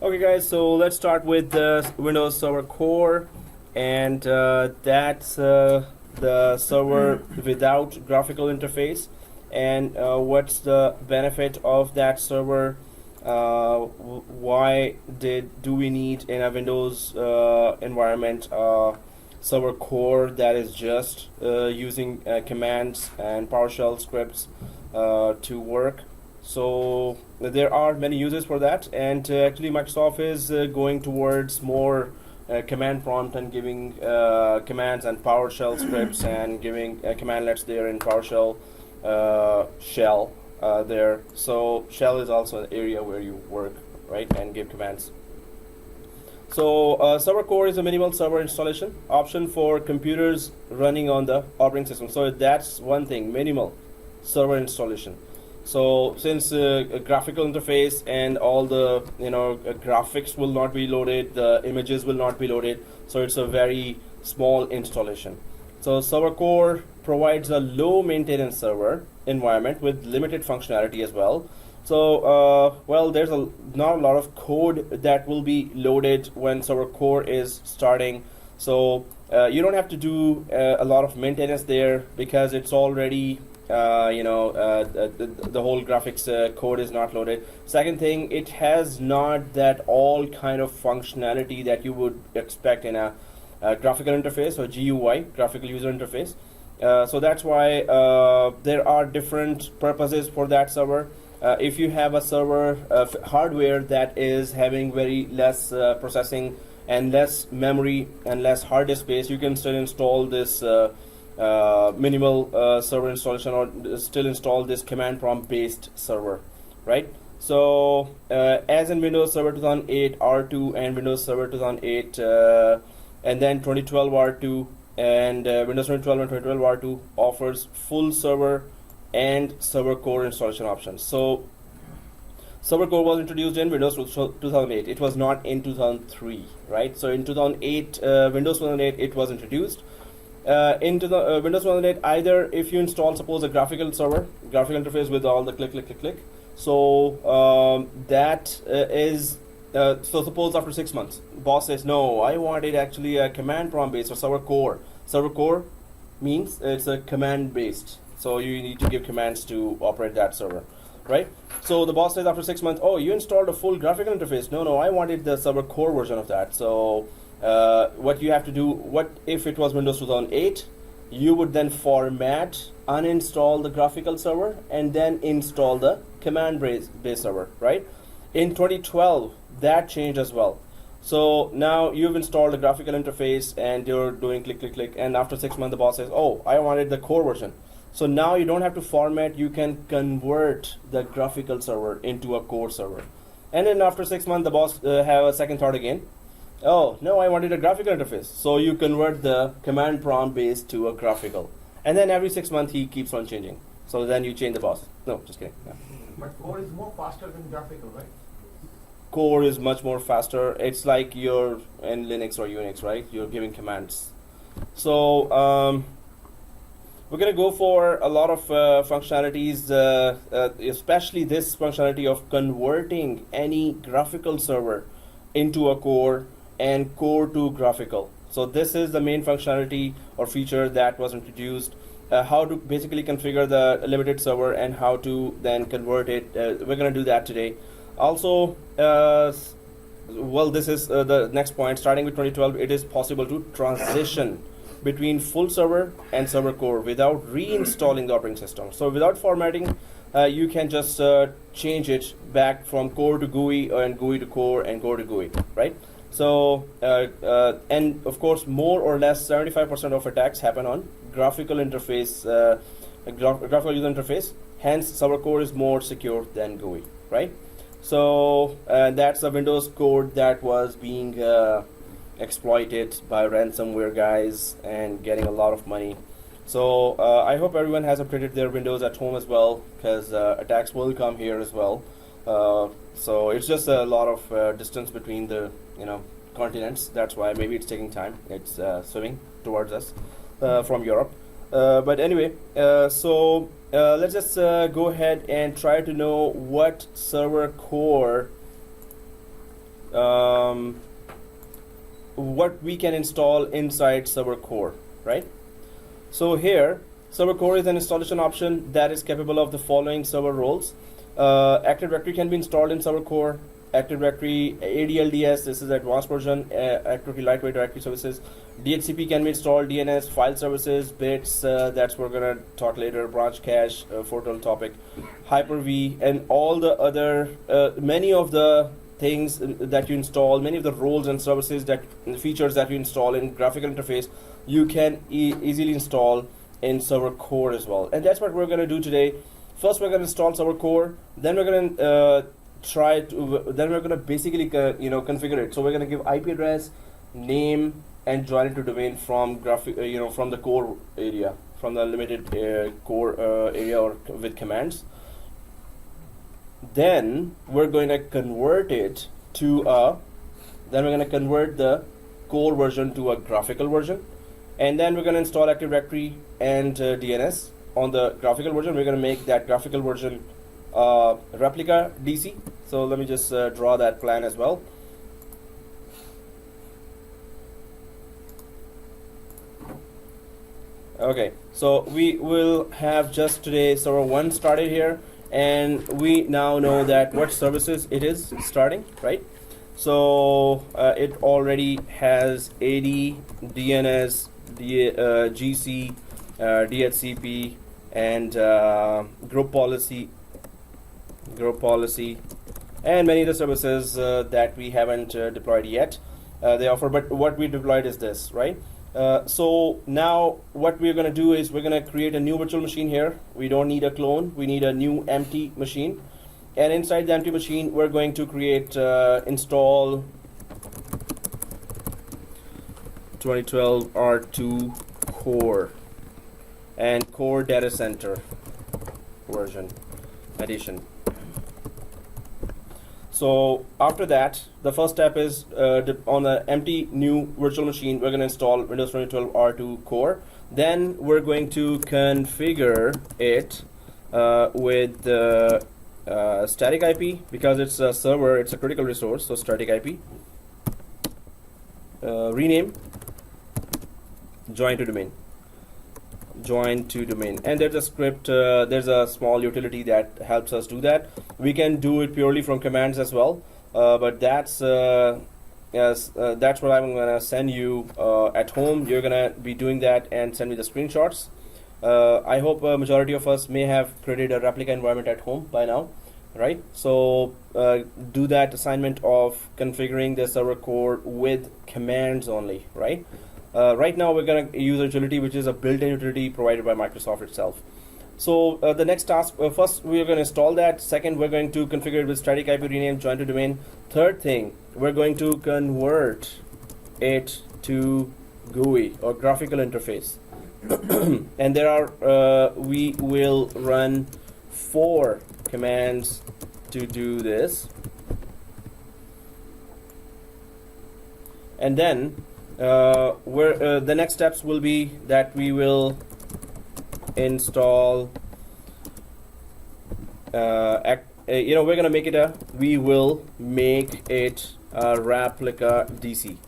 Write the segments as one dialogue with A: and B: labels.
A: Okay guys, so let's start with the Windows Server Core, and that's the server without graphical interface, and what's the benefit of that server. Why do we need in a Windows environment server core that is just using commands and PowerShell scripts to work? So there are many uses for that, and actually Microsoft is going towards more command prompt and giving commands and PowerShell scripts and giving commandlets there in PowerShell shell there. So shell is also an area where you work, right, and give commands. So Server Core is a minimal server installation option for computers running on the operating system. So that's one thing, minimal server installation. So since a graphical interface and all the graphics will not be loaded, the images will not be loaded, so it's a very small installation. So Server Core provides a low maintenance server environment with limited functionality as well. So well, there's not a lot of code that will be loaded when Server Core is starting. So you don't have to do a lot of maintenance there because it's already the whole graphics code is not loaded. Second thing, it has not that all kind of functionality that you would expect in a graphical interface or GUI, graphical user interface. So that's why there are different purposes for that server. If you have a server hardware that is having very less processing and less memory and less hard disk space, you can still install this minimal server installation, or still install this command prompt based server, right? So as in Windows Server 2008 R2 and Windows Server 2008 and then 2012 R2 and Windows 2012 and 2012 R2 offers full server and Server Core installation options. So Server Core was introduced in Windows 2008. It was not in 2003, right? So in 2008, Windows 2008, it was introduced. Into the Windows 2008, either if you install, suppose, a graphical server, graphical interface with all the click. So that is so suppose after 6 months, boss says, no, I wanted actually a command prompt based or Server Core. Server Core means it's a command based. So you need to give commands to operate that server, right? So the boss says after 6 months, oh, you installed a full graphical interface. No, I wanted the Server Core version of that. So what you have to do, what if it was Windows 2008, you would then format, uninstall the graphical server and then install the command based server, right? In 2012, that changed as well. So now you've installed a graphical interface and you're doing click, and after 6 months the boss says, oh, I wanted the core version. So now you don't have to format, you can convert the graphical server into a core server. And then after 6 months the boss have a second thought again. Oh, no, I wanted a graphical interface. So you convert the command prompt based to a graphical. And then every 6 months he keeps on changing. So then you change the boss. No, just kidding. Yeah.
B: But core is more faster than graphical, right?
A: Core is much more faster. It's like you're in Linux or Unix, right? You're giving commands. So we're going to go for a lot of functionalities, especially this functionality of converting any graphical server into a core and core to graphical. So this is the main functionality or feature that was introduced. How to basically configure the limited server and how to then convert it. We're going to do that today. Also, well, this is the next point. Starting with 2012, it is possible to transition between full server and Server Core without reinstalling the operating system. So without formatting, you can just change it back from core to GUI and GUI to core and core to GUI, right? So and of course more or less 75% of attacks happen on graphical interface, graphical user interface. Hence Server Core is more secure than GUI, right? So that's a Windows code that was being exploited by ransomware guys and getting a lot of money. So I hope everyone has updated their Windows at home as well, because attacks will come here as well. So it's just a lot of distance between the continents. That's why maybe it's taking time. It's swimming towards us from Europe. But anyway, so let's just go ahead and try to know what Server Core what we can install inside ServerCore, right? So here, ServerCore is an installation option that is capable of the following server roles. Active Directory can be installed in ServerCore. Active Directory, ADLDS, this is advanced version, Active Directory Lightweight Directory Services. DHCP can be installed, DNS, file services, bits, that's what we're gonna talk later, branch cache, total topic, Hyper-V, and all the other, many of the things that you install, many of the roles and services that, features that you install in graphical interface, you can easily install in ServerCore as well. And that's what we're gonna do today. First, we're gonna install ServerCore, then we're gonna then we're gonna basically configure it. So we're gonna give IP address, name, and join it to domain from from the core area, from the limited core area or with commands. Then we're going to convert it to then we're going to convert the core version to a graphical version, and then we're going to install Active Directory and DNS on the graphical version. We're going to make that graphical version replica DC. So let me just draw that plan as well. Okay, so we will have just today server 1 started here, and we now know that what services it is starting, right? So it already has AD, DNS, GC, DHCP, and group policy, and many other services that we haven't deployed yet. They offer, but what we deployed is this, right? So now what we're going to do is we're going to create a new virtual machine here. We don't need a clone, we need a new empty machine, and inside the empty machine we're going to create install 2012 R2 core and core data center version edition. So after that, the first step is on the empty new virtual machine, we're going to install Windows 2012 R2 core. Then we're going to configure it with the static IP, because it's a server, it's a critical resource, so static IP. Rename, join to domain. And there's a script, there's a small utility that helps us do that. We can do it purely from commands as well, but that's what I'm gonna send you at home. You're gonna be doing that and send me the screenshots. I hope a majority of us may have created a replica environment at home by now, right? So do that assignment of configuring the server core with commands only, right? Right now we're going to use a utility which is a built-in utility provided by Microsoft itself. So the next task, first we're going to install that. Second, we're going to configure it with static IP, rename, join to domain. Third thing, we're going to convert it to GUI or graphical interface. And there are we will run 4 commands to do this, and then the next steps will be that we will install we're going to make it we will make it a replica DC,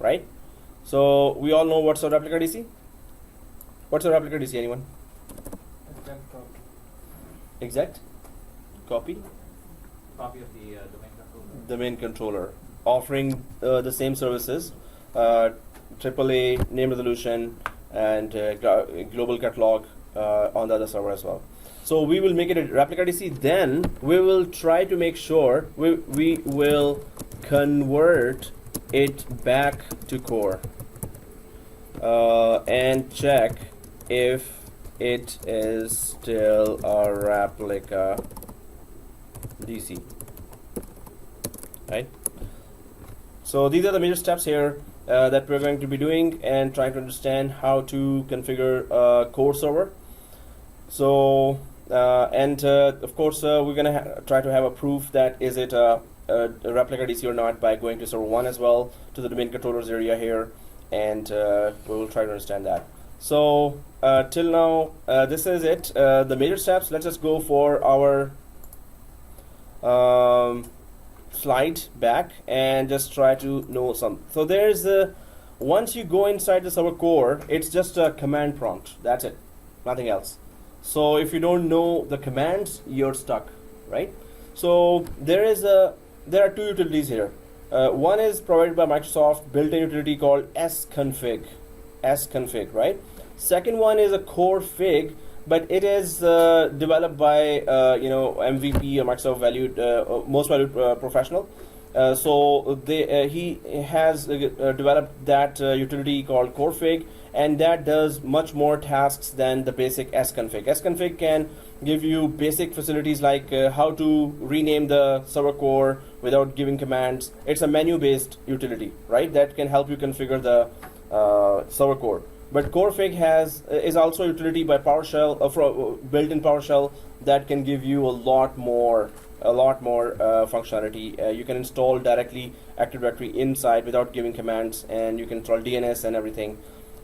A: right? So we all know what's a replica DC. What's a replica DC, anyone? Exact copy
C: of the
A: domain controller, offering the same services, AAA, name resolution, and global catalog on the other server as well. So we will make it a replica DC. Then we will try to make sure we will convert it back to core and check if it is still a replica DC, right? So these are the major steps here that we're going to be doing and trying to understand how to configure a core server. So of course we're going to try to have a proof that is it a replica DC or not by going to server 1 as well, to the domain controllers area here, and we will try to understand that. So till now this is it, the major steps. Let's just go for our slide back and just try to know some. So there's a, once you go inside the server core, it's just a command prompt. That's it, nothing else. So if you don't know the commands, you're stuck, right? So there are two utilities here. One is provided by Microsoft, built-in utility called sconfig, right? Second one is a CoreFif, but it is developed by MVP, or Microsoft most valued professional. So he has developed that utility called CoreFif, and that does much more tasks than the basic sconfig. Sconfig can give you basic facilities like how to rename the server core without giving commands. It's a menu-based utility, right? That can help you configure the server core. But CoreFif is also a utility by PowerShell, built-in PowerShell, that can give you a lot more functionality. You can install directly Active Directory inside without giving commands, and you can install DNS and everything.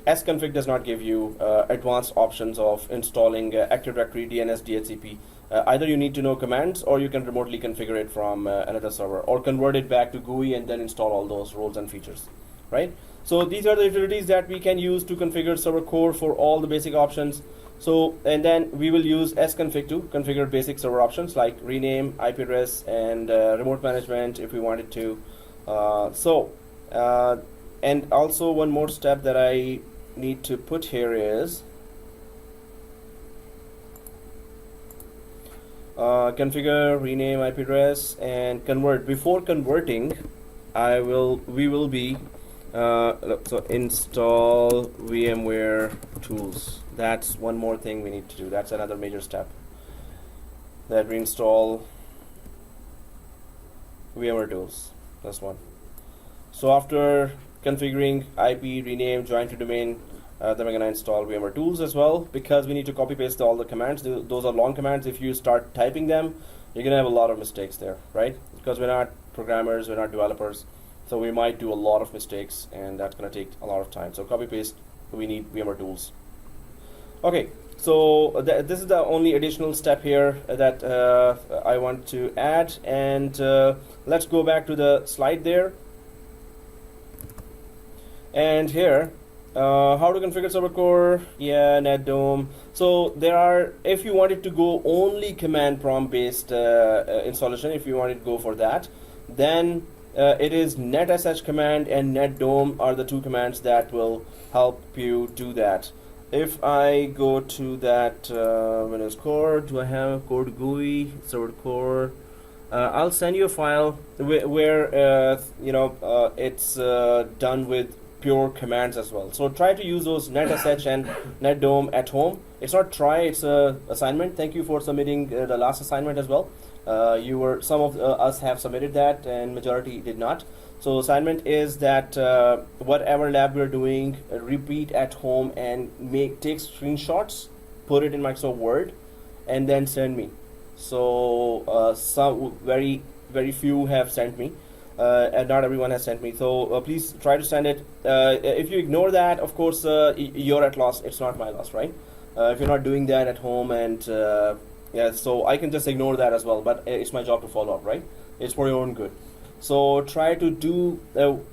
A: sconfig does not give you advanced options of installing Active Directory, DNS, DHCP. Either you need to know commands, or you can remotely configure it from another server, or convert it back to GUI and then install all those roles and features, right? So these are the utilities that we can use to configure server core for all the basic options. So, and then we will use sconfig to configure basic server options like rename, IP address, and remote management if we wanted to. And also one more step that I need to put here is configure, rename IP address, and convert. Before converting, we will be so install VMware tools. That's one more thing we need to do. That's another major step, that we install VMware tools. That's one. So after configuring IP, rename, join to domain, then we're gonna install VMware tools as well, because we need to copy paste all the commands. Those are long commands. If you start typing them, you're gonna have a lot of mistakes there, right? Because we're not programmers, we're not developers, so we might do a lot of mistakes, and that's gonna take a lot of time. So copy paste, we need VMware tools. Okay, so this is the only additional step here that I want to add, and let's go back to the slide there. And here, how to configure server core, yeah, NetDome. So there are, if you wanted to go only command prompt based installation, if you wanted to go for that, then it is netsh command and NetDome are the two commands that will help you do that. If I go to that Windows Core, do I have Core GUI, server core? I'll send you a file where it's done with pure commands as well. So try to use those netsh and NetDome at home. It's not try, it's a assignment. Thank you for submitting the last assignment as well. Some of us have submitted that, and majority did not. So assignment is that whatever lab we're doing, repeat at home and take screenshots, put it in Microsoft Word, and then send me. So some very few have sent me. And not everyone has sent me, so please try to send it. If you ignore that, of course you're at loss. It's not my loss, right? If you're not doing that at home, and yeah, so I can just ignore that as well, but it's my job to follow up, right? It's for your own good. So try to do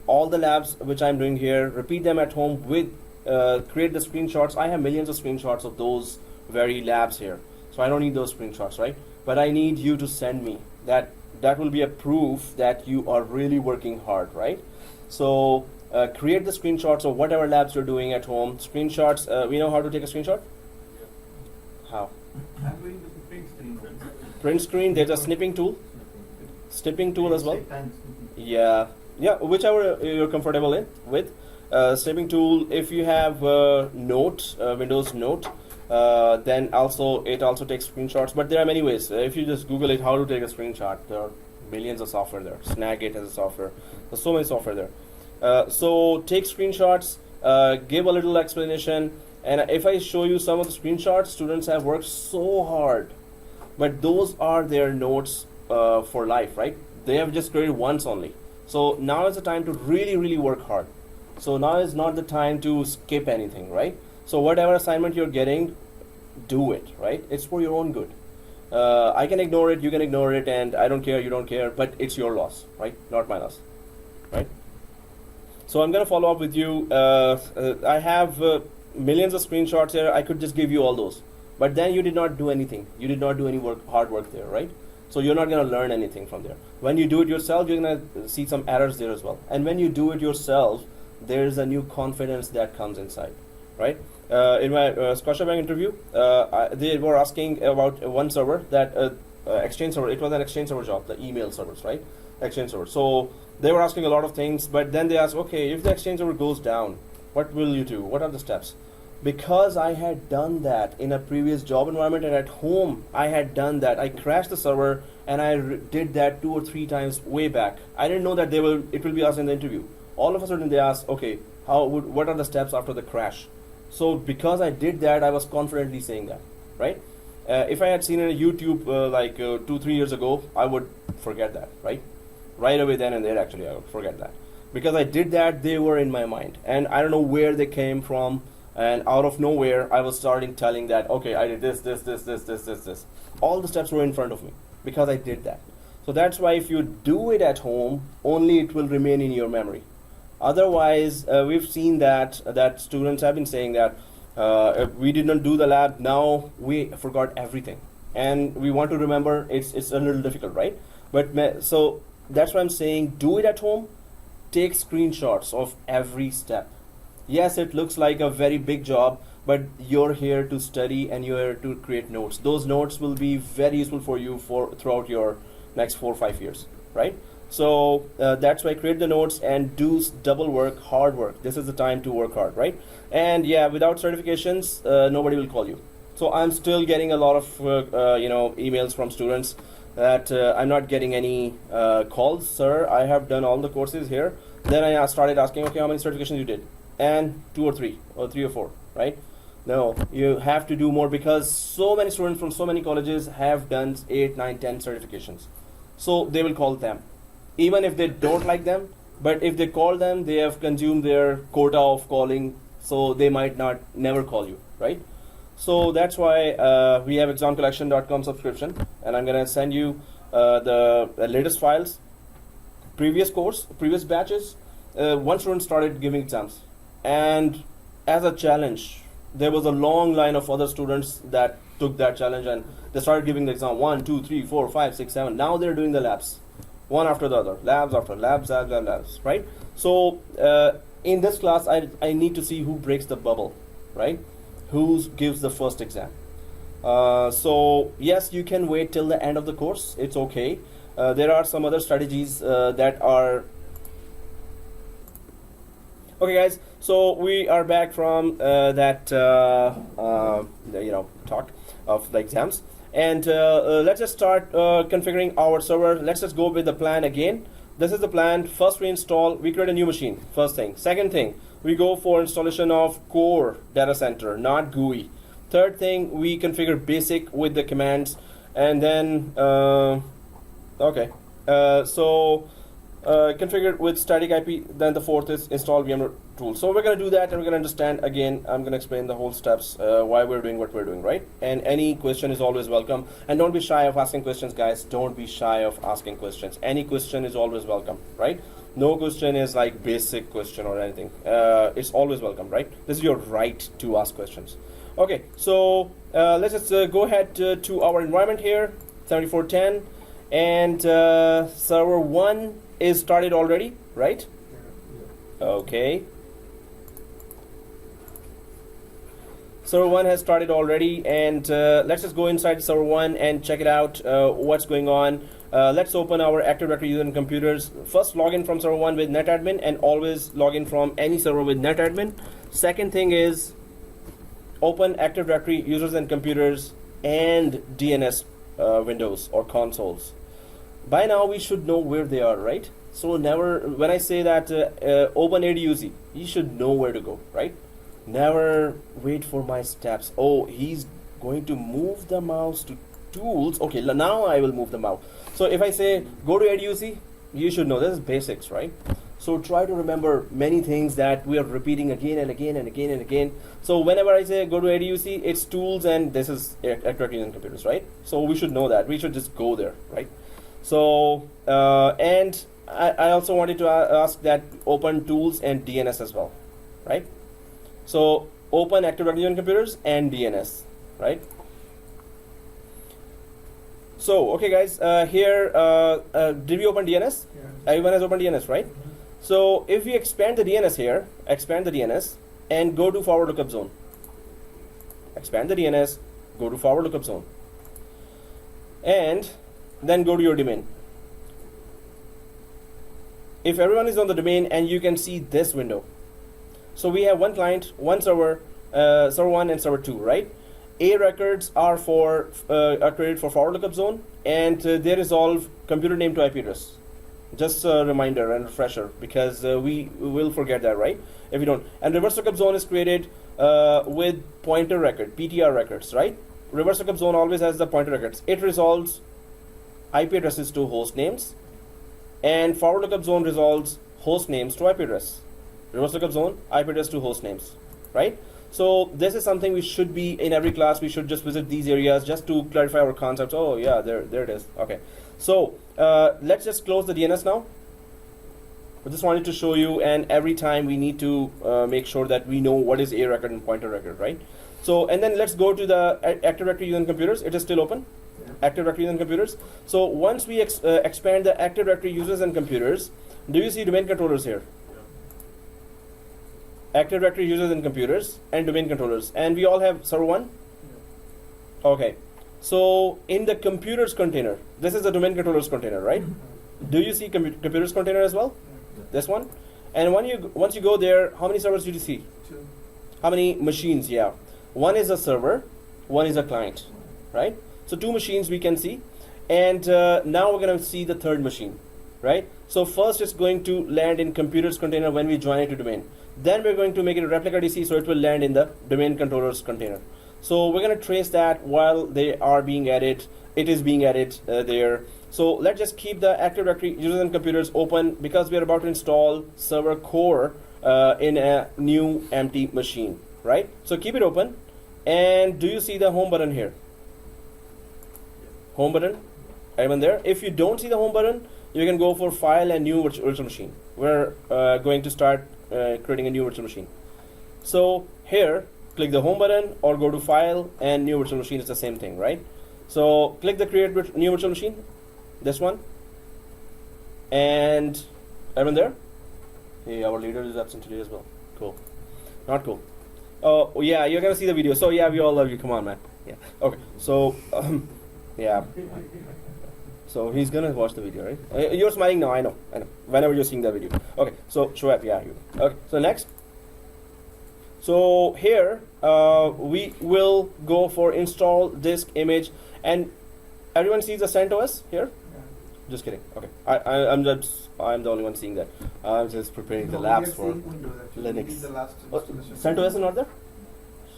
A: all the labs which I'm doing here, repeat them at home with create the screenshots. I have millions of screenshots of those very labs here, so I don't need those screenshots, right? But I need you to send me that. That will be a proof that you are really working hard, right? So create the screenshots of whatever labs you're doing at home. Screenshots, we know how to take a screenshot? How?
B: I'm doing the print screen.
A: Print screen, there's a snipping tool. Snipping tool as well. Yeah, whichever you're comfortable with. Snipping tool, if you have Note, Windows Note, then it also takes screenshots, but there are many ways. If you just Google it, how to take a screenshot, there are millions of software there. Snagit has a software. There's so many software there. So take screenshots, give a little explanation, and if I show you some of the screenshots, students have worked so hard, but those are their notes for life, right? They have just created once only. So now is the time to really work hard. So now is not the time to skip anything, right? So whatever assignment you're getting, do it, right? It's for your own good. I can ignore it, you can ignore it, and I don't care, you don't care, but it's your loss, right? Not my loss, right? So I'm gonna follow up with you. I have millions of screenshots here. I could just give you all those, but then you did not do anything. You did not do any hard work there, right? So you're not gonna learn anything from there. When you do it yourself, you're gonna see some errors there as well. And when you do it yourself, there's a new confidence that comes inside, right? In my Scotiabank interview, they were asking about one server, that Exchange server. It was an Exchange server job, the email servers, right? Exchange server. So they were asking a lot of things, but then they asked, okay, if the Exchange server goes down, what will you do? What are the steps? Because I had done that in a previous job environment, and at home I had done that. I crashed the server, and I did that 2 or 3 times way back. I didn't know that it will be asked in the interview. All of a sudden they asked, okay, what are the steps after the crash? So because I did that, I was confidently saying that, right? If I had seen it on YouTube 2-3 years ago, I would forget that, right? Right away then and there, actually, I would forget that. Because I did that, they were in my mind. And I don't know where they came from. And out of nowhere, I was starting telling that, okay, I did this. All the steps were in front of me because I did that. So that's why if you do it at home, only it will remain in your memory. Otherwise, we've seen that students have been saying that if we did not do the lab, now we forgot everything. And we want to remember, it's a little difficult, right? But so that's why I'm saying, do it at home, take screenshots of every step. Yes, it looks like a very big job, but you're here to study and you're here to create notes. Those notes will be very useful for you throughout your next 4 or 5 years, right? So that's why create the notes and do double work, hard work. This is the time to work hard, right? And yeah, without certifications, nobody will call you. So I'm still getting a lot of emails from students that I'm not getting any calls. Sir, I have done all the courses here. Then I started asking, okay, how many certifications you did? And 2 or 3 or 3 or 4, right? No, you have to do more because so many students from so many colleges have done 8, 9, 10 certifications. So they will call them, even if they don't like them. But if they call them, they have consumed their quota of calling, so they might never call you, right? So that's why we have examcollection.com subscription, and I'm gonna send you the latest files, previous course, previous batches. One student started giving exams, and as a challenge, there was a long line of other students that took that challenge and they started giving the exam 1, 2, 3, 4, 5, 6, 7. Now they're doing the labs, one after the other, labs after labs, right? So in this class, I need to see who breaks the bubble, right? Who gives the first exam. So yes, you can wait till the end of the course. It's okay. There are some other strategies that are. Okay, guys. So we are back from that talk of the exams, and let's just start configuring our server. Let's just go with the plan again. This is the plan. First, we create a new machine. First thing. Second thing, we go for installation of core data center, not GUI. Third thing, we configure basic with the commands, and then configure with static IP. Then the fourth is install VMware tool. So we're going to do that, and we're going to understand again. I'm going to explain the whole steps, why we're doing what we're doing, right? And any question is always welcome. And don't be shy of asking questions, guys. Don't be shy of asking questions. Any question is always welcome, right? No question is like basic question or anything. It's always welcome, right? This is your right to ask questions. Okay, so let's just go ahead to our environment here, 7410, and server 1 is started already, right? Okay. Server 1 has started already, and let's just go inside server 1 and check it out, what's going on. Let's open our Active Directory user and computers. First, log in from server 1 with netadmin, and always log in from any server with netadmin. Second thing is open Active Directory users and computers and DNS windows or consoles. By now, we should know where they are, right? So never, when I say that open ADUC, you should know where to go, right? Never wait for my steps. Oh, he's going to move the mouse to tools. Okay, now I will move the mouse. So if I say go to ADUC, you should know this is basics, right? So try to remember many things that we are repeating again and again and again and again. So whenever I say go to ADUC, it's tools and this is Active Directory Union Computers, right? So we should know that. We should just go there, right? So, and I also wanted to ask that open tools and DNS as well, right? So open Active Directory Union Computers and DNS, right? So, okay guys, here, did we open DNS?
B: Yeah.
A: Everyone has opened DNS, right? So if we expand the DNS here, expand the DNS and go to forward lookup zone. Expand the DNS, go to forward lookup zone. And then go to your domain. If everyone is on the domain and you can see this window. So we have one client, one server, server 1 and server 2, right? A records are created for forward lookup zone and they resolve computer name to IP address. Just a reminder and refresher because we will forget that, right? If we don't. And reverse lookup zone is created with pointer record, PTR records, right? Reverse lookup zone always has the pointer records. It resolves IP addresses to host names, and forward lookup zone resolves host names to IP address. Reverse lookup zone, IP address to host names, right? So this is something we should be in every class. We should just visit these areas just to clarify our concepts. Oh yeah, there it is. Okay. So let's just close the DNS now. I just wanted to show you, and every time we need to make sure that we know what is A record and pointer record, right? So, and then let's go to the Active Directory Union Computers. It is still open.
B: Yeah.
A: Active Directory Union Computers. So once we expand the Active Directory users and computers, do you see domain controllers here? Active Directory users and computers and domain controllers, and we all have server 1. Okay, so in the computers container, this is the domain controllers container, right? Do you see computers container as well? This one. And once you go there, how many servers do you see?
B: 2.
A: How many machines? Yeah, one is a server, one is a client, right? So 2 machines we can see, and now we're going to see the third machine, right? So first it's going to land in computers container when we join it to domain. Then we're going to make it a replica DC, so it will land in the domain controllers container. So we're going to trace that while they are being added. It is being added there. So let's just keep the Active Directory users and computers open because we are about to install ServerCore in a new empty machine, right? So keep it open. And do you see the home button here? Home button? Everyone there? If you don't see the home button, you can go for File and New Virtual Machine. We're going to start creating a new virtual machine. So here, click the home button or go to File and New Virtual Machine. It's the same thing, right? So click the Create New Virtual Machine, this one. And everyone there? Hey, our leader is absent today as well. Cool. Not cool. Oh yeah, you're gonna see the video. So yeah, we all love you. Come on, man. Yeah. Okay. So yeah. So he's gonna watch the video, right? You're smiling now. I know. Whenever you're seeing the video. Okay. So Shoaib, yeah, you. Okay. So next. So here we will go for install disk image, and everyone sees the CentOS here.
B: Yeah.
A: Just kidding. Okay. I'm the only one seeing that. I'm just preparing the labs for Linux. CentOS is not there.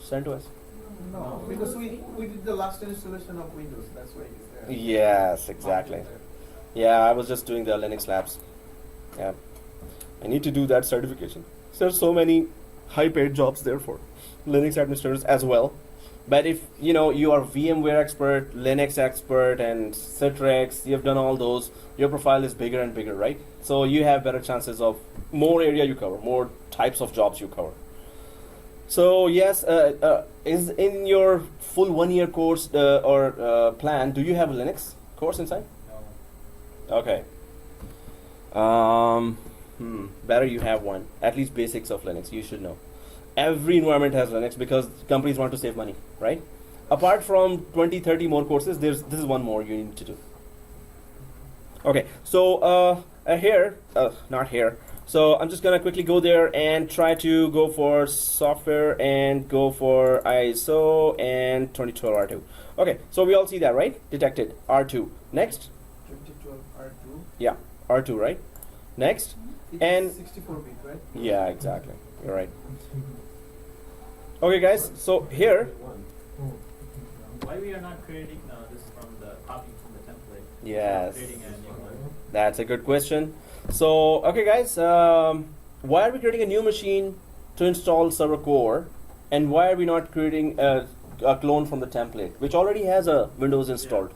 A: CentOS.
B: No, because we did the last installation of Windows. That's why it's there.
A: Yes, exactly. Yeah, I was just doing the Linux labs. Yeah, I need to do that certification. So there's so many high-paid jobs there for Linux administrators as well. But if you know you are VMware expert, Linux expert, and Citrix, you have done all those, your profile is bigger and bigger, right? So you have better chances of more area you cover, more types of jobs you cover. So yes, is in your full 1-year course or plan, do you have a Linux course inside? No. Okay. Better you have one. At least basics of Linux, you should know. Every environment has Linux because companies want to save money, right? Apart from 20-30 more courses, this is one more you need to do. Okay, so here, not here. So I'm just gonna quickly go there and try to go for software and go for ISO and 2012 R2. Okay, so we all see that, right? Detected, R2. Next?
B: 2012 R2.
A: Yeah, R2, right? Next?
B: And 64-bit, right?
A: Yeah, exactly. You're right. Okay, guys, so here.
C: Why we are not creating this from the copy from the template?
A: Yes.
C: Creating a new one.
A: That's a good question. So, okay guys, why are we creating a new machine to install ServerCore, and why are we not creating a clone from the template, which already has a Windows installed?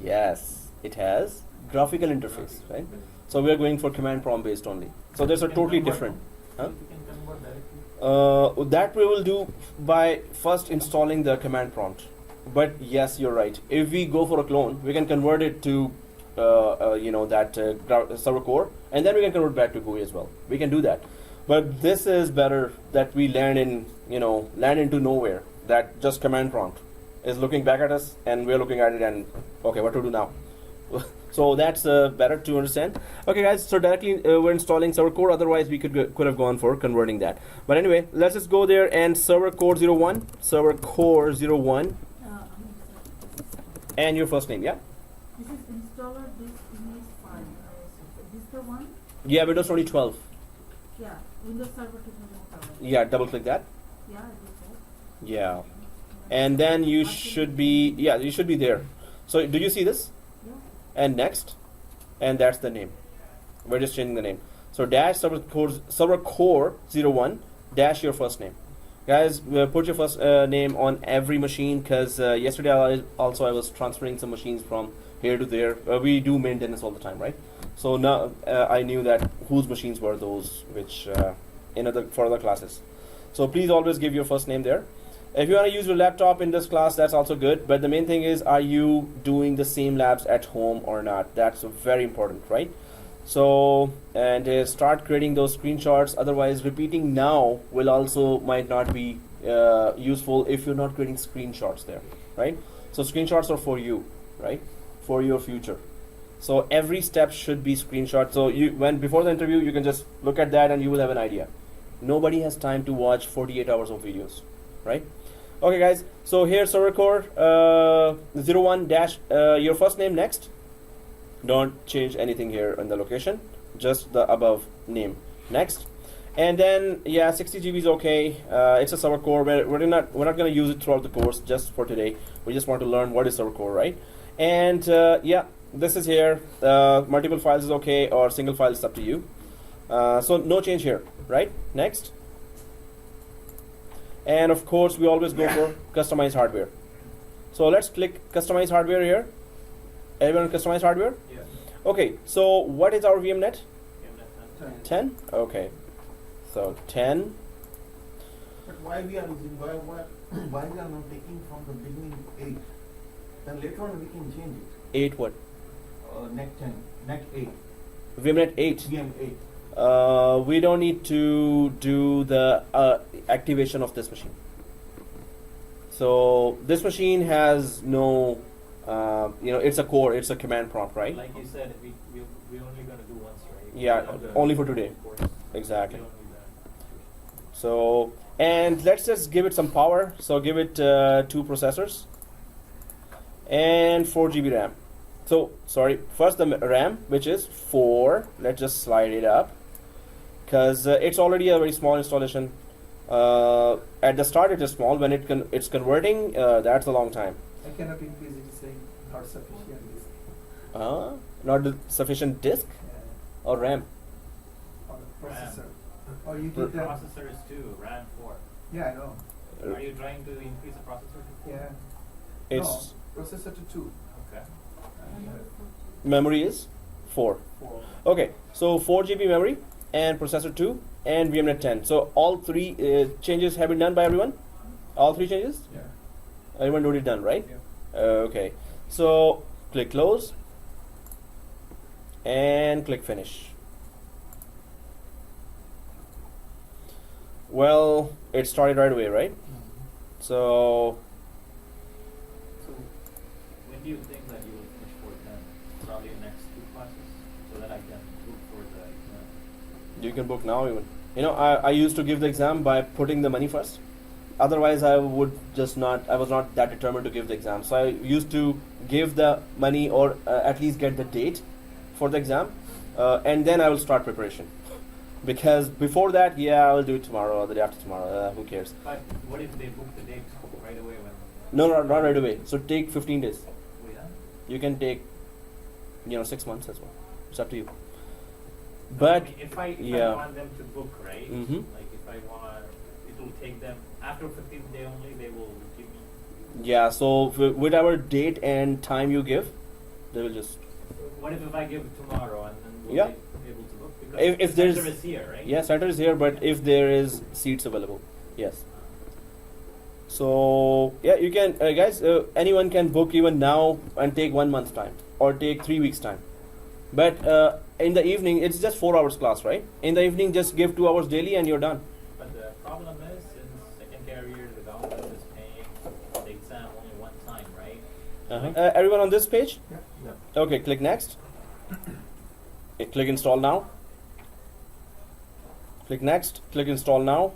A: Yes, it has graphical interface, right? So we are going for command prompt based only. So there's a totally different. Huh?
C: You can convert directly.
A: That we will do by first installing the command prompt. But yes, you're right. If we go for a clone, we can convert it to server core, and then we can convert back to GUI as well. We can do that. But this is better that we land into nowhere. That just command prompt is looking back at us, and we're looking at it, and okay, what to do now? So that's better to understand. Okay, guys. So directly we're installing ServerCore. Otherwise, we could have gone for converting that. But anyway, let's just go there and ServerCore 01, ServerCore 01, and your first name, yeah.
D: This is installer this image file. This the one?
A: Yeah, Windows 2012.
D: Yeah, Windows Server 2012.
A: Yeah, double click that.
D: Yeah, I did that.
A: Yeah, and then you should be there. So do you see this?
D: Yeah.
A: And next, and that's the name. We're just changing the name. So dash ServerCore 01 dash your first name. Guys, put your first name on every machine, because yesterday I was transferring some machines from here to there. We do maintenance all the time, right? So now I knew that whose machines were those which for other classes. So please always give your first name there. If you want to use your laptop in this class, that's also good. But the main thing is, are you doing the same labs at home or not? That's very important, right? So, and start creating those screenshots. Otherwise, repeating now will also might not be useful if you're not creating screenshots there, right? So screenshots are for you, right? For your future. So every step should be screenshot. So before the interview, you can just look at that and you will have an idea. Nobody has time to watch 48 hours of videos, right? Okay, guys. So here, ServerCore 01 dash your first name next. Don't change anything here in the location, just the above name. Next, and then 60 GB is okay. It's a ServerCore. We're not going to use it throughout the course. Just for today, we just want to learn what is ServerCore, right? And this is here. Multiple files is okay, or single file is up to you. So no change here, right? Next, and of course we always go for customize hardware. So let's click customize hardware here. Everyone customize hardware?
C: Yeah.
A: Okay, so what is our VMnet?
C: VMnet
A: 10? Okay. So 10.
B: But why we are using, why we are not taking from the beginning 8? Then later on we can change it.
A: 8 what?
B: Net 10, net 8.
A: VMnet 8.
B: VM 8.
A: We don't need to do the activation of this machine. So this machine has no it's a core, it's a command prompt, right?
C: Like you said, we're only going to do once, right?
A: Yeah, only for today. Exactly. So, and let's just give it some power. So give it 2 processors and 4 GB RAM. So, sorry, first the RAM, which is 4. Let's just slide it up, because it's already a very small installation. At the start it is small. When it's converting, that's a long time.
B: I cannot increase it, saying not sufficient.
A: Not sufficient disk or RAM?
B: On the processor.
C: RAM.
B: Or you
C: The
B: did that.
C: processor is 2, RAM 4.
B: Yeah, I know.
C: Are you trying to increase the processor to 4?
B: Yeah.
A: It's
B: No, processor to 2.
C: Okay.
A: memory is 4.
B: 4.
A: Okay, so 4 GB memory and processor 2 and VMnet 10. So all 3 changes have been done by everyone? All 3 changes?
B: Yeah.
A: Everyone already done, right?
B: Yeah.
A: Okay, so click close and click finish. Well, it started right away, right? So
C: So when do you think that you will finish 410? Probably the next 2 classes, so that I can look for the exam.
A: you can book now even. I used to give the exam by putting the money first. Otherwise, I was not that determined to give the exam. So I used to give the money, or at least get the date for the exam, and then I will start preparation. Because before that, I will do it tomorrow or the day after tomorrow. Who cares?
C: But what if they book the date right away when?
A: No, not right away. So take 15 days.
C: Wait, huh?
A: You can take 6 months as well. It's up to you.
C: No, I
A: But
C: mean, if I
A: yeah.
C: want them to book, right?
A: Mhm.
C: Like if I want, it will take them after 15th day only. They will give me.
A: yeah, so whatever date and time you give, they will just
C: What if I give it tomorrow and then will
A: Yeah.
C: they be able to book? Because
A: If
C: the
A: there's-
C: center is here, right?
A: yeah, center is here, but if there is seats available, yes. So yeah, you can guys. Anyone can book even now and take 1 month's time or take 3 weeks time. But in the evening, it's just 4 hours class, right? In the evening, just give 2 hours daily and you're done.
C: But the problem is, since second carrier, the government is paying the exam only one time, right?
A: Everyone on this page?
B: Yeah.
A: Okay, click next. Click install now. Click next. Click install now.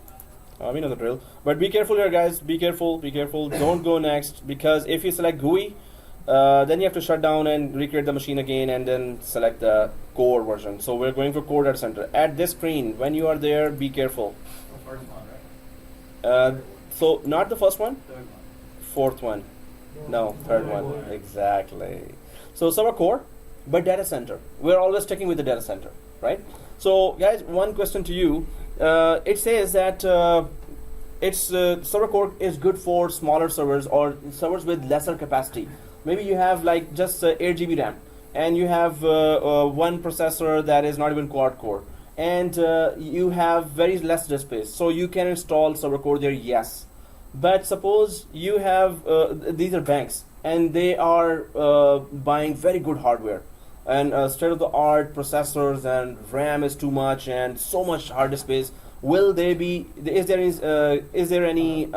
A: We know the drill. But be careful here, guys. Be careful. Be careful. Don't go next, because if you select GUI, then you have to shut down and recreate the machine again and then select the core version. So we're going for core data center. At this screen, when you are there, be careful.
C: The first one, right?
A: So not the first one,
C: Third one.
A: fourth one. No, third one. Exactly. So server core, but data center. We're always sticking with the data center, right? So guys, one question to you. It says that server core is good for smaller servers or servers with lesser capacity. Maybe you have like just 8 GB RAM and you have one processor that is not even quad core, and you have very less disk space. So you can install server core there, yes. But suppose you have these are banks and they are buying very good hardware and state-of-the-art processors, and RAM is too much and so much hard disk space. Will they be? Is there any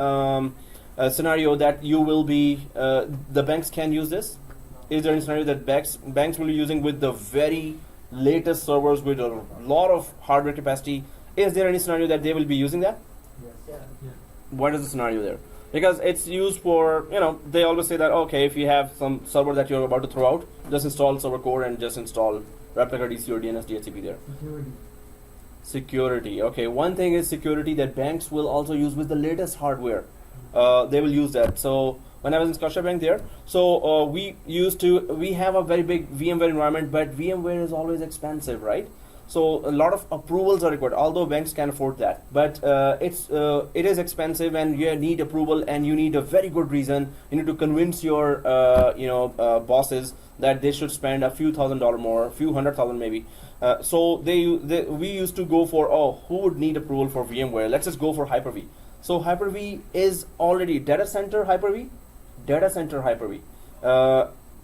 A: scenario that you will be the banks can use this? Is there any scenario that banks will be using with the very latest servers with a lot of hardware capacity? Is there any scenario that they will be using that? What is the scenario there? Because it's used for, they always say that, okay, if you have some server that you're about to throw out, just install server core and just install replica DC or DNS DHCP there. Security. Okay, one thing is security that banks will also use with the latest hardware. They will use that. So when I was in Scotiabank there, so we have a very big VMware environment, but VMware is always expensive, right? So a lot of approvals are required, although banks can afford that. But it is expensive, and you need approval, and you need a very good reason. You need to convince your bosses that they should spend a few $1,000s more, a few $100,000 maybe. So we used to go for, who would need approval for VMware? Let's just go for Hyper-V. So Hyper-V is already data center Hyper-V. Data center Hyper-V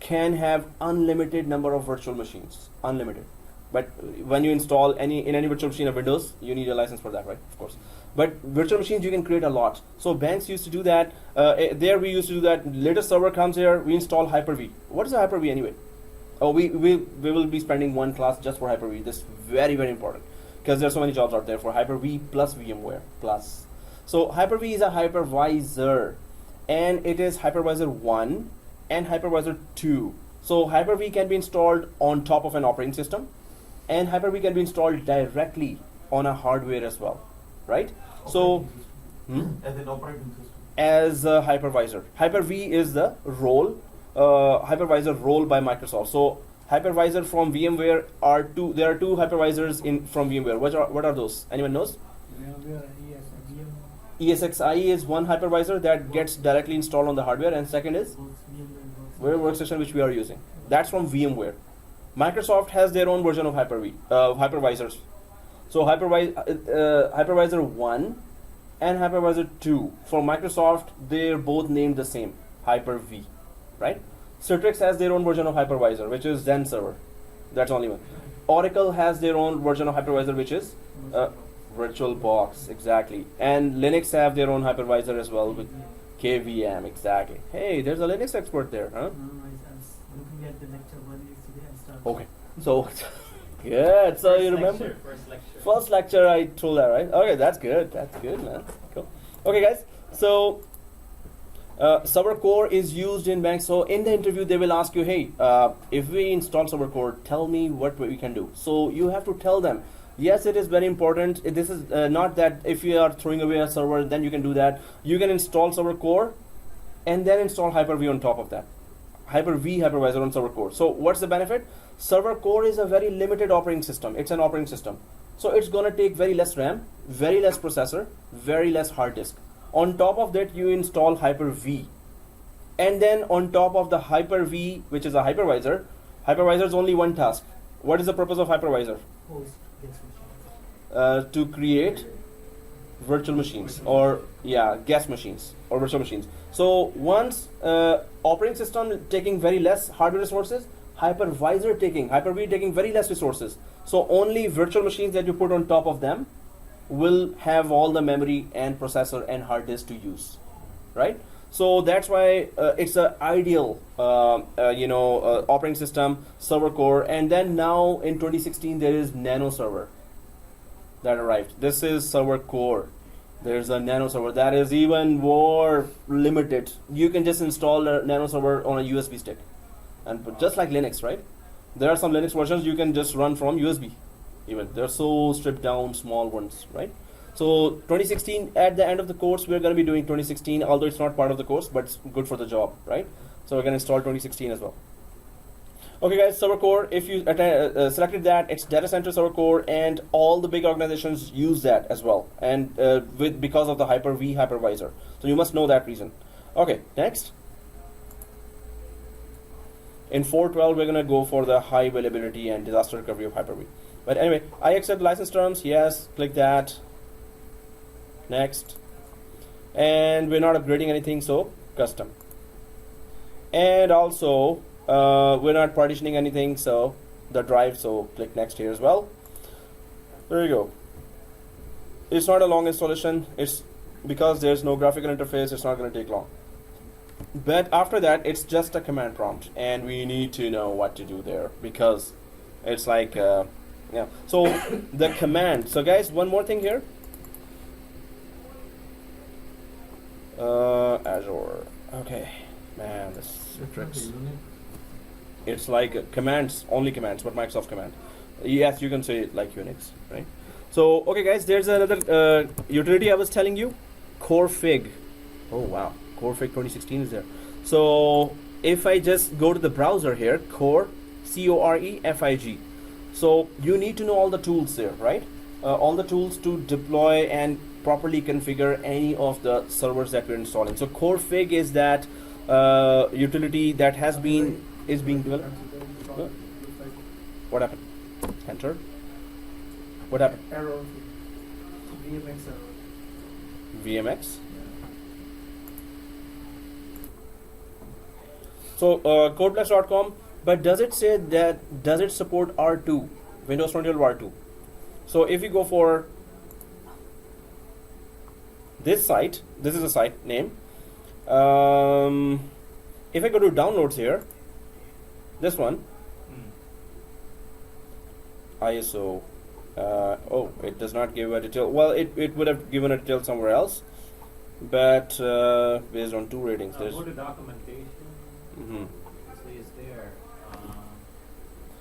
A: can have unlimited number of virtual machines, unlimited. But when you install any virtual machine of Windows, you need a license for that, right? Of course. But virtual machines you can create a lot. So banks used to do that. There we used to do that. Latest server comes here, we install Hyper-V. What is a Hyper-V anyway? Oh, we will be spending one class just for Hyper-V. This is very, very important, because there are so many jobs out there for Hyper-V plus VMware plus. So Hyper-V is a hypervisor, and it is hypervisor 1 and hypervisor 2. So Hyper-V can be installed on top of an operating system, and Hyper-V can be installed directly on a hardware as well, right? So
B: As an operating system.
A: as a hypervisor, Hyper-V is the role, hypervisor role by Microsoft. So hypervisor from VMware there are two hypervisors from VMware. What are those? Anyone knows? ESXi is one hypervisor that gets directly installed on the hardware, and second is workstation, which we are using. That's from VMware. Microsoft has their own version of Hyper-V, hypervisors. So hypervisor 1 and hypervisor 2. For Microsoft, they're both named the same, Hyper-V, right? Citrix has their own version of hypervisor, which is Zen Server. That's only one. Oracle has their own version of hypervisor, which is VirtualBox, exactly. And Linux have their own hypervisor as well with KVM, exactly. Hey, there's a Linux expert there, huh?
E: No, I was looking at the lecture one yesterday and started.
A: Okay, so good. So you remember first lecture I told that, right? Okay, that's good. That's good, man. Cool. Okay, guys. So ServerCore is used in banks. So in the interview, they will ask you, hey, if we install ServerCore, tell me what we can do. So you have to tell them. Yes, it is very important. This is not that if you are throwing away a server, then you can do that. You can install ServerCore and then install Hyper-V on top of that. Hyper-V hypervisor on ServerCore. So what's the benefit? ServerCore is a very limited operating system. It's an operating system. So it's gonna take very less RAM, very less processor, very less hard disk. On top of that, you install Hyper-V. And then on top of the Hyper-V, which is a hypervisor, hypervisor is only one task. What is the purpose of hypervisor?
E: Host guest machine.
A: To create virtual machines, or guest machines or virtual machines. So once operating system taking very less hardware resources, hypervisor taking, Hyper-V taking very less resources. So only virtual machines that you put on top of them will have all the memory and processor and hard disk to use, right? So that's why it's an ideal, operating system, ServerCore. And then now in 2016 there is Nano Server that arrived. This is ServerCore. There's a Nano Server that is even more limited. You can just install a Nano Server on a USB stick, and just like Linux, right? There are some Linux versions you can just run from USB. Even they're so stripped down, small ones, right? So 2016, at the end of the course, we're going to be doing 2016, although it's not part of the course, but it's good for the job, right? So we're going to install 2016 as well. Okay, guys, ServerCore, if you selected that, it's data center ServerCore, and all the big organizations use that as well, and because of the Hyper-V hypervisor. So you must know that reason. Okay, next. In 4.12, we're going to go for the high availability and disaster recovery of Hyper-V. But anyway, I accept license terms. Yes, click that. Next. And we're not upgrading anything, so custom. And also, we're not partitioning anything, so the drive, so click next here as well. There you go. It's not a long installation. It's because there's no graphical interface, it's not going to take long. But after that, it's just a command prompt, and we need to know what to do there, because it's like so the command. So guys, one more thing here. Azure. Okay, man, this tricks. It's like commands, only commands, but Microsoft command. Yes, you can say it like Unix, right? So okay, guys, there's another utility I was telling you, CoreFif. Oh wow, CoreFif 2016 is there. So if I just go to the browser here, Core, CoreFig. So you need to know all the tools there, right? All the tools to deploy and properly configure any of the servers that we're installing. So CoreFig is that utility that is being developed. What happened? Enter. What happened?
E: Error. VMX error.
A: VMX. So codeplex.com, but does it say that, does it support R2, Windows 2012 R2? So if you go for this site, this is a site name. If I go to downloads here, this one, ISO, oh, it does not give a detail. Well, it would have given a detail somewhere else, but based on 2 ratings, there's
C: go to documentation.
A: Mm-hmm.
C: So it's there,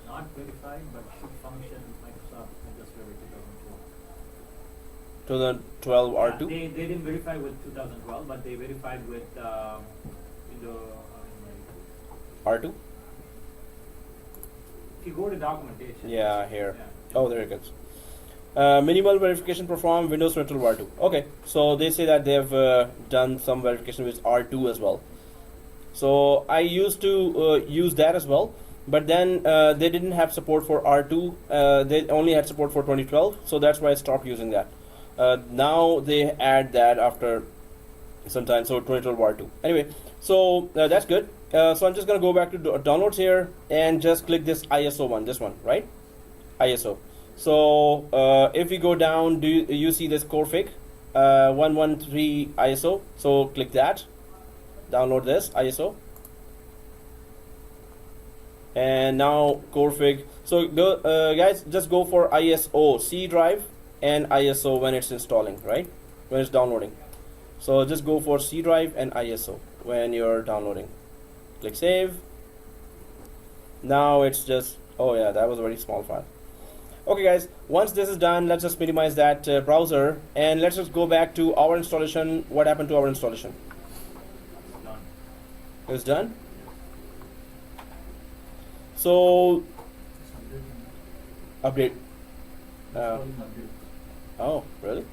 C: not verified, but should function Microsoft Windows Server 2012.
A: 2012 R2.
C: They didn't verify with 2012, but they verified with
A: R2.
C: If you go to documentation.
A: Yeah, here.
C: Yeah.
A: Oh, there it goes. Minimal verification performed Windows 2012 R2. Okay, so they say that they have done some verification with R2 as well. So I used to use that as well, but then they didn't have support for R2. They only had support for 2012, so that's why I stopped using that. Now they add that after some time, so 2012 R2. Anyway, so that's good. So I'm just going to go back to downloads here and just click this ISO one, this one, right? ISO. So if we go down, do you see this CoreFig 113 ISO? So click that. Download this ISO, and now CoreFig. So go, guys, just go for ISO, C drive, and ISO when it's installing, right? When it's downloading. So just go for C drive and ISO when you're downloading. Click save. Now it's just, oh yeah, that was a very small file. Okay, guys, once this is done, let's just minimize that browser, and let's just go back to our installation. What happened to our installation? It's done. So Update.
B: Installing update.
A: Oh, really?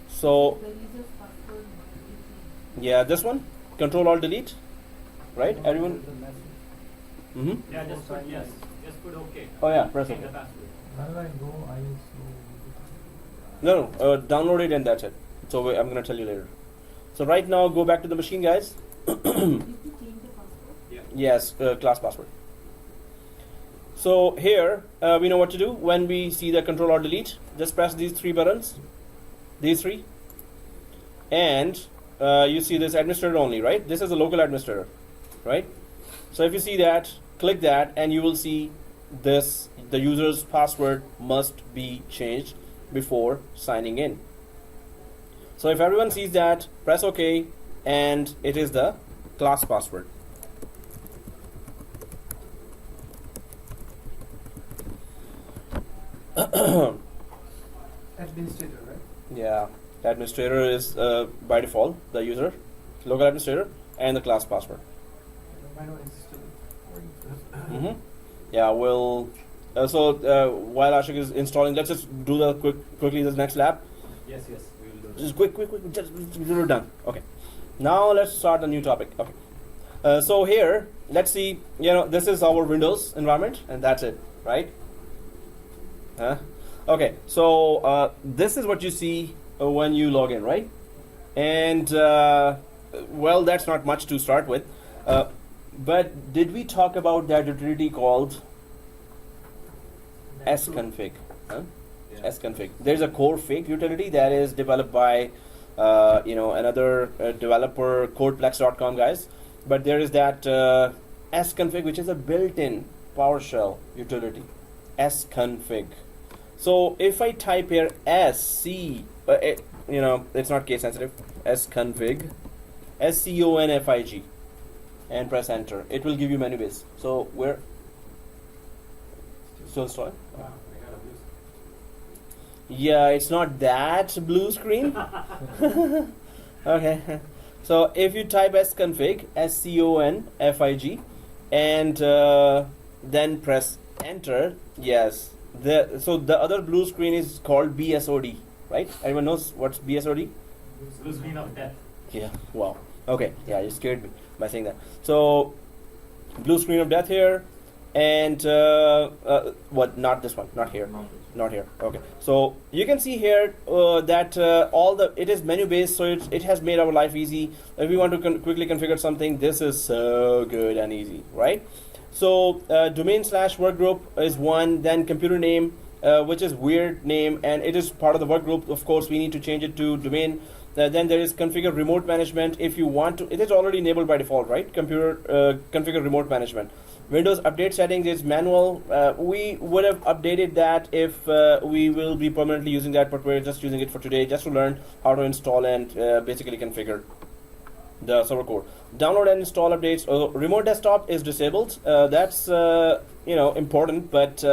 A: So
D: The user's password must be changed.
A: yeah, this one. Control Alt Delete. Right? Everyone.
B: There's a message.
A: Mm-hmm.
C: Yeah, just put yes. Just put OK.
A: Oh yeah, press
C: Change
A: OK.
C: the password.
B: How do I go ISO?
A: No, download it and that's it. So I'm gonna tell you later. So right now, go back to the machine, guys.
D: Did you change the password?
C: Yeah.
A: Yes, class password. So here, we know what to do when we see the Control or Delete. Just press these three buttons, these three, and you see this administrator only, right? This is a local administrator, right? So if you see that, click that, and you will see this. The user's password must be changed before signing in. So if everyone sees that, press OK, and it is the class password.
B: Administrator, right?
A: Yeah, the administrator is by default the user, local administrator, and the class password.
B: I know it's still
A: Mm-hmm. Yeah, we'll. While Ashik is installing, let's just do the quickly this next lab.
C: Yes, yes, we will do it.
A: Just quick, just we're done. Okay. Now let's start a new topic. Okay. So here, let's see. This is our Windows environment, and that's it, right? Okay. So this is what you see when you log in, right? And well, that's not much to start with. But did we talk about that utility called sconfig? Huh?
C: Yeah.
A: Sconfig. There's a CoreFif utility that is developed by another developer, codeplex.com guys. But there is that sconfig, which is a built-in PowerShell utility. Sconfig. So if I type here it's not case sensitive. Sconfig, SCONFIG, and press enter. It will give you menu base. So where? Still installing?
C: Wow, I got a blue.
A: Yeah, it's not that blue screen. Okay. So if you type sconfig, SCONFIG, and then press enter, yes. So the other blue screen is called BSOD, right? Everyone knows what's BSOD?
C: Blue screen of death.
A: Yeah. Wow. Okay. Yeah, you scared me by saying that. So blue screen of death here, and what? Not this one. Not here. Not here. Okay. So you can see here that it is menu based, so it has made our life easy. If we want to quickly configure something, this is so good and easy, right? So domain/workgroup is one. Then computer name, which is weird name, and it is part of the workgroup. Of course, we need to change it to domain. Then there is configure remote management. If you want to, it is already enabled by default, right? Configure remote management. Windows update settings is manual. We would have updated that if we will be permanently using that, but we're just using it for today, just to learn how to install and basically configure the server core. Download and install updates. Remote desktop is disabled. That's important, but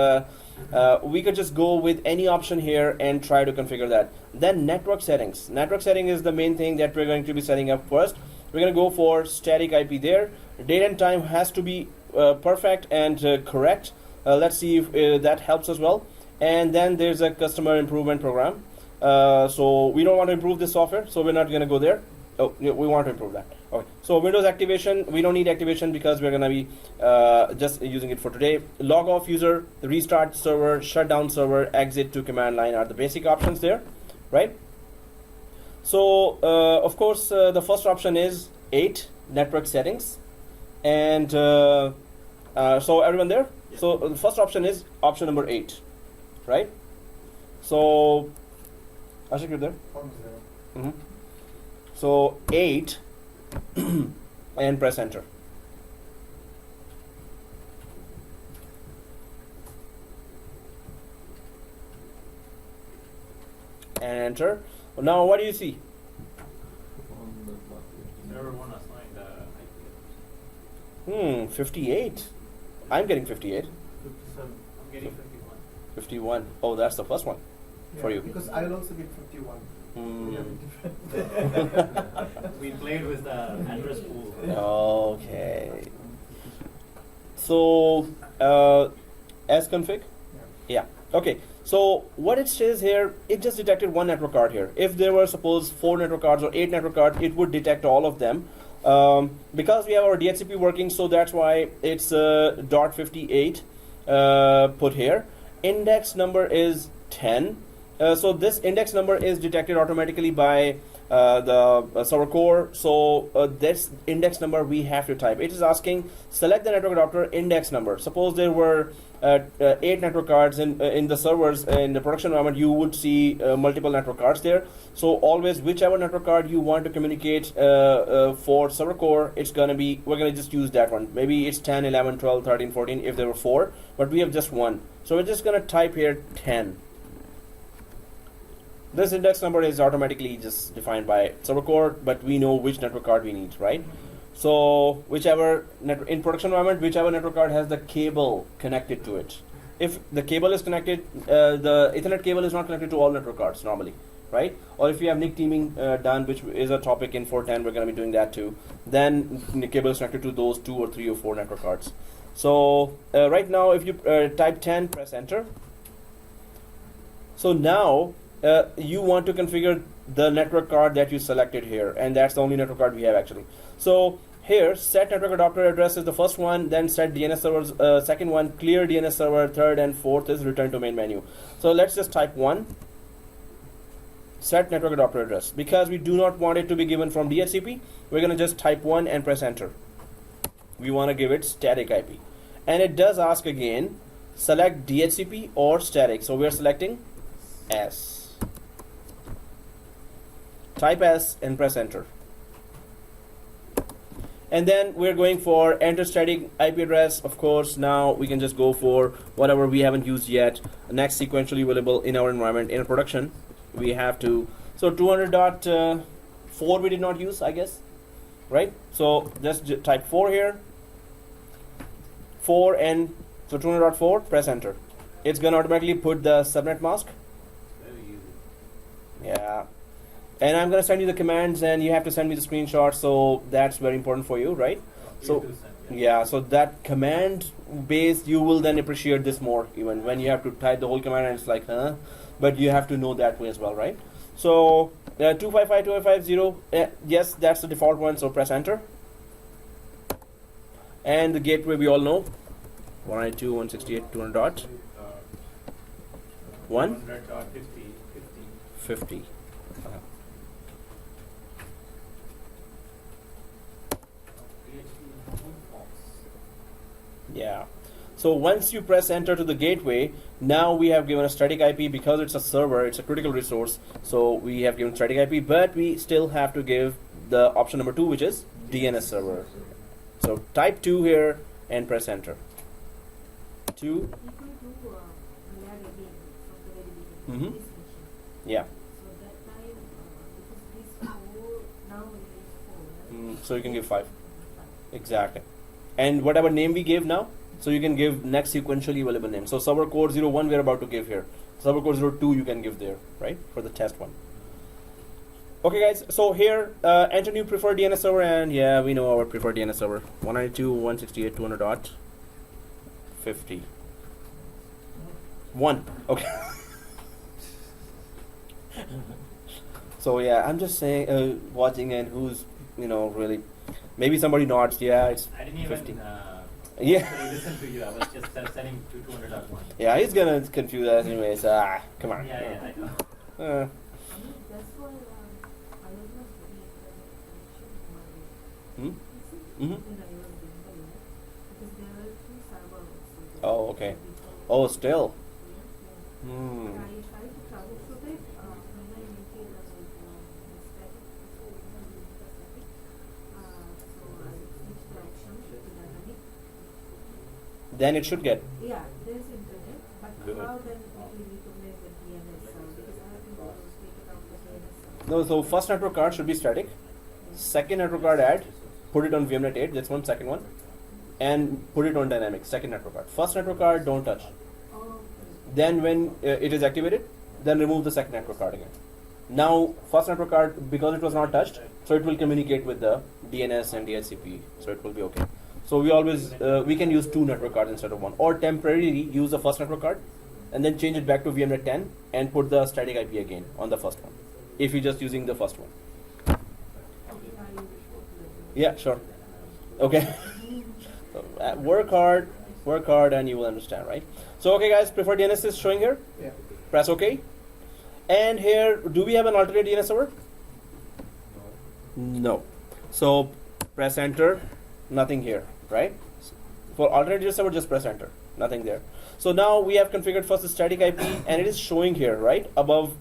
A: we could just go with any option here and try to configure that. Then network settings. Network setting is the main thing that we're going to be setting up first. We're going to go for static IP there. Date and time has to be perfect and correct. Let's see if that helps as well. And then there's a customer improvement program. So we don't want to improve this software, so we're not going to go there. Oh, we want to improve that. Okay. So Windows activation, we don't need activation because we're going to be just using it for today. Log off user, restart server, shut down server, exit to command line are the basic options there, right? So of course, the first option is 8 network settings. And so everyone there?
C: Yeah.
A: So the first option is option number 8, right? So Ashik, you're there? Mm-hmm. So 8 and press enter. And enter. Now what do you see?
C: Server 1 assigned IP.
A: 58. I'm getting 58.
B: 57.
C: I'm getting 51.
A: 51. Oh, that's the first one for you.
B: Because I'll also get 51.
C: We played with the address pool.
A: Okay. So, sconfig, Yeah. Okay. So what it says here, it just detected one network card here. If there were suppose 4 network cards or 8 network cards, it would detect all of them. Because we have our DHCP working, so that's why it's .58 put here. Index number is 10. So this index number is detected automatically by the server core. So this index number we have to type. It is asking select the network adapter index number. Suppose there were 8 network cards in the servers in the production environment, you would see multiple network cards there. So always whichever network card you want to communicate for server core, it's gonna be, we're gonna just use that one. Maybe it's 10, 11, 12, 13, 14 if there were 4, but we have just one. So we're just gonna type here 10. This index number is automatically just defined by server core, but we know which network card we need, right? So whichever in production environment, whichever network card has the cable connected to it. If the cable is connected, the Ethernet cable is not connected to all network cards normally, right? Or if you have NIC teaming done, which is a topic in 410, we're going to be doing that too. Then the cable is connected to those 2 or 3 or 4 network cards. So right now, if you type 10, press enter. So now you want to configure the network card that you selected here, and that's the only network card we have actually. So here, set network adapter address is the first one, then set DNS servers, second one, clear DNS server, third and fourth is return to main menu. So let's just type 1, set network adapter address. Because we do not want it to be given from DHCP, we're going to just type 1 and press enter. We want to give it static IP. And it does ask again, select DHCP or static. So we're selecting S. Type S and press enter. And then we're going for enter static IP address. Of course, now we can just go for whatever we haven't used yet. Next sequentially available in our environment. In production, we have to. So 200.4 we did not use, I guess, right? So just type 4 here. 4 and so 200.4. Press enter. It's gonna automatically put the subnet mask.
C: Very easy.
A: Yeah. And I'm going to send you the commands and you have to send me the screenshot, so that's very important for you, right? So yeah, so that command based, you will then appreciate this more even when you have to type the whole command and it's like, huh? But you have to know that way as well, right? So 255.255.0, yes, that's the default one, so press enter. And the gateway we all know, 192.168.200.1. 50. Yeah. So once you press enter to the gateway, now we have given a static IP because it's a server, it's a critical resource. So we have given static IP, but we still have to give the option number 2, which is DNS server. So type 2 here and press enter. 2.
D: If we do lag again from the very beginning,
A: Mhm.
D: this machine.
A: Yeah.
D: So that time, because this 4, now it is 4.
A: So you can give 5. Exactly. And whatever name we gave now, so you can give next sequentially available name. So ServerCore 01 we're about to give here. ServerCore 02 you can give there, right? For the test one. Okay guys, so here enter new preferred DNS server, and yeah, we know our preferred DNS server. 192.168.200.50. 1. Okay. So yeah, I'm just saying, watching and who's, really, maybe somebody nods, yeah, it's
C: I didn't
A: 50.
C: even
A: Yeah.
C: listen to you. I was just setting to 200.1.
A: Yeah, he's gonna confuse us anyways. Come on.
C: Yeah, I know.
A: Uh,
D: I mean, that's why I was not very connection to my
A: hmm?
D: PC
A: Mhm.
D: when I was doing the lab, because there are 2 servers also there.
A: Oh, okay.
D: Before-
A: Oh, still.
D: Yeah.
A: Hmm.
D: But I tried to troubleshoot it when I make it as a static, so when I use the static, so I switched the option to dynamic.
A: Then it should get.
D: Yeah, there's internet, but
A: Good.
D: how then it will recognize the DNS server, because I have to take it out the DNS server.
A: No, so first network card should be static. Second network card add, put it on VMnet 8, that's one, second one. And put it on dynamic, second network card. First network card, don't touch.
D: Oh,
A: Then when it is activated, then remove the second network card again. Now, first network card, because it was not touched, so it will communicate with the DNS and DHCP, so it will be okay. So we always, we can use 2 network cards instead of 1, or temporarily use the first network card, and then change it back to VMware 10 and put the static IP again on the first one, if you're just using the first one. Yeah, sure. Okay. So, work hard, and you will understand, right? So, okay, guys, preferred DNS is showing here.
B: Yeah.
A: Press OK. And here, do we have an alternate DNS server? No. So, press enter. Nothing here, right? For alternate DNS server, just press enter. Nothing there. So now we have configured first the static IP, and it is showing here, right? Above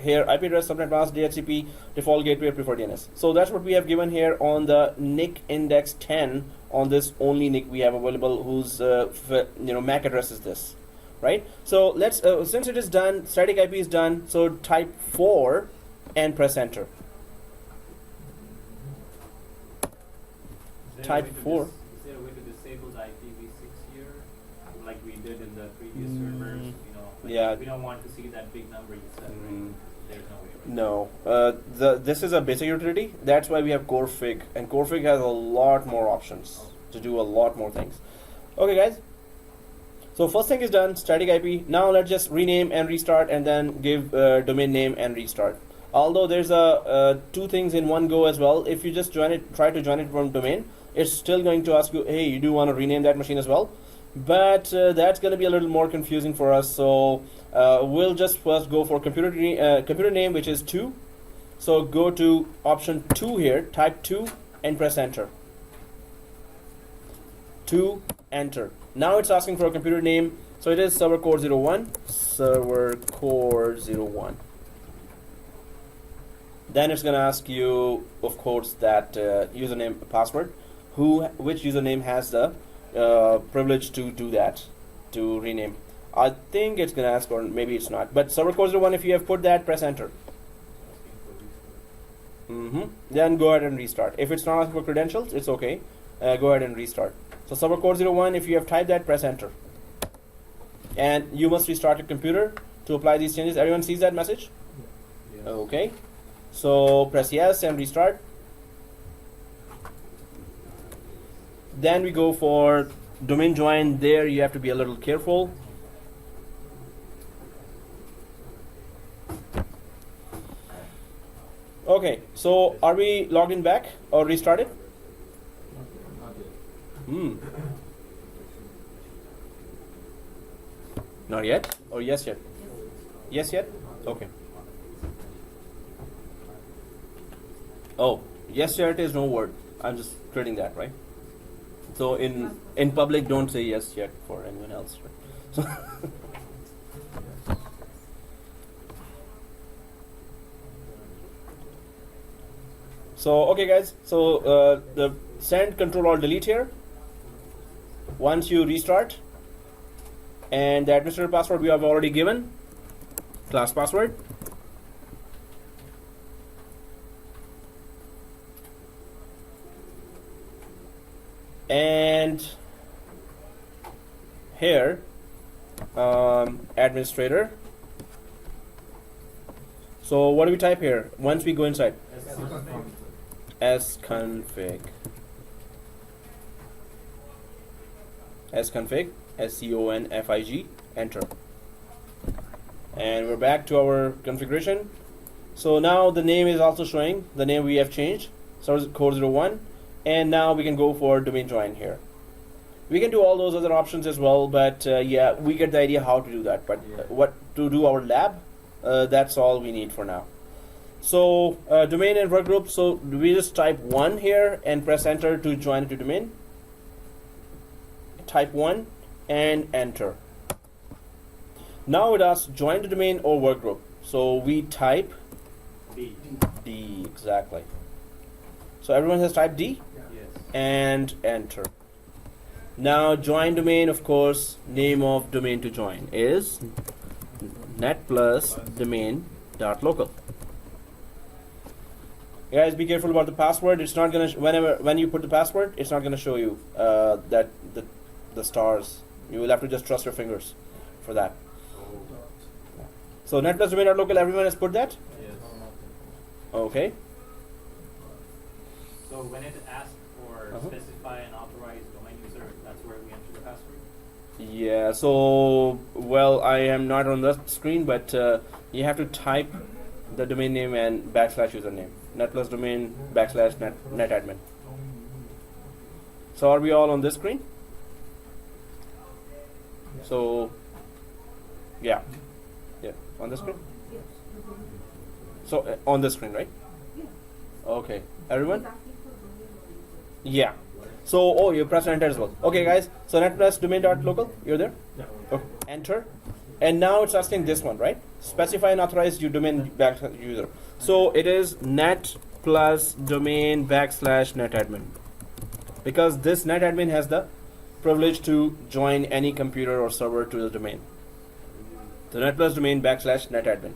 A: here, IP address, subnet mask, DHCP, default gateway, preferred DNS. So that's what we have given here on the NIC index 10 on this only NIC we have available, whose MAC address is this, right? So let's since it is done, static IP is done. So type 4 and press enter. Type 4.
C: Is there a way to disable the IPv6 here, like we did in the previous servers? You know, like
A: yeah.
C: we don't want to see that big number you said, right? There's no way. Right?
A: No, this is a basic utility. That's why we have CoreFif, and CoreFif has a lot more options to do a lot more things. Okay, guys. So first thing is done, static IP. Now let's just rename and restart, and then give domain name and restart. Although there's two things in one go as well. If you just try to join it from domain, it's still going to ask you, hey, you do want to rename that machine as well? But that's going to be a little more confusing for us. So we'll just first go for computer name, which is 2. So go to option 2 here, type 2 and press enter. 2, enter. Now it's asking for a computer name. So it is ServerCore 01, ServerCore 01. Then it's going to ask you, of course, that username, password. Which username has the privilege to do that, to rename. I think it's going to ask, or maybe it's not. But ServerCore 01, if you have put that, press enter. Then go ahead and restart. If it's not asking for credentials, it's okay. Go ahead and restart. So ServerCore 01, if you have typed that, press enter. And you must restart your computer to apply these changes. Everyone sees that message?
C: Yes.
A: Okay. So press yes and restart. Then we go for domain join. There you have to be a little careful. Okay, so are we logged in back or restarted? Not yet? Or yes yet? Yes yet? Okay. Oh, yes yet is no word. I'm just creating that, right? So in public, don't say yes yet for anyone else. Right? So okay, guys. So the send control or delete here. Once you restart, and the administrator password we have already given, class password. And here, administrator. So what do we type here once we go inside? sconfig. sconfig, SCONFIG, enter. And we're back to our configuration. So now the name is also showing, the name we have changed, ServerCore 01. And now we can go for domain join here. We can do all those other options as well, but yeah, we get the idea how to do that. But what to do our lab, that's all we need for now. So domain and workgroup, so we just type 1 here and press enter to join it to domain. Type 1 and enter. Now it asks join the domain or workgroup. So we type D, exactly. So everyone has typed D?
C: Yes.
A: And enter. Now join domain, of course, name of domain to join is net plus domain.local. Guys, be careful about the password. It's not gonna when you put the password, it's not gonna show you that the stars. You will have to just trust your fingers for that. So net plus domain.local, everyone has put that?
C: Yes.
A: Okay.
C: So when it asks for specify an authorized domain user, that's where we enter the password?
A: Yeah, so, well, I am not on the screen, but you have to type the domain name and backslash username. Net plus domain backslash netadmin. So are we all on this screen? So, yeah, on the screen.
D: Yes.
A: So on the screen, right?
D: Yeah.
A: Okay, everyone.
D: It's asking for domain or user.
A: Yeah. So, oh, you press enter as well. Okay, guys. So net plus domain.local. You're there.
B: Yeah.
A: Okay. Enter. And now it's asking this one, right? Specify an authorized domain backslash user. So it is net plus domain backslash netadmin, because this netadmin has the privilege to join any computer or server to the domain. So net plus domain backslash netadmin.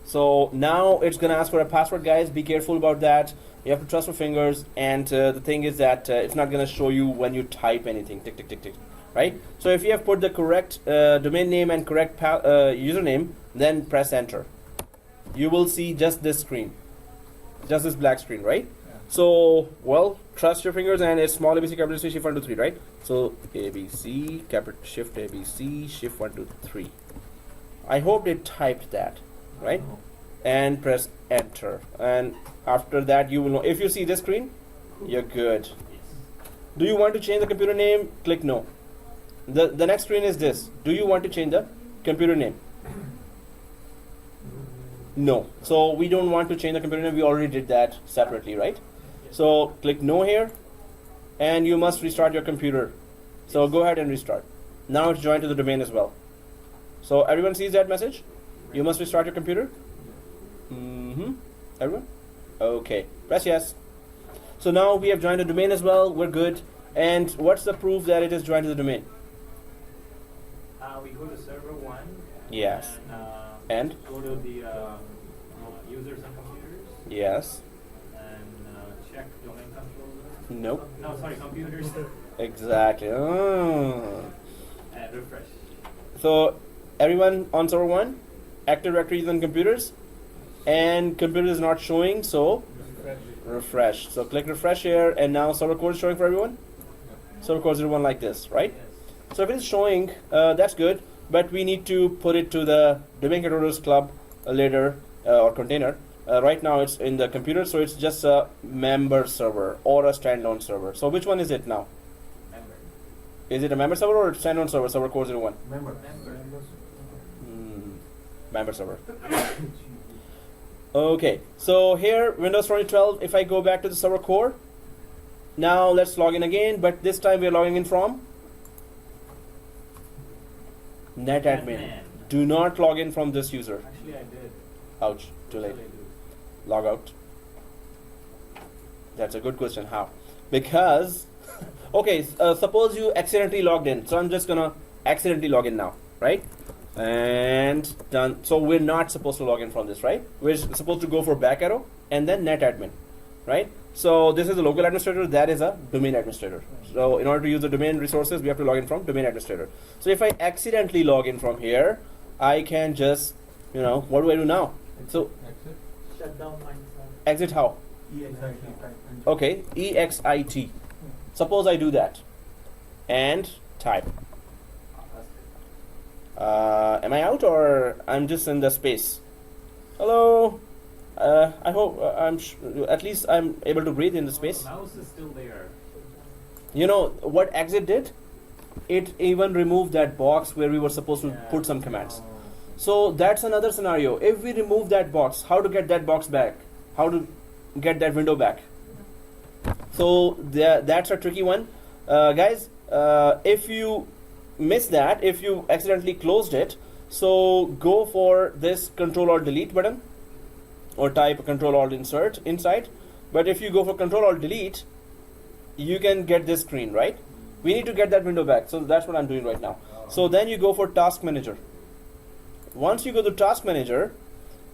A: So now it's gonna ask for a password, guys. Be careful about that. You have to trust your fingers, and the thing is that it's not gonna show you when you type anything. Tick tick tick tick, right? So if you have put the correct domain name and correct username, then press enter. You will see just this screen, just this black screen, right? So, well, trust your fingers, and it's small ABC, capital C, shift 1 2 3, right? So ABC, capital shift ABC, shift 1 2 3. I hope they typed that, right? And press enter, and after that you will know. If you see this screen, you're good. Do you want to change the computer name? Click no. The next screen is this. Do you want to change the computer name? No. So we don't want to change the computer name. We already did that separately, right? So click no here, and you must restart your computer. So go ahead and restart. Now it's joined to the domain as well. So everyone sees that message? You must restart your computer? Everyone? Okay. Press yes. So now we have joined the domain as well. We're good. And what's the proof that it is joined to the domain?
C: We go to server 1.
A: Yes. And?
C: Go to the users and computers.
A: Yes.
C: And check domain controller.
A: Nope.
C: No, sorry, computers.
A: Exactly. Oh.
C: And refresh.
A: So everyone on server 1, active directories and computers, and computer is not showing, so refresh. So click refresh here, and now server core is showing for everyone. Server core 01 like this, right? So if it is showing, that's good, but we need to put it to the domain controllers club later, or container. Right now it's in the computer, so it's just a member server or a standalone server. So which one is it now?
C: Member.
A: Is it a member server or a standalone server? Server core 01.
B: Member.
A: Member server. Okay, so here Windows 2012. If I go back to the server core, now let's log in again, but this time we are logging in from netadmin. Do not log in from this user.
C: Actually, I did.
A: Ouch, too late.
C: Actually, I do.
A: Log out. That's a good question. How? Because okay, suppose you accidentally logged in. So I'm just gonna accidentally log in now, right? And done. So we're not supposed to log in from this, right? We're supposed to go for back arrow and then netadmin, right? So this is a local administrator, that is a domain administrator. So in order to use the domain resources, we have to log in from domain administrator. So if I accidentally log in from here, I can just, what do I do now? So
E: Shut down myself.
A: exit how? Okay, EXIT. Suppose I do that and type. Am I out, or I'm just in the space? Hello. I hope at least I'm able to breathe in the space.
C: The mouse is still there.
A: You know what exit did? It even removed that box where we were supposed to put some commands. So that's another scenario. If we remove that box, how to get that box back? How to get that window back? So that's a tricky one, guys. If you miss that, if you accidentally closed it, so go for this Control Alt Delete button, or type Control Alt Insert inside. But if you go for Control Alt Delete, you can get this screen, right? We need to get that window back, so that's what I'm doing right now. So then you go for Task Manager. Once you go to Task Manager,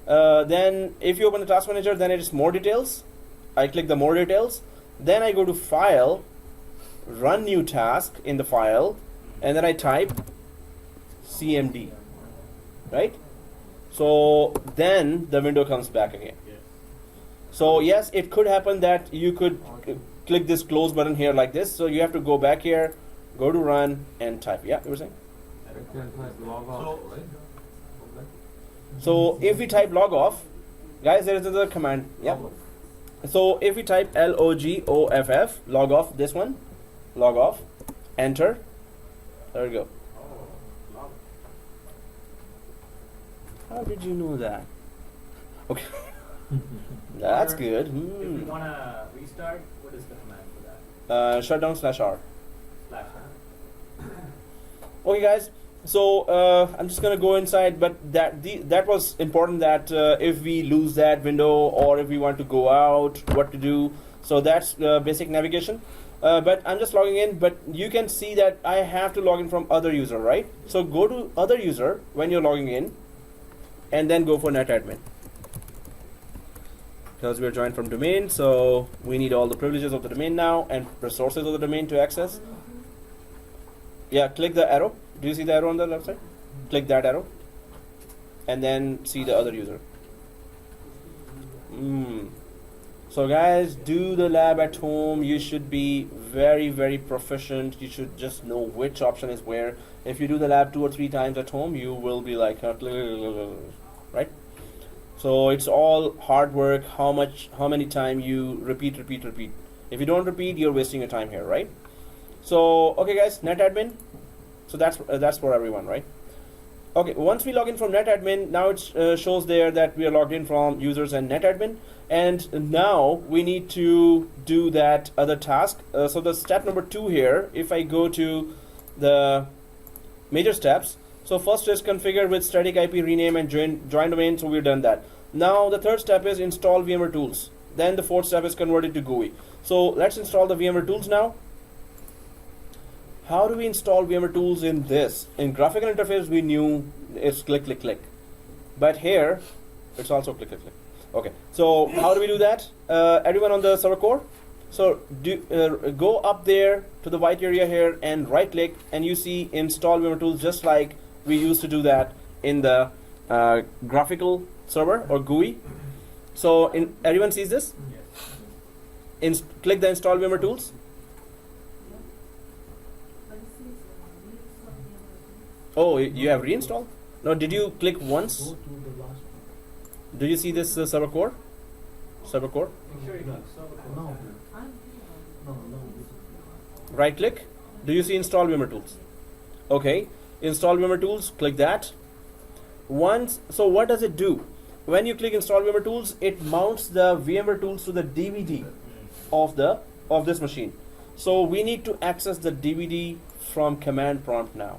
A: then if you open the Task Manager, then it is More Details. I click the More Details. Then I go to File, Run New Task in the file, and then I type CMD, right? So then the window comes back again.
C: Yes.
A: So yes, it could happen that you could click this close button here like this. So you have to go back here, go to run and type. Yeah, you were saying?
F: I can type log off, right? Okay.
A: So if we type log off, guys, there is another command. Yeah. So if we type LOGOFF, log off, this one, log off, enter. There we go.
C: Oh, log.
A: How did you know that? Okay. That's
C: Or
A: good.
C: If we wanna restart, what is the command for that?
A: Shutdown /R.
C: Slash.
A: Okay, guys. So I'm just gonna go inside, but that was important. That if we lose that window or if we want to go out, what to do. So that's basic navigation. But I'm just logging in. But you can see that I have to log in from other user, right? So go to other user when you're logging in, and then go for netadmin. Because we're joined from domain, so we need all the privileges of the domain now and resources of the domain to access. Yeah, click the arrow. Do you see the arrow on the left side? Click that arrow, and then see the other user. So guys, do the lab at home. You should be very, very proficient. You should just know which option is where. If you do the lab 2 or 3 times at home, you will be like, right? So it's all hard work. How many times you repeat. If you don't repeat, you're wasting your time here, right? So okay, guys, netadmin. So that's for everyone, right? Okay, once we log in from netadmin, now it shows there that we are logged in from users and netadmin, and now we need to do that other task. So the step number 2 here, if I go to the major steps, so first is configure with static IP rename and join domain. So we've done that. Now the third step is install VMware tools. Then the fourth step is converted to GUI. So let's install the VMware tools now. How do we install VMware tools in this? In graphical interface, we knew it's click. But here, it's also click. Okay, so how do we do that? Everyone on the server core? So go up there to the white area here and right click, and you see install VMware tools, just like we used to do that in the graphical server or GUI. So everyone sees this?
C: Yes.
A: Click the install VMware tools. Oh, you have reinstalled? No, did you click once?
E: Go to the last one.
A: Do you see this server core? Server core?
C: Make sure you go.
E: No. No.
A: Right click. Do you see install VMware tools? Okay. Install VMware tools. Click that. So what does it do? When you click install VMware tools, it mounts the VMware tools to the DVD of this machine. So we need to access the DVD from command prompt now.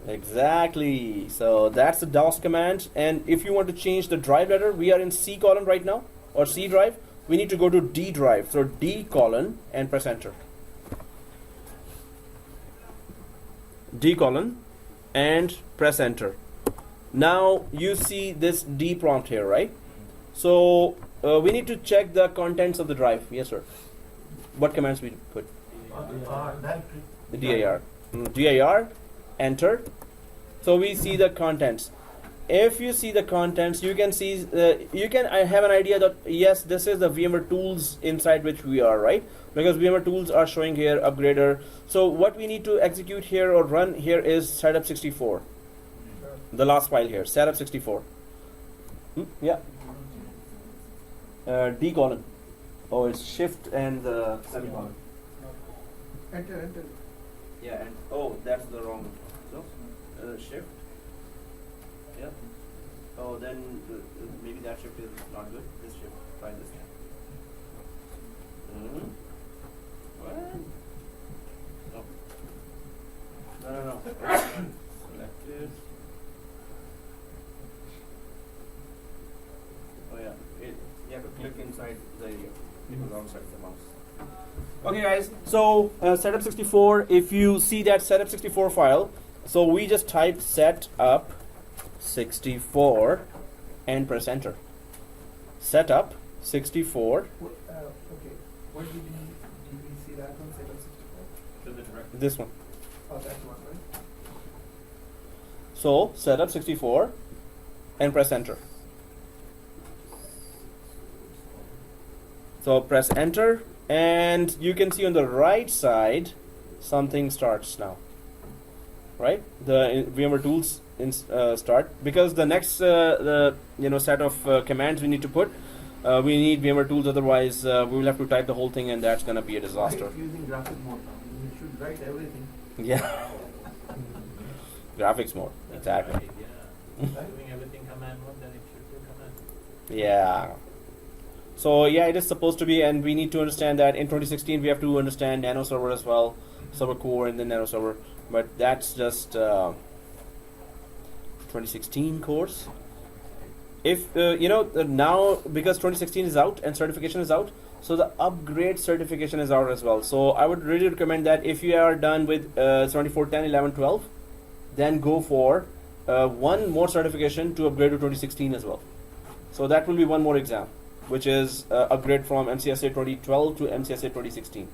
A: Exactly. So that's the DOS command. And if you want to change the drive letter, we are in C colon right now, or C drive. We need to go to D drive. So D colon and press enter. D colon and press enter. Now you see this D prompt here, right? So we need to check the contents of the drive. Yes, sir. What commands we put?
B: Directory.
A: The DIR. DIR. Enter. So we see the contents. If you see the contents, you can see I have an idea that yes, this is the VMware tools inside which we are, right? Because VMware tools are showing here upgrader. So what we need to execute here or run here is setup 64. The last file here, setup 64. Yeah. D colon. Oh, it's shift and the semicolon.
B: Enter.
A: Yeah, and oh, that's the wrong. So shift. Yeah. Oh, then maybe that shift is not good. This shift. Try this. What? No. No. Selected. Oh yeah. You have to click inside the area. It was outside the mouse. Okay, guys. So setup 64. If you see that setup 64 file, so we just typed setup 64 and press enter. Setup 64.
G: Okay. What did we see that on setup 64?
C: To the directory.
A: This one.
G: Oh, that one, right?
A: So setup 64 and press enter. So press enter, and you can see on the right side something starts now. Right, the VMware tools start, because the next set of commands we need to put. We need VMware tools, otherwise we will have to type the whole thing, and that's gonna be a disaster.
B: Right, using graphic mode now. You should write everything.
A: Yeah. Graphics mode, exactly.
C: Right, yeah. Doing everything command mode, then it should do command.
A: Yeah. So yeah, it is supposed to be, and we need to understand that in 2016 we have to understand Nano Server as well, ServerCore and then Nano Server. But that's just 2016 course. If now, because 2016 is out and certification is out, so the upgrade certification is out as well. So I would really recommend that if you are done with 74, 10, 11, 12, then go for one more certification to upgrade to 2016 as well. So that will be one more exam, which is upgrade from MCSA 2012 to MCSA 2016.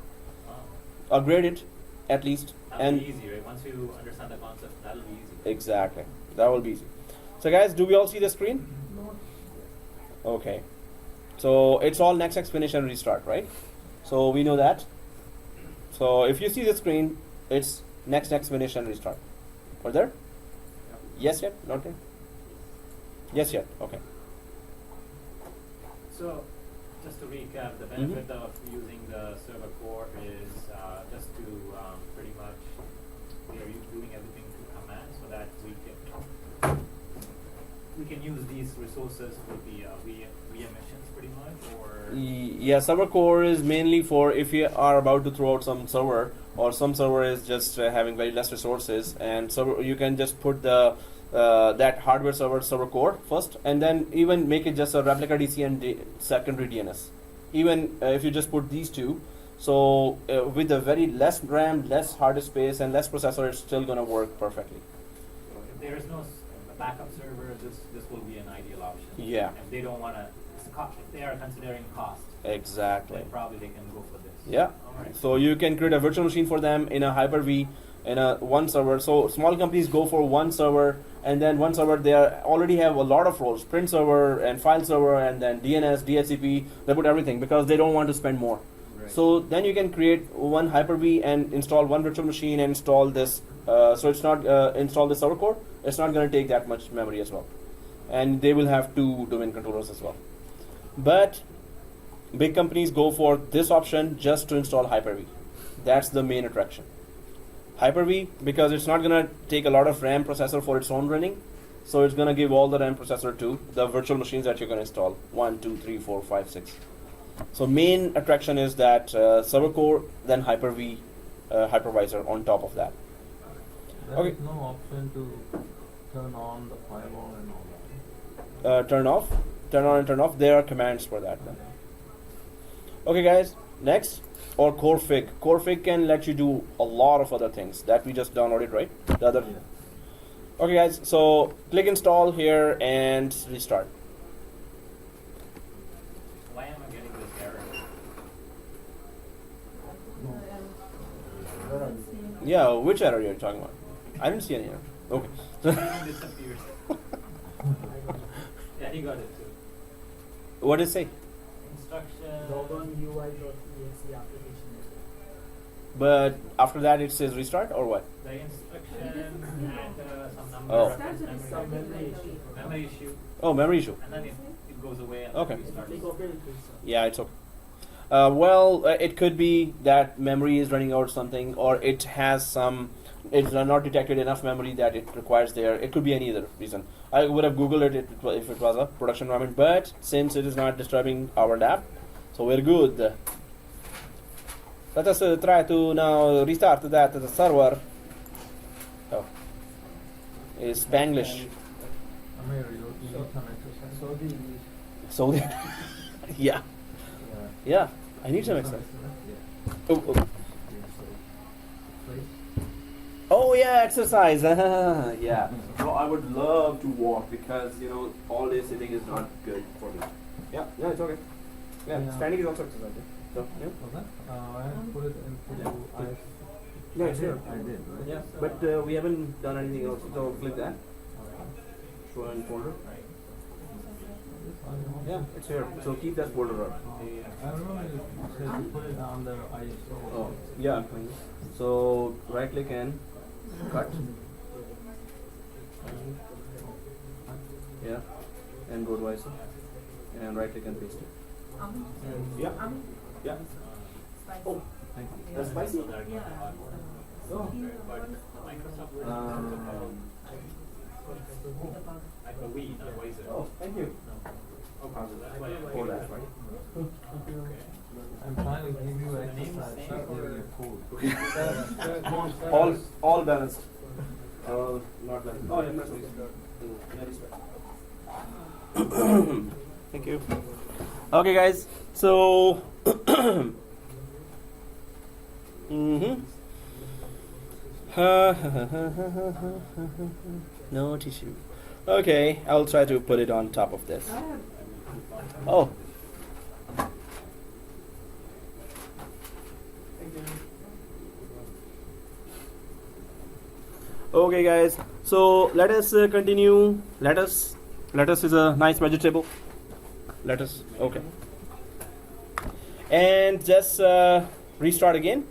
A: Upgrade it at least.
C: That'll be easy, right? Once you understand the concept, that'll be easy.
A: Exactly, that will be easy. So guys, do we all see the screen? Okay, so it's all next finish and restart, right? So we know that. So if you see the screen, it's next finish and restart. Are there? Yes yet? Not yet? Yes yet, okay.
C: So, just to recap, the benefit of using the server core is just to pretty much we are doing everything through command, so that we can use these resources for the VM missions pretty much, or
A: Yeah, server core is mainly for if you are about to throw out some server, or some server is just having very less resources, and server, you can just put the that hardware server core first, and then even make it just a replica DC and secondary DNS. Even if you just put these two, so with a very less RAM, less hard space, and less processor, it's still gonna work perfectly.
C: if there is no backup server, this will be an ideal option.
A: Yeah.
C: If they don't want to, if they are considering cost,
A: Exactly.
C: then probably they can go for this.
A: Yeah.
C: All right.
A: So you can create a virtual machine for them in a Hyper-V, in a one server. So small companies go for one server, and then one server they already have a lot of roles: print server and file server, and then DNS, DHCP. They put everything because they don't want to spend more.
C: Right.
A: So then you can create one Hyper-V and install one virtual machine and install this. So it's not install the server core. It's not going to take that much memory as well, and they will have 2 domain controllers as well. But big companies go for this option just to install Hyper-V. That's the main attraction. Hyper-V, because it's not going to take a lot of RAM processor for its own running, so it's going to give all the RAM processor to the virtual machines that you're going to install. 1, 2, 3, 4, 5, 6. So main attraction is that server core, then Hyper-V hypervisor on top of that.
F: There
A: Okay.
F: is no option to turn on the firewall and all that.
A: Turn off, turn on and turn off. There are commands for that. Then. Okay, guys. Next, or CoreFif. CoreFif can let you do a lot of other things that we just downloaded, right? The other.
F: Yeah.
A: Okay, guys. So click install here and restart.
C: Why am I getting this error?
A: Yeah, which error you're talking about? I didn't see any error. Okay.
C: It disappears. Yeah, he got it too.
A: What does it say?
C: Instruction.
E: Logon UI.exe application.
A: But after that, it says restart or what?
C: The instruction and some number.
A: Oh.
D: Starts with
C: memory,
E: Some memory issue.
C: memory issue,
A: Oh, memory issue.
C: and then it goes away and
A: Okay.
C: then restarts.
E: Click OK, it will start.
A: Yeah, it's okay. Well, it could be that memory is running out or something, or it has some. It's not detected enough memory that it requires there. It could be any other reason. I would have Googled it if it was a production environment, but since it is not disturbing our lab, so we're good. Let us try to now restart that the server. Oh, is Spanglish.
F: Amir, you need some exercise.
A: So, yeah, yeah. I need some exercise. Oh, oh. Oh yeah, exercise. Yeah. No, I would love to walk because all day sitting is not good for me. Yeah, it's okay. Yeah, standing is also exercise. So yeah.
F: Okay. I put it into
A: Yeah, it's here.
F: I did, right?
A: Yeah, but we haven't done anything else. So click that. Show in folder. Yeah, it's here. So keep that folder up.
F: I don't know. It says to put it on the ISO.
A: Oh, yeah. So right click and cut. Yeah, and go to ISO. And right click and paste it. Yeah. Yeah. Oh, thank you. That's spicy? Oh. Oh, thank you. For that, right?
F: I'm trying to give you exercise. She's giving you food.
A: All balanced. Not balanced. Oh, yeah, that's nice. Thank you. Okay, guys. So, no tissue. Okay, I'll try to put it on top of this. Oh. Okay, guys. So let us continue. Lettuce is a nice vegetable. Lettuce. Okay. And just restart again.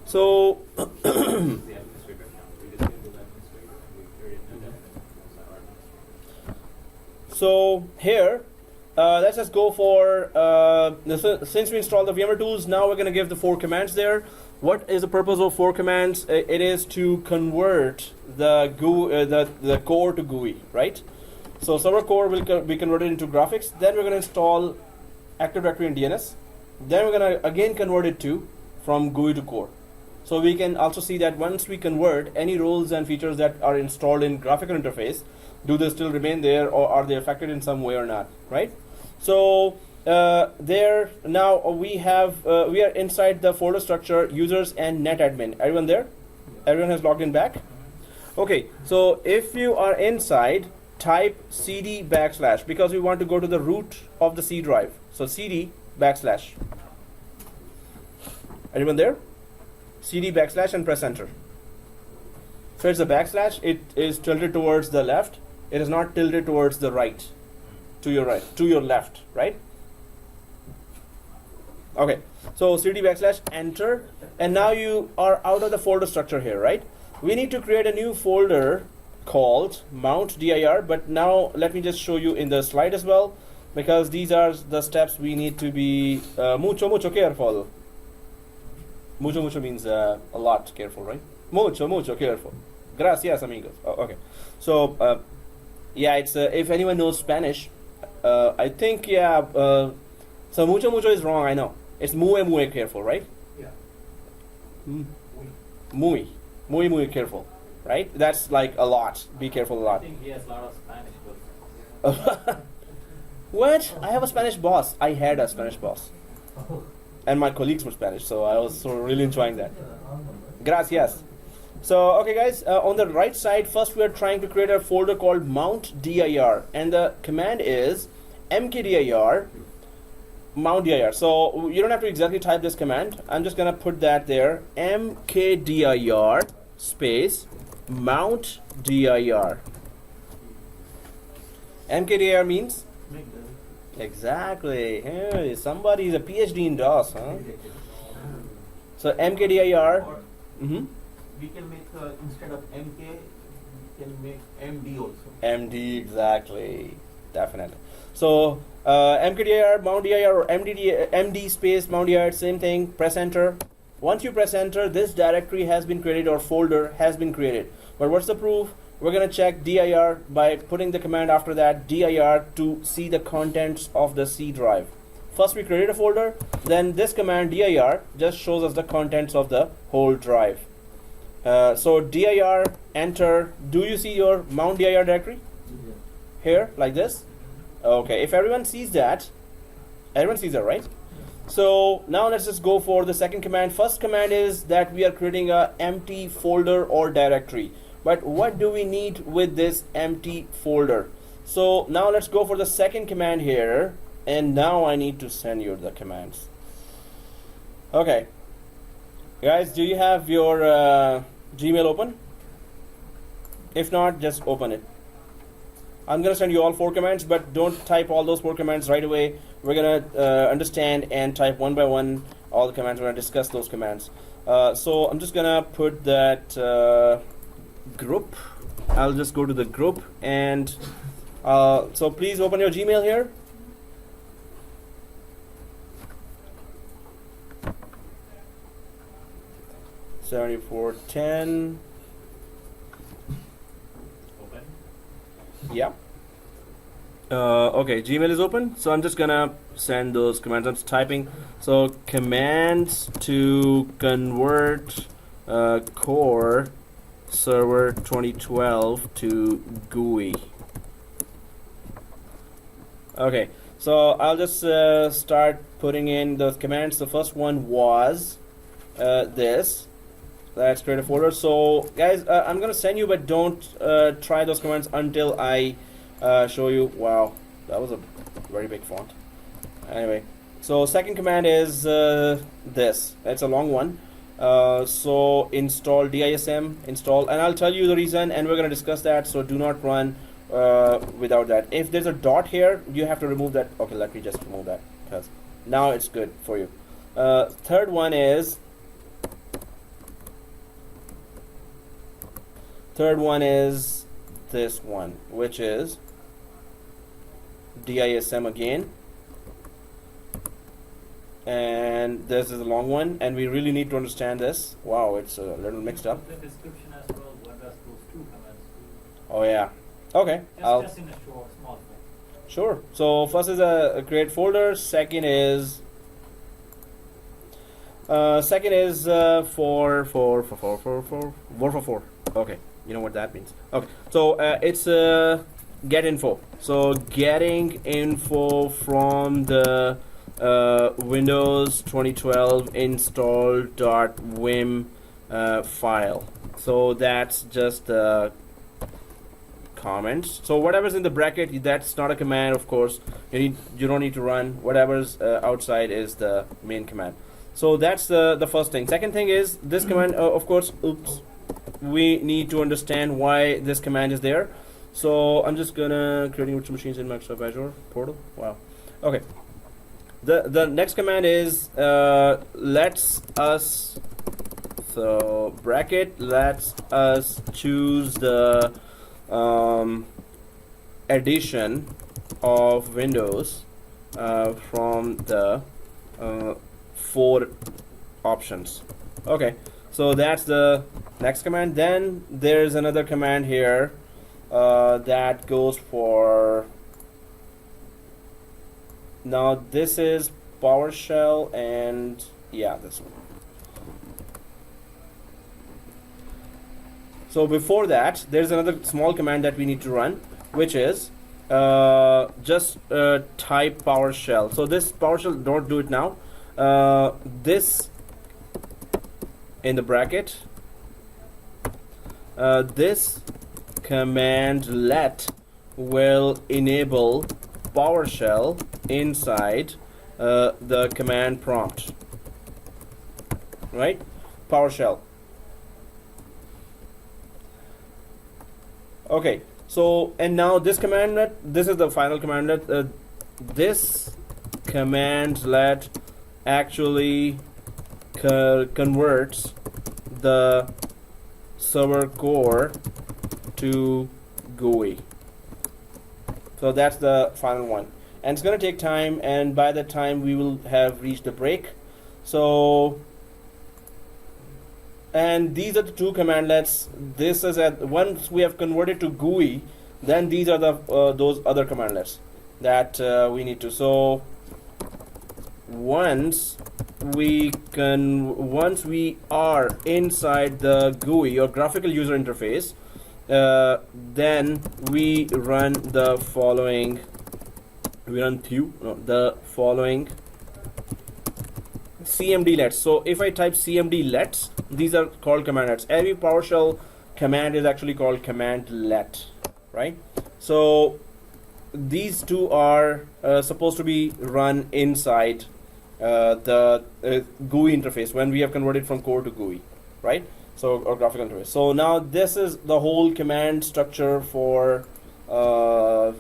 A: So
C: The administrator account, we disable the administrator, and we create a new administrator.
A: So here, let's just go for since we installed the VMware tools. Now we're going to give the 4 commands there. What is the purpose of 4 commands? It is to convert the the core to GUI, right? So server core will be converted into graphics. Then we're going to install Active Directory and DNS. Then we're going to again convert it to from GUI to core. So we can also see that once we convert any roles and features that are installed in graphical interface, do they still remain there or are they affected in some way or not, right? So there now we are inside the folder structure users and netadmin. Everyone there? Everyone has logged in back? Okay, so if you are inside, type cd / because we want to go to the root of the C drive. So cd /. Everyone there? cd / and press enter. So it's a backslash. It is tilted towards the left. It is not tilted towards the right. To your right, to your left, right? Okay. So cd / enter, and now you are out of the folder structure here, right? We need to create a new folder called mount dir, but now let me just show you in the slide as well, because these are the steps we need to be mucho careful. Mucho means a lot careful, right? Mucho careful. Gracias, amigos. Oh, okay. So, yeah, it's if anyone knows Spanish, I think, yeah, so mucho is wrong, I know. It's muy careful, right?
B: Yeah.
A: Muy careful, right? That's like a lot. Be careful a
C: I
A: lot.
C: think he has a lot of Spanish books.
A: What? I have a Spanish boss. I had a Spanish boss. And my colleagues were Spanish, so I was really enjoying that. Gracias. So, okay guys, on the right side, first we are trying to create a folder called mount dir, and the command is mkdir mount dir. So you don't have to exactly type this command. I'm just gonna put that there, mkdir space mount dir. Mkdir means? Exactly. Hey, somebody is a PhD in DOS, huh? So mkdir.
B: We can make instead of MK, we can make MD also.
A: MD, exactly. Definitely. So mkdir mount dir or MD space mount dir, same thing. Press enter. Once you press enter, this directory has been created or folder has been created. But what's the proof? We're going to check dir by putting the command after that, dir, to see the contents of the C drive. First we created a folder, then this command dir just shows us the contents of the whole drive. So dir, enter. Do you see your mount dir directory?
F: Yeah.
A: Here, like this? Okay, if everyone sees that, right? So now let's just go for the second command. First command is that we are creating a empty folder or directory. But what do we need with this empty folder? So now let's go for the second command here. And now I need to send you the commands. Okay. Guys, do you have your Gmail open? If not, just open it. I'm gonna send you all 4 commands, but don't type all those 4 commands right away. We're gonna understand and type one by one all the commands. We're gonna discuss those commands. So I'm just gonna put that group. I'll just go to the group, and so please open your Gmail here. $74.10.
C: Open.
A: Yeah. Okay, Gmail is open, so I'm just gonna send those commands. I'm just typing. So commands to convert core server 2012 to GUI. Okay, so I'll just start putting in those commands. The first one was this. Let's create a folder. So guys, I'm gonna send you, but don't try those commands until I show you. Wow, that was a very big font. Anyway, so second command is this. It's a long one. So install DISM, install, and I'll tell you the reason, and we're gonna discuss that. So do not run without that. If there's a dot here, you have to remove that. Okay, let me just remove that because now it's good for you. Third one is this one, which is DISM again, and this is a long one, and we really need to understand this. Wow, it's a little mixed up.
C: The description as well, what does those 2 commands do?
A: Oh yeah. Okay.
C: Just in a short, small form.
A: Sure. So first is a create folder. Second is for. Okay. You know what that means. Okay. So it's get info. So getting info from the Windows 2012 install.vim file. So that's just the comments. So whatever's in the bracket, that's not a command, of course. You don't need to run. Whatever's outside is the main command. So that's the first thing. Second thing is this command, of course. Oops. We need to understand why this command is there. So I'm just gonna creating virtual machines in Microsoft Azure portal. Wow. Okay. The next command is lets us, so bracket, lets us choose the edition of Windows from the 4 options. Okay, so that's the next command. Then there's another command here that goes for, now this is PowerShell, and yeah, this one. So before that, there's another small command that we need to run, which is just type PowerShell. So this PowerShell, don't do it now. This in the bracket, this command let will enable PowerShell inside the command prompt, right? PowerShell. Okay, so and now this commandlet, this is the final commandlet. This commandlet actually converts the server core to GUI. So that's the final one, and it's going to take time, and by the time we will have reached the break. So, and these are the 2 commandlets. This is at once we have converted to GUI, then these are the those other commandlets that we need to. So once we are inside the GUI or graphical user interface, then we run the following. The following cmd lets. So if I type cmd lets, these are called commandlets. Every PowerShell command is actually called command let, right? So these 2 are supposed to be run inside the GUI interface when we have converted from core to GUI, right? So, or graphical interface. So now this is the whole command structure for the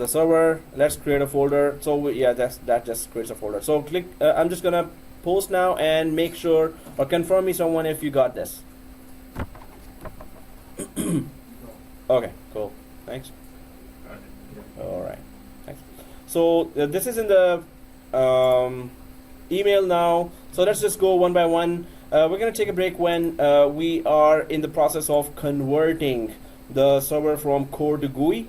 A: server. Let's create a folder. So yeah, that just creates a folder. So click. I'm just gonna post now and make sure or confirm me someone if you got this. Okay, cool. Thanks. All right. Thanks. So this is in the email now. So let's just go one by one. We're going to take a break when we are in the process of converting the server from core to GUI.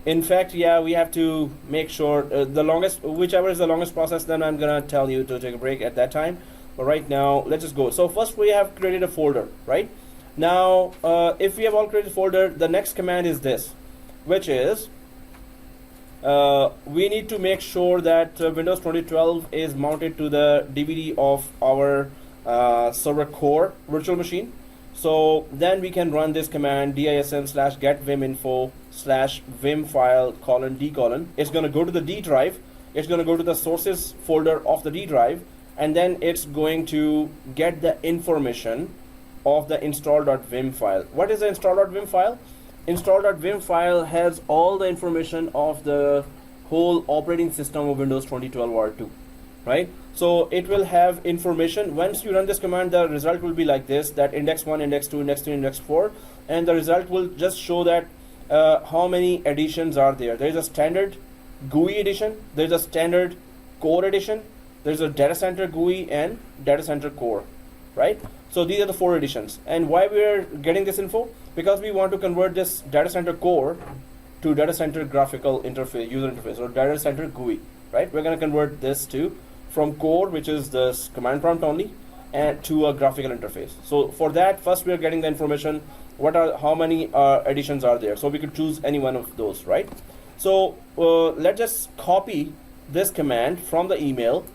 A: In fact, yeah, we have to make sure the longest, whichever is the longest process, then I'm going to tell you to take a break at that time. But right now, let's just go. So first we have created a folder, right? Now, if we have all created a folder, the next command is this, which is we need to make sure that Windows 2012 is mounted to the DVD of our ServerCore virtual machine. So then we can run this command DISM/get viminfo/vim file : d : it's going to go to the D drive. It's going to go to the sources folder of the D drive, and then it's going to get the information of the install.vim file. What is the install.vim file? Install.vim file has all the information of the whole operating system of Windows 2012 R2, right? So it will have information. Once you run this command, the result will be like this, that index 1, index 2, index 3, index 4, and the result will just show that how many editions are there. There is a standard GUI edition, there is a standard core edition, there is a data center GUI and data center core, right? So these are the 4 editions. And why we are getting this info? Because we want to convert this data center core to data center graphical interface, user interface, or data center GUI, right? We're going to convert this to from core, which is this command prompt only, and to a graphical interface. So for that, first we are getting the information, how many editions are there. So we could choose any one of those, right? So let's just copy this command from the email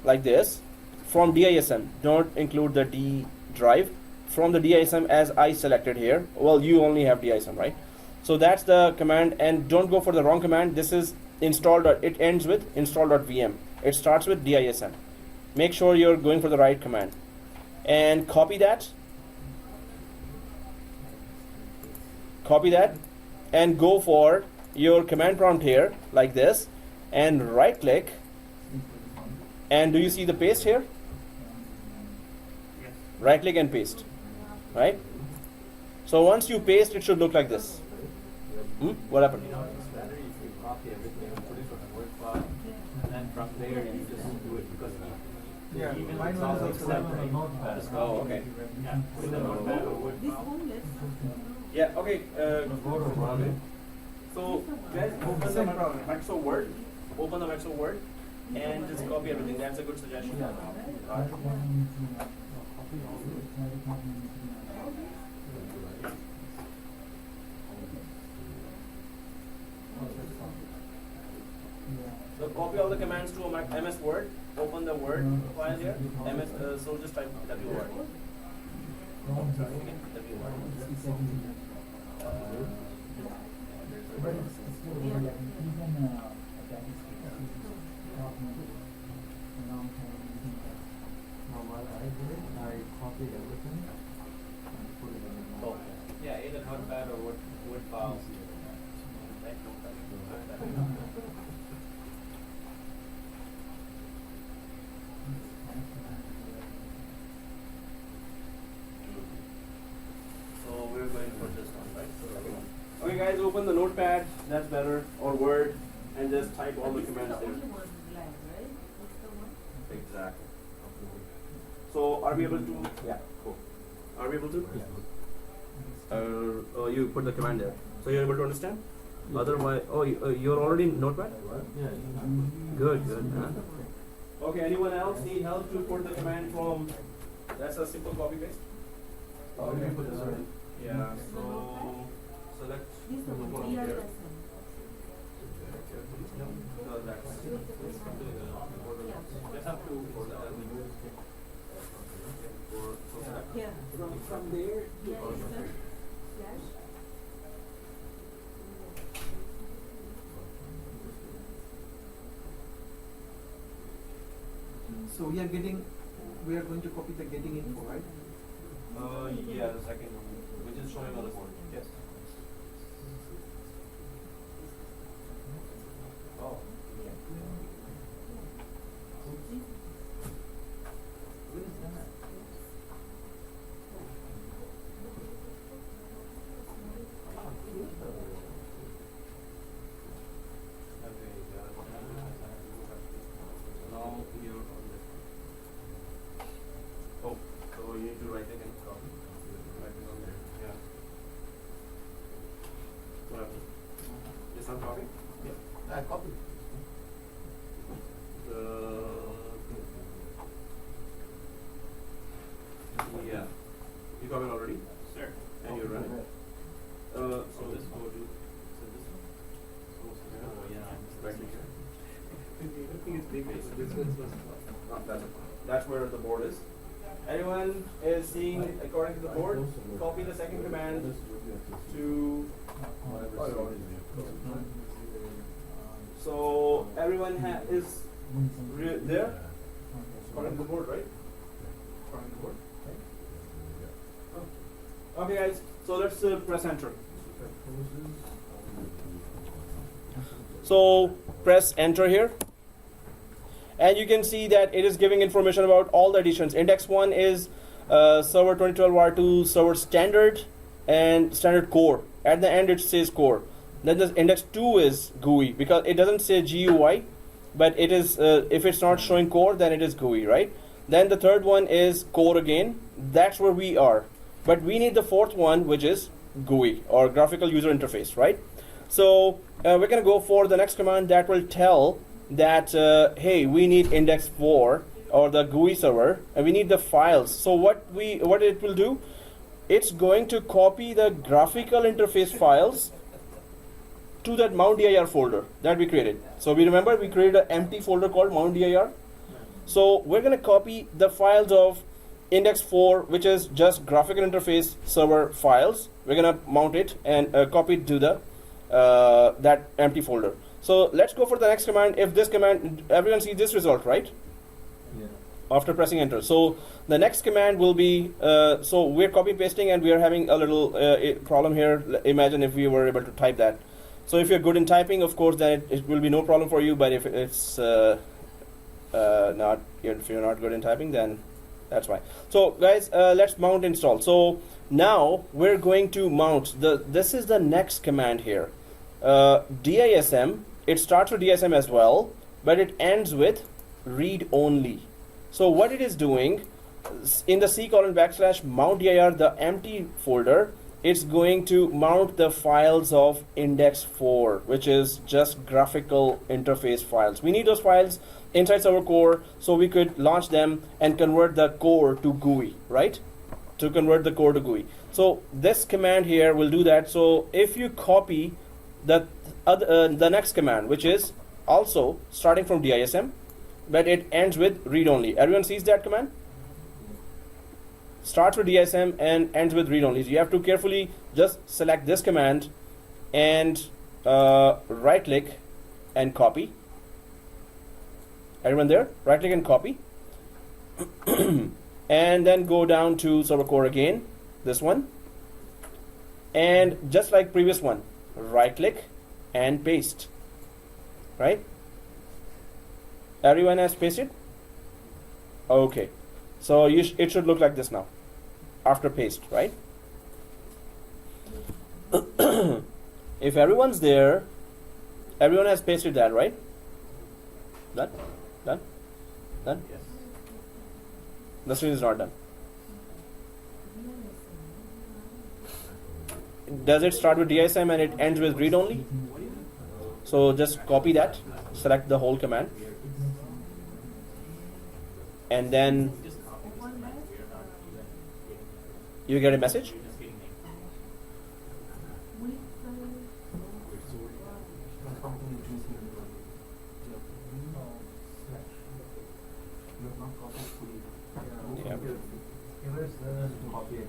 A: like this, from DISM. Don't include the D drive. From the DISM as I selected here. Well, you only have DISM, right? So that's the command, and don't go for the wrong command. This is install. It ends with install.vm. It starts with DISM. Make sure you're going for the right command. And copy that. Copy that. And go for your command prompt here, like this. And right click. And do you see the paste here?
C: Yes.
A: Right click and paste. Right? So once you paste, it should look like this. What happened?
C: You know, it's better if you copy everything and put it on a Word file, and then from there you just do it, because
G: Yeah,
C: even
G: mine
C: it's
G: was
C: all
G: also
C: separate.
F: Notepad.
C: Just
A: Oh,
C: copy
A: okay.
C: it. Yeah, with the Notepad or Word
D: This
C: file.
D: one, let's.
A: Yeah, okay.
F: Go to run it.
A: So guys, open
G: Same
A: the
G: problem.
A: Microsoft Word. Open the Microsoft Word and just copy everything. That's a good suggestion. So copy all the commands to a MS Word. Open the Word file here. MS. So just type W Word. Sorry, again, W Word.
F: Now what I did, I copied everything and put it in a
A: Oh.
F: notepad.
C: Yeah, either Notepad or Word file. Right, Notepad.
A: So we're going for this one, right? Okay, guys, open the Notepad. That's better, or Word, and just type all the
D: This is
A: commands
D: the
A: there.
D: only one blank, right? What's the one?
A: Exactly. So are we able to? Yeah. Cool. Are we able to? Oh, you put the command there. So you're able to understand? Otherwise, you're already in Notepad?
F: Yeah.
A: Good, good. Huh? Okay, anyone else need help to put the command from? That's a simple copy paste.
F: Oh, you put this already?
A: Yeah. So select.
D: This is the one,
A: here.
D: DISM.
A: No, that's.
C: Just have to for the
D: Yeah.
G: From there,
D: DISM slash.
G: so we are going to copy the getting info, right?
A: Yeah, the second one, which is showing on the board. Yes. Oh. What is that? Now you're on this one. Oh, so you need to right click and copy. Right click on there. Yeah. What happened? Is not copy?
B: Yeah, I copy.
A: Yeah. You copied already?
C: Sir.
A: And you're running?
C: So
A: So
C: this
A: this
C: go
A: go
C: to,
A: to.
C: so this one? Oh, yeah.
A: Right click here.
G: Everything is big, so this one's was
A: That's where the board is. Anyone is seeing according to the board? Copy the second command to. So everyone is there according to the board, right? According to the board. Okay, guys. So let's press enter. So press enter here. And you can see that it is giving information about all the additions. Index 1 is server 2012 R2 server standard and standard core. At the end it says core. Then the index 2 is GUI because it doesn't say GUI, but it is if it's not showing core, then it is GUI, right? Then the third one is core again. That's where we are. But we need the fourth one, which is GUI or graphical user interface, right? So we're gonna go for the next command that will tell that hey, we need index 4 or the GUI server and we need the files. So what it will do, it's going to copy the graphical interface files to that mount.dir folder that we created. So we remember we created an empty folder called mount.dir. So we're going to copy the files of index 4, which is just graphical interface server files. We're going to mount it and copy it to the that empty folder. So let's go for the next command. If this command, everyone sees this result, right?
F: Yeah.
A: After pressing enter. So the next command will be, so we're copy pasting and we are having a little problem here. Imagine if we were able to type that. So if you're good in typing, of course, then it will be no problem for you. But if it's not, if you're not good in typing, then that's fine. So guys, let's mount install. So now we're going to mount this is the next command here. DISM, it starts with DISM as well, but it ends with read only. So what it is doing in the C:\mount.dir, the empty folder, it's going to mount the files of index 4, which is just graphical interface files. We need those files inside ServerCore so we could launch them and convert the core to GUI, right? To convert the core to GUI. So this command here will do that. So if you copy the next command, which is also starting from DISM, but it ends with read only. Everyone sees that command? Starts with DISM and ends with read only. So you have to carefully just select this command and right click and copy. Everyone there? Right click and copy. And then go down to ServerCore again, this one. And just like previous one, right click and paste. Right? Everyone has pasted? Okay. So it should look like this now after paste, right? If everyone's there, everyone has pasted that, right? Done? Done? Done?
C: Yes.
A: The screen is not done. Does it start with DISM and it ends with read only? So just copy that, select the whole command, and then
C: Just copy this command. We are not even getting,
A: you get a message.
C: we're just getting named.
A: Yeah.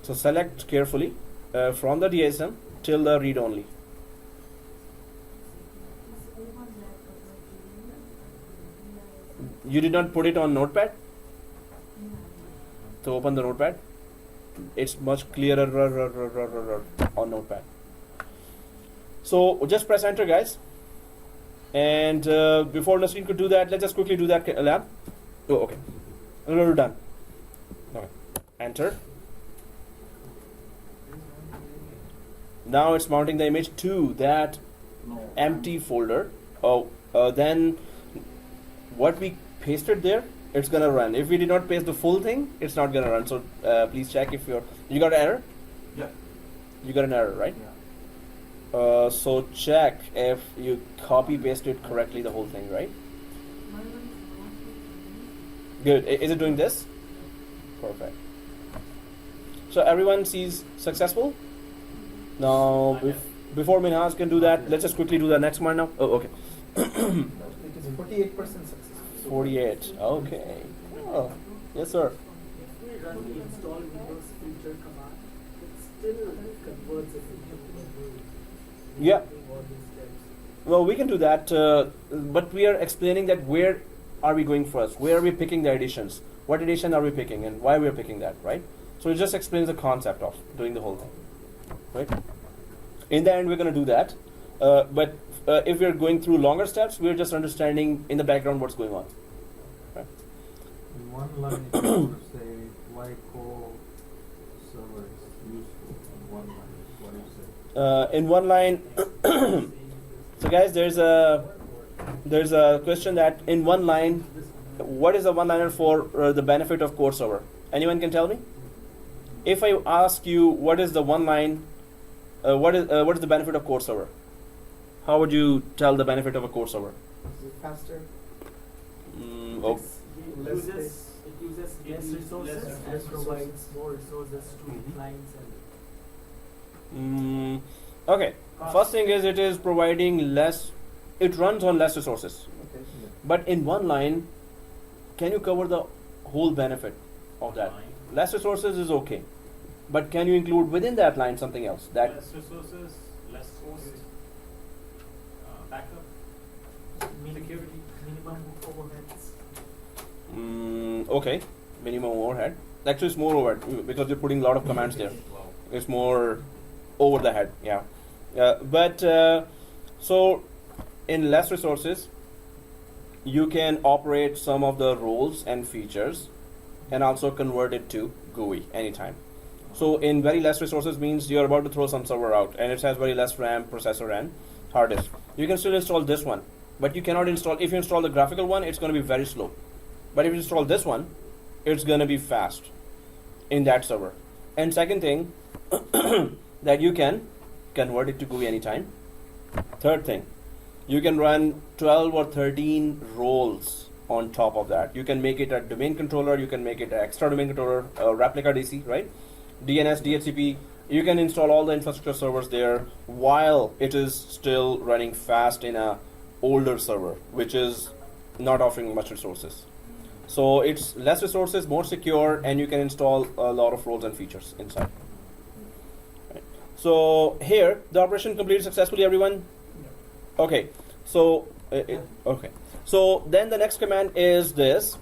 A: So select carefully from the DSM till the read only. You did not put it on Notepad? So open the notepad. It's much clearer on notepad. So just press enter, guys. And before Nasreen could do that, let's just quickly do that lab. Oh, okay. We're done. Okay. Enter. Now it's mounting the image to that empty folder. Then what we pasted there, it's gonna run. If we did not paste the full thing, it's not gonna run. So please check if you got an error.
B: Yeah.
A: You got an error, right?
B: Yeah.
A: So check if you copy pasted correctly the whole thing, right? Good. Is it doing this? Perfect. So everyone sees successful. Now, before Minhaj can do that, let's just quickly do the next command now. Oh, okay.
G: It is 48% successful.
A: 48. Okay. Oh, yes, sir.
E: If we run the install Windows filter command, it still converts it into
A: Yeah.
E: all these steps.
A: Well, we can do that, but we are explaining that where are we going first? Where are we picking the editions? What edition are we picking and why we are picking that, right? So it just explains the concept of doing the whole thing, right? In the end, we're going to do that, but if we're going through longer steps, we're just understanding in the background what's going on. Right?
F: In one line, if you want to say why core server is useful in one line, what do you say?
A: In one line, so guys, there's a question that in one line, what is the one-liner for the benefit of core server? Anyone can tell me? If I ask you what is the one line, what is the benefit of core server? How would you tell the benefit of a core server?
G: Is it faster?
A: Oh,
E: It uses less resources
C: less
E: and provides more resources to clients and
A: okay. First thing is it is providing less. It runs on less resources.
G: Okay.
A: But in one line, can you cover the whole benefit of that? Less resources is okay, but can you include within that line something else? That
C: Less resources, less cost, backup, security.
E: minimum overheads.
A: Okay, minimum overhead. Actually, it's more overhead because you're putting a lot of commands there.
C: Wow.
A: It's more over the head, yeah. So in less resources, you can operate some of the roles and features and also convert it to GUI anytime. So in very less resources means you're about to throw some server out and it has very less RAM, processor and hard disk. You can still install this one, but you cannot install, if you install the graphical one, it's going to be very slow. But if you install this one, it's going to be fast in that server. And second thing, that you can convert it to GUI anytime. Third thing, you can run 12 or 13 roles on top of that. You can make it a domain controller, you can make it an extra domain controller, replica DC, right? DNS, DHCP. You can install all the infrastructure servers there while it is still running fast in a older server, which is not offering much resources. So it's less resources, more secure, and you can install a lot of roles and features inside. Right. So here, the operation completed successfully, everyone? Okay. So, okay. So then the next command is this.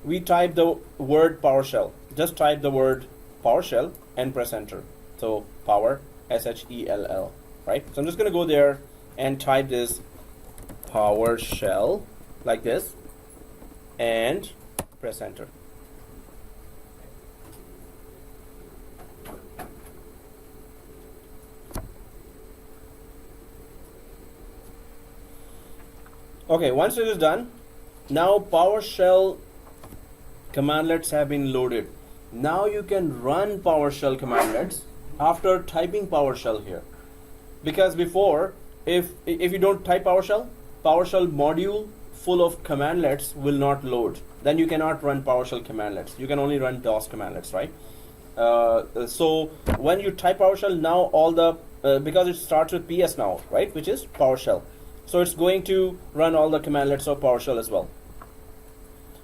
A: We type the word PowerShell. Just type the word PowerShell and press enter. So power, SHELL, right? So I'm just going to go there and type this PowerShell like this and press enter. Okay, once it is done, now PowerShell commandlets have been loaded. Now you can run PowerShell commandlets after typing PowerShell here. Because before, if you don't type PowerShell module full of commandlets will not load. Then you cannot run PowerShell commandlets. You can only run DOS commandlets, right? So when you type PowerShell, now all the, because it starts with PS now, right? Which is PowerShell. So it's going to run all the commandlets of PowerShell as well.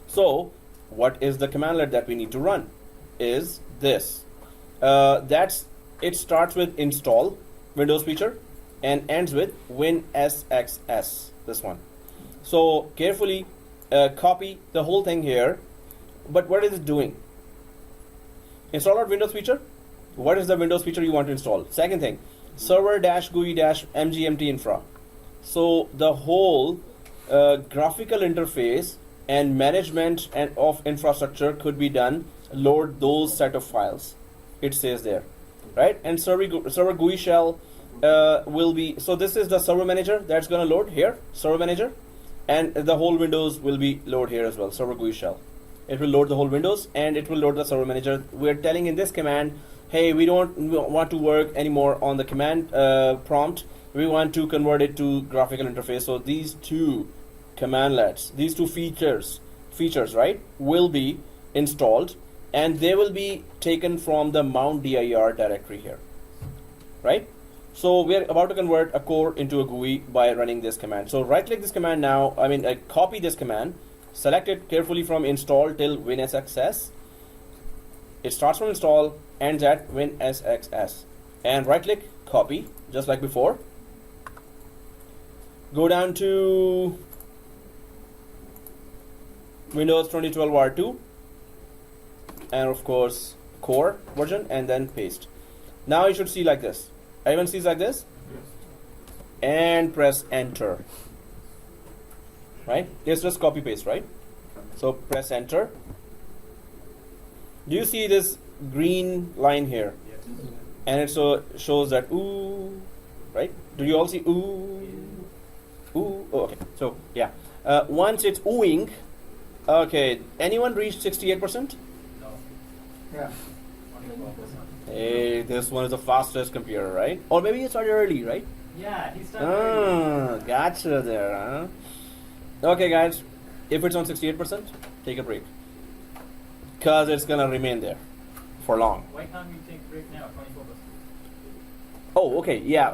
A: So what is the commandlet that we need to run? Is this. It starts with install Windows feature and ends with WinSXS, this one. So carefully copy the whole thing here. But what is it doing? Install out Windows feature. What is the Windows feature you want to install? Second thing, server-GUI-mgmt infra. So the whole graphical interface and management and of infrastructure could be done. Load those set of files. It says there, right? And server GUI shell will be. So this is the server manager that's going to load here. Server manager, and the whole Windows will be load here as well. Server GUI shell. It will load the whole Windows and it will load the server manager. We're telling in this command, hey, we don't want to work anymore on the command prompt. We want to convert it to graphical interface. So these two commandlets, these two features, right, will be installed, and they will be taken from the mount dir directory here, right? So we're about to convert a core into a GUI by running this command. So right click this command now, copy this command, select it carefully from install till WinSXS. It starts from install, ends at WinSXS. And right click, copy, just like before. Go down to Windows 2012 R2. And of course, core version, and then paste. Now you should see like this. Everyone sees like this? And press enter. Right? It's just copy paste, right? So press enter. Do you see this green line here?
C: Yes.
A: And it shows that ooh, right? Do you all see ooh? Ooh. Oh, okay. So yeah. Once it's oohing, okay. Anyone reached 68%?
C: No.
G: Yeah.
C: 24%.
A: Hey, this one is the fastest computer, right? Or maybe it started early, right?
C: Yeah, he started early.
A: Gotcha there, huh? Okay, guys. If it's on 68%, take a break. Because it's going to remain there for long.
C: Why can't we take break now? 24%.
A: Oh, okay. Yeah.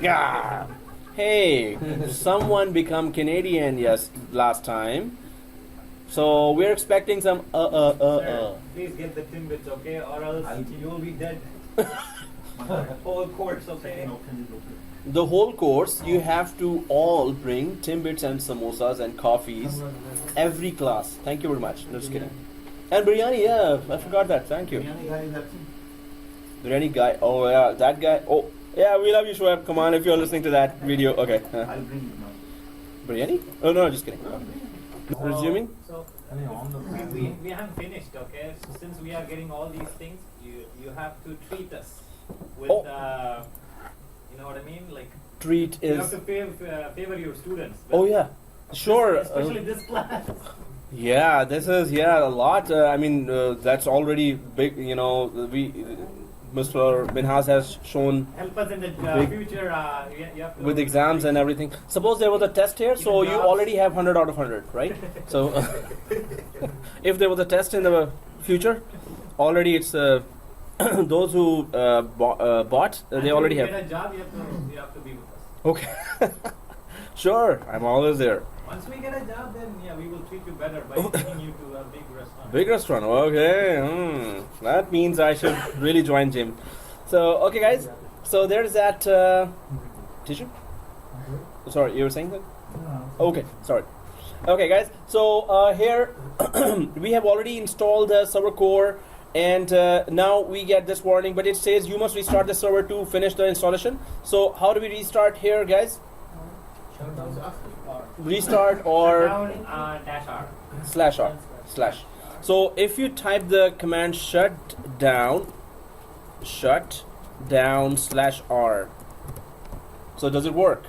A: Yeah. Hey, someone become Canadian, yes, last time. So we're expecting some
C: Sir, please get the Timbits, okay? Or else you will be dead. Whole course, okay?
A: The whole course, you have to all bring Timbits and samosas and coffees every class. Thank you very much. No, just kidding. And biryani, yeah, I forgot that. Thank you.
B: Biryani guy is absent.
A: Biryani guy. Oh yeah, that guy. Oh yeah, we love you, Shoaib. Come on, if you're listening to that video. Okay.
B: I'll bring it now.
A: Biryani? Oh no, just kidding. Resuming.
C: So,
F: Any on the
C: we haven't finished, okay? So since we are getting all these things, you have to treat us with, you know what I mean? Like,
A: Treat
C: you
A: is.
C: have to favor your students.
A: Oh yeah, sure.
C: Especially this class.
A: Yeah, this is a lot. That's already big. You know, Mr. Minhas has shown
C: Help us in the
A: Big-
C: future. You have to
A: with exams and everything. Suppose there was a test here, so
C: Even
A: you
C: jobs.
A: already have 100 out of 100, right? So if there was a test in the future, already it's those who bought, they
C: Until
A: already
C: you
A: have.
C: get a job, you have to be with us.
A: Okay, sure, I'm always there.
C: Once we get a job, then yeah, we will treat you better by taking you to a big restaurant.
A: Big restaurant, okay. That means I should really join gym. So, okay, guys. So there's that. Teacher? Sorry, you were saying that? Okay, sorry. Okay, guys. So here we have already installed the ServerCore, and now we get this warning, but it says you must restart the server to finish the installation. So how do we restart here, guys? Restart or
C: Down dash R.
A: /r/. So if you type the command shut down /r. So does it work?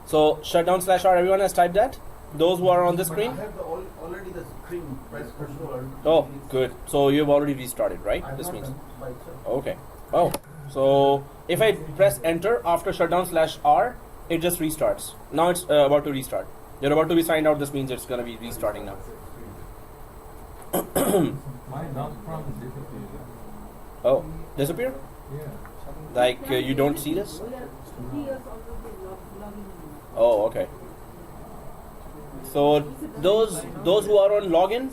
A: So shut down /r. Everyone has typed that? Those who are on the screen?
B: I have already the screen press control.
A: Oh, good. So you've already restarted, right?
B: I've
A: This
B: not
A: means.
B: done by itself.
A: Okay. Oh, so if I press enter after shutdown /r, it just restarts. Now it's about to restart. You're about to be signed out. This means it's going to be restarting now.
F: My down prompt disappeared.
A: Oh, disappear?
F: Yeah.
A: Like you don't see this?
D: He is already logging in.
A: Oh, okay. So those who are on login,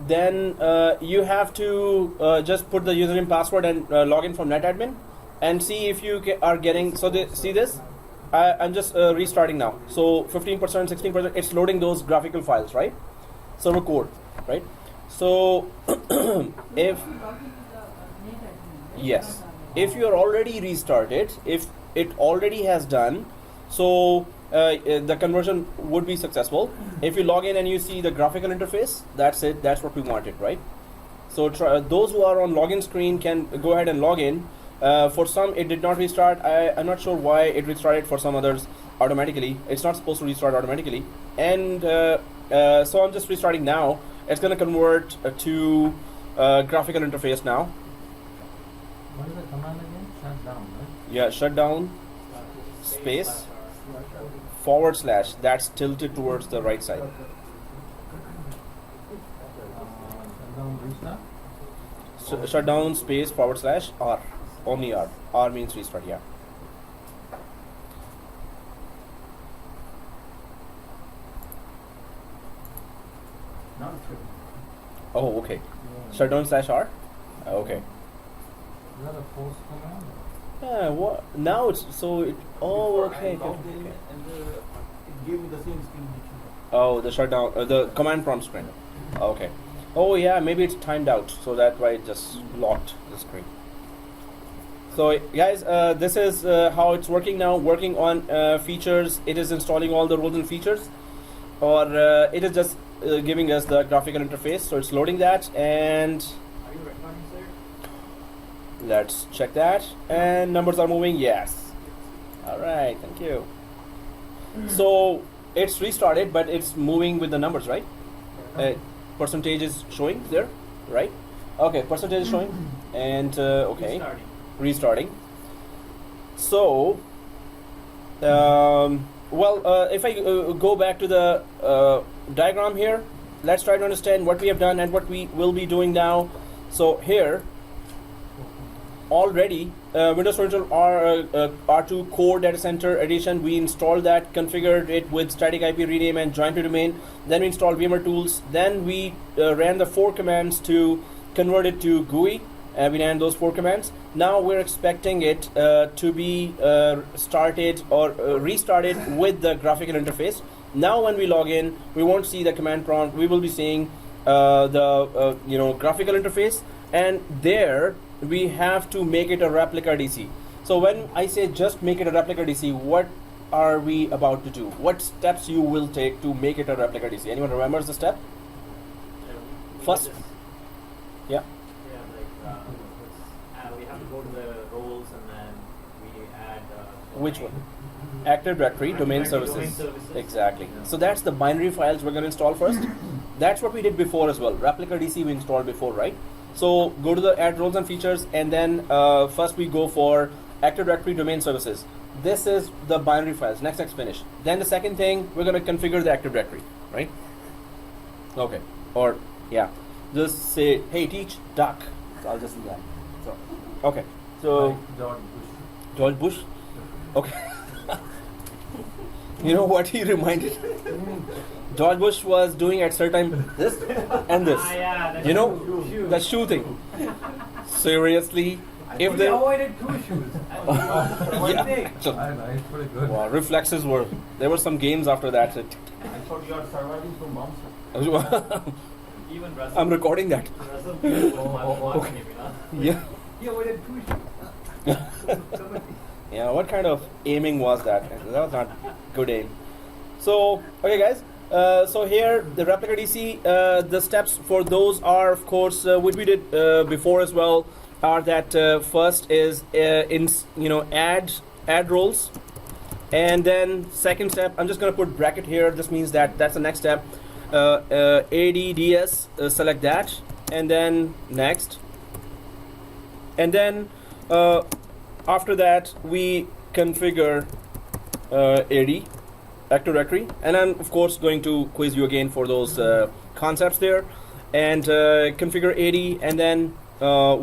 A: then you have to just put the username, password, and log in from NetAdmin, and see if you are getting. So see this? I'm just restarting now. So 15%, 16%, it's loading those graphical files, right? Server code, right? So if yes, if you are already restarted, if it already has done, so the conversion would be successful. If you log in and you see the graphical interface, that's it. That's what we wanted, right? So those who are on login screen can go ahead and log in. For some, it did not restart. I'm not sure why it restarted. For some others, automatically. It's not supposed to restart automatically. And so I'm just restarting now. It's going to convert to graphical interface now.
F: What is the command again? Shut down, right?
A: Yeah, shutdown space / that's tilted towards the right side.
F: Shut down restart.
A: So, shutdown space / R. Only R. R means restart, yeah.
B: Now it's good.
A: Oh, okay.
F: Yeah.
A: Shutdown / R? Okay.
F: Is that a post command?
A: Yeah, what? Now it's so it. Oh,
B: Before I
A: okay.
B: logged in and it gave me the same screen which you have.
A: Oh, the shutdown, the command prompt screen. Okay. Oh yeah, maybe it's timed out, so that's why it just locked the screen. So guys, this is how it's working now. Working on features. It is installing all the roles and features, or it is just giving us the graphical interface. So it's loading that, and
C: Are you recording, sir?
A: let's check that. And numbers are moving. Yes. All right. Thank you. So it's restarted, but it's moving with the numbers, right? Percentage is showing there, right? Okay, percentage is showing, and okay. Restarting. So, if I go back to the diagram here, let's try to understand what we have done and what we will be doing now. So here, already Windows Virtual R2 Core Data Center Edition, we installed that, configured it with static IP rename and join to domain. Then we installed VMware tools. Then we ran the 4 commands to convert it to GUI. We ran those 4 commands. Now we're expecting it to be started or restarted with the graphical interface. Now when we log in, we won't see the command prompt. We will be seeing the graphical interface, and there we have to make it a replica DC. So when I say just make it a replica DC, what are we about to do? What steps you will take to make it a replica DC? Anyone remembers the step? First, yeah.
C: We have to go to the roles and then we add.
A: Which one? Active Directory, domain services. Exactly.
C: Yeah.
A: So that's the binary files we're going to install first. That's what we did before as well. Replica DC we installed before, right? So go to the add roles and features, and then first we go for Active Directory, domain services. This is the binary files. Next, finish. Then the second thing, we're going to configure the Active Directory, right? Okay. Or yeah, just say, hey, teach duck. So I'll just do that. So okay. So
F: Like George Bush.
A: George Bush. Okay. You know what he reminded? George Bush was doing at certain time this and this.
C: Yeah,
A: You know, the shoe thing. Seriously, if they
C: avoided 2 shoes.
A: yeah. So,
F: I know, it's pretty good.
A: wow, reflexes were. There were some games after that.
B: I thought you are surviving from bombs.
C: Even Russell.
A: I'm recording that.
C: Russell people watching him,
A: Yeah.
C: He avoided 2 shoes.
A: Yeah. What kind of aiming was that? That was not good aim. So okay, guys. So here the replica DC. The steps for those are, of course, which we did before as well. Are that first is add roles, and then second step, I'm just going to put bracket here. This means that that's the next step. ADDS, select that, and then next, and then after that we configure AD, Active Directory, and I'm of course going to quiz you again for those concepts there, and configure AD, and then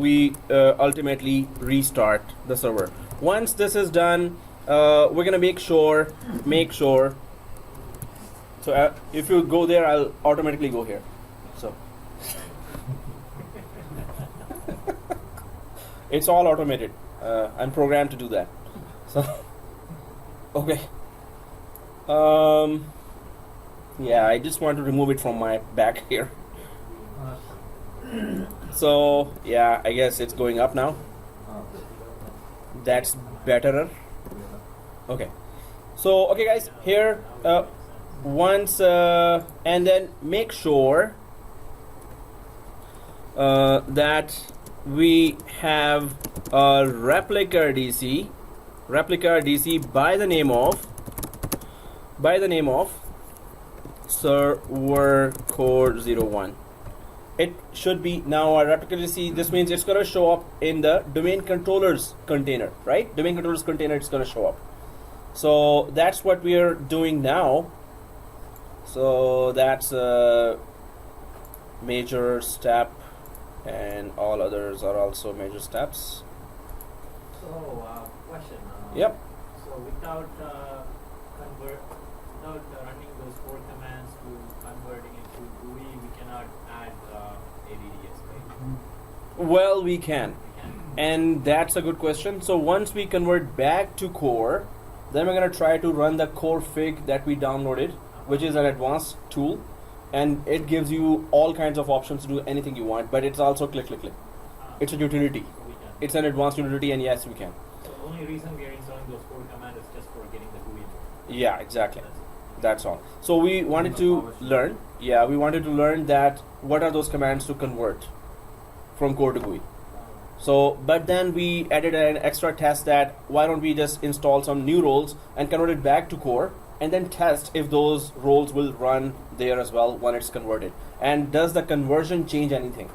A: we ultimately restart the server. Once this is done, we're gonna make sure. So if you go there, I'll automatically go here. So it's all automated. I'm programmed to do that. So Okay. Yeah, I just want to remove it from my back here. So yeah, I guess it's going up now. That's better. Okay. So okay, guys, here once and then make sure that we have a replica DC by the name of ServerCore 01. It should be now a replica DC. This means it's going to show up in the domain controllers container, right? Domain controllers container, it's going to show up. So that's what we are doing now. So that's a major step, and all others are also major steps.
C: So, question.
A: Yep.
C: So without running those 4 commands to converting it to GUI, we cannot add ADDS, right?
A: Well, we can.
C: We can.
A: And that's a good question. So once we convert back to core, then we're going to try to run the CoreFif that we downloaded, which is an advanced tool, and it gives you all kinds of options to do anything you want, but it's also click. It's a utility.
C: So we can.
A: It's an advanced utility, and yes, we can.
C: So the only reason we are installing those 4 commands is just for getting the GUI.
A: Yeah, exactly.
C: That's it.
A: That's all. So we wanted to learn. Yeah, we wanted to learn that what are those commands to convert from core to GUI. So, but then we added an extra test that why don't we just install some new roles and convert it back to core, and then test if those roles will run there as well when it's converted. And does the conversion change anything?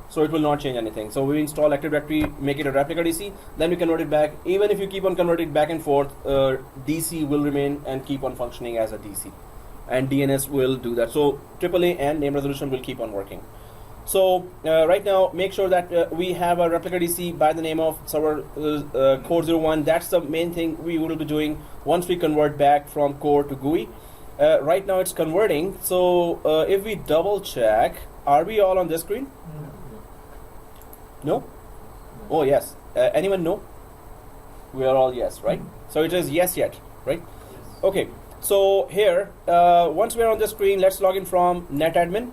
A: So it will not change anything. So we install Active Directory, make it a replica DC, then we convert it back. Even if you keep on converting back and forth, DC will remain and keep on functioning as a DC. And DNS will do that. So AAA and name resolution will keep on working. So right now, make sure that we have a replica DC by the name of ServerCore 01. That's the main thing we will be doing once we convert back from core to GUI. Right now it's converting. So if we double check, are we all on this screen? No? Oh yes. Anyone no? We are all yes, right? So it is yes yet, right?
C: Yes.
A: Okay. So here, once we are on the screen, let's log in from netadmin.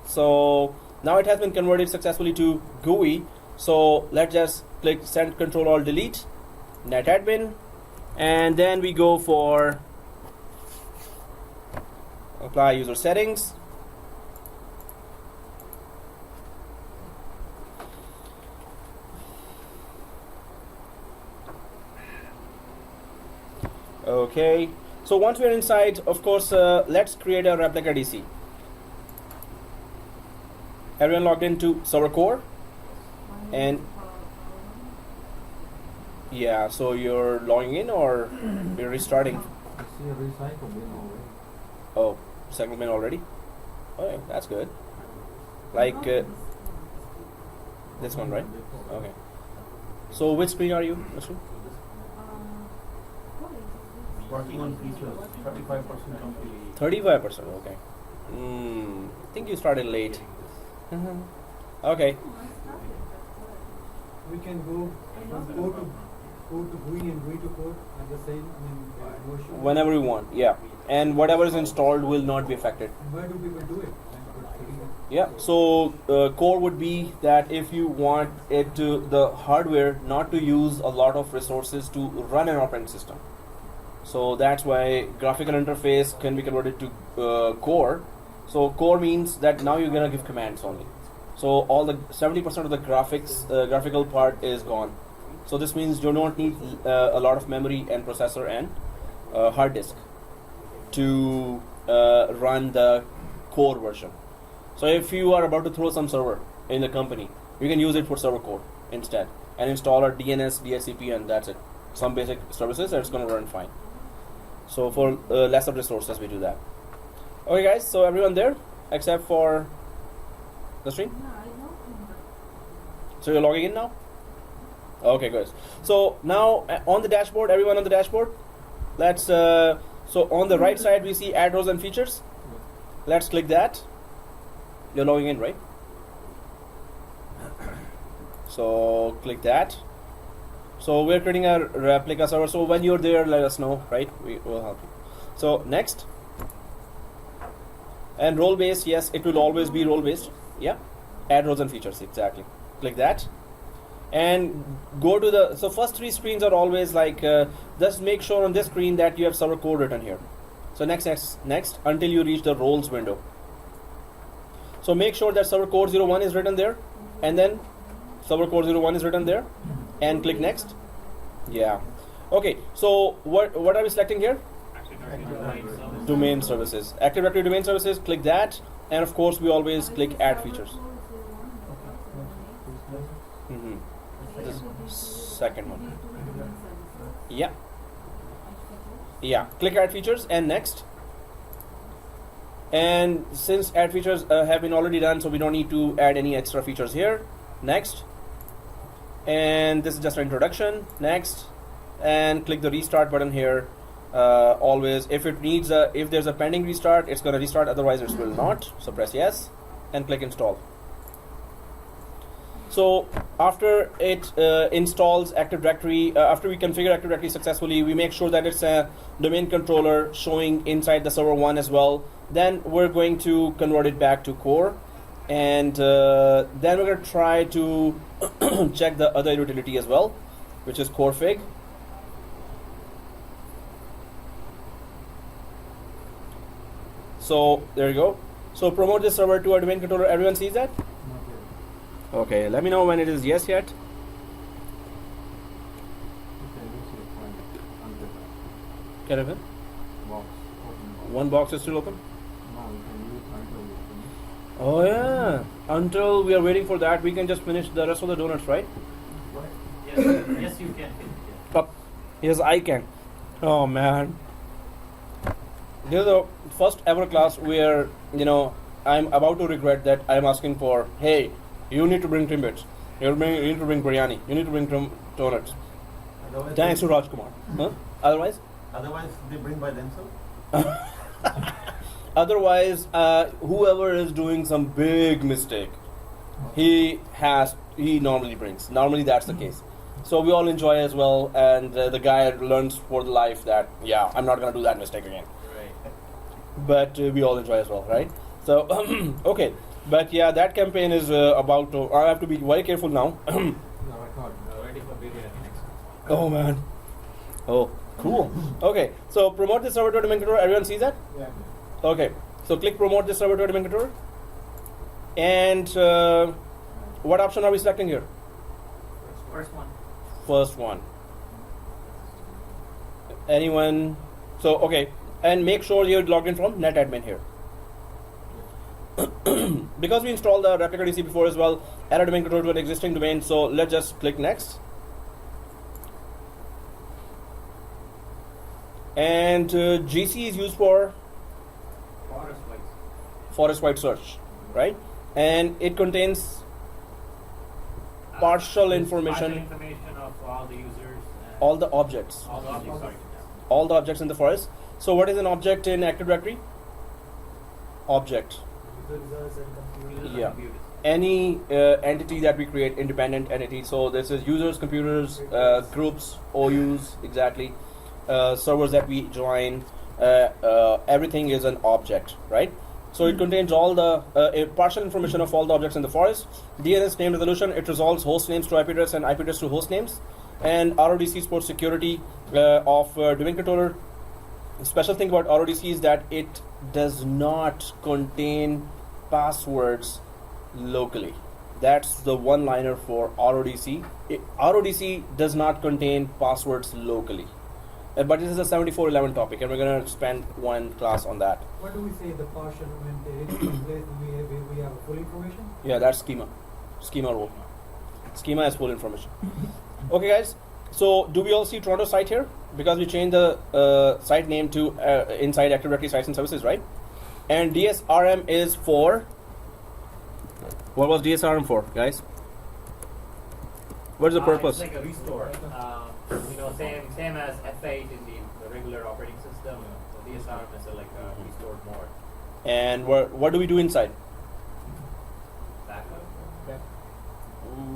A: So now it has been converted successfully to GUI. So let's just click send control alt delete netadmin, and then we go for apply user settings. Okay, so once we're inside, of course, let's create a replica DC. Everyone logged into ServerCore? And yeah, so you're logging in or you're restarting?
F: I see a recycle bin already.
A: Oh, second bin already? Okay, that's good. Like this one, right? Okay. So which screen are you, Mr.?
B: Working on features, 35% complete.
A: 35%, okay. I think you started late. Okay.
E: We can go from core to GUI and GUI to core at the same motion.
A: Whenever you want, yeah. And whatever is installed will not be affected.
E: And where do people do it?
A: Yeah, so core would be that if you want it to, the hardware not to use a lot of resources to run an operating system. So that's why graphical interface can be converted to core. So core means that now you're gonna give commands only. So all the 70% of the graphical part is gone. So this means you don't need a lot of memory and processor and hard disk to run the core version. So if you are about to throw some server in the company, you can use it for ServerCore instead and install a DNS, DHCP, and that's it. Some basic services, and it's going to run fine. So for lesser resources, we do that. Okay, guys. So everyone there, except for the stream. So you're logging in now. Okay, good. So now on the dashboard, everyone on the dashboard. Let's. So on the right side, we see add rows and features. Let's click that. You're logging in, right? So click that. So we're creating a replica server. So when you're there, let us know, right? We will help you. So next. And role based, yes, it will always be role based. Yeah. Add roles and features, exactly. Click that. And go to the, so first three screens are always like, just make sure on this screen that you have server code written here. So next, until you reach the roles window. So make sure that server core 01 is written there, and then server core 01 is written there, and click next. Yeah. Okay, so what are we selecting here? Domain services. Active Directory domain services, click that, and of course we always click add features. Second one. Yeah. Yeah. Click add features and next. And since add features have been already done, so we don't need to add any extra features here. Next. And this is just an introduction. Next. And click the restart button here. Always, if it needs if there's a pending restart, it's going to restart. Otherwise, it will not. So press yes and click install. So after it installs Active Directory, after we configure Active Directory successfully, we make sure that it's a domain controller showing inside the server 1 as well. Then we're going to convert it back to core, and then we're going to try to check the other utility as well, which is CoreFif. So there you go. So promote this server to a domain controller. Everyone sees that? Okay, let me know when it is yes yet. Can I have it? One box is still open? Oh yeah. Until we are waiting for that, we can just finish the rest of the donuts, right?
C: Yes, you can.
A: Up. Yes, I can. Oh man. This is the first ever class where, I'm about to regret that I'm asking for, hey, you need to bring timbits. You need to bring biryani. You need to bring donuts. Thanks to Rajkumar. Huh? Otherwise?
B: Otherwise, they bring by themselves.
A: Otherwise, whoever is doing some big mistake, he normally brings. Normally, that's the case. So we all enjoy as well, and the guy learns for the life that, yeah, I'm not going to do that mistake again.
C: Right.
A: But we all enjoy as well, right? So, okay. But yeah, that campaign is about to, I have to be very careful now.
C: Ready for biryani next.
A: Oh man. Oh, cool. Okay, so promote this server to a domain controller. Everyone sees that?
G: Yeah.
A: Okay, so click promote this server to a domain controller. And what option are we selecting here?
C: First one.
A: First one. Anyone? So, okay, and make sure you're logged in from netadmin here. Because we installed the replica DC before as well, add a domain controller to an existing domain, so let's just click next. And GC is used for forest-wide search, right? And it contains partial information
C: of all the users.
A: all the objects.
C: All the objects, sorry.
A: All the objects in the forest. So what is an object in Active Directory? Object.
E: Users and computers.
A: Yeah. Any entity that we create, independent entity. So this is users, computers, groups, OUs, exactly. Servers that we join. Everything is an object, right? So it contains all the partial information of all the objects in the forest. DNS name resolution, it resolves host names to IP address and IP address to host names. And RODC supports security of domain controller. The special thing about RODC is that it does not contain passwords locally. That's the one-liner for RODC. RODC does not contain passwords locally. But this is a 7411 topic, and we're going to spend one class on that.
H: What do we say the partial when we have a full information?
A: Yeah, that's schema. Schema role. Schema is full information. Okay, guys. So, do we all see Toronto site here? Because we changed the site name to inside Active Directory Sites and Services, right? And DSRM is for. What was DSRM for, guys? What is the purpose?
C: It's like a restore. Same as F8 in the regular operating system. So DSRM is like a restored mode.
A: And what do we do inside?
C: Backup.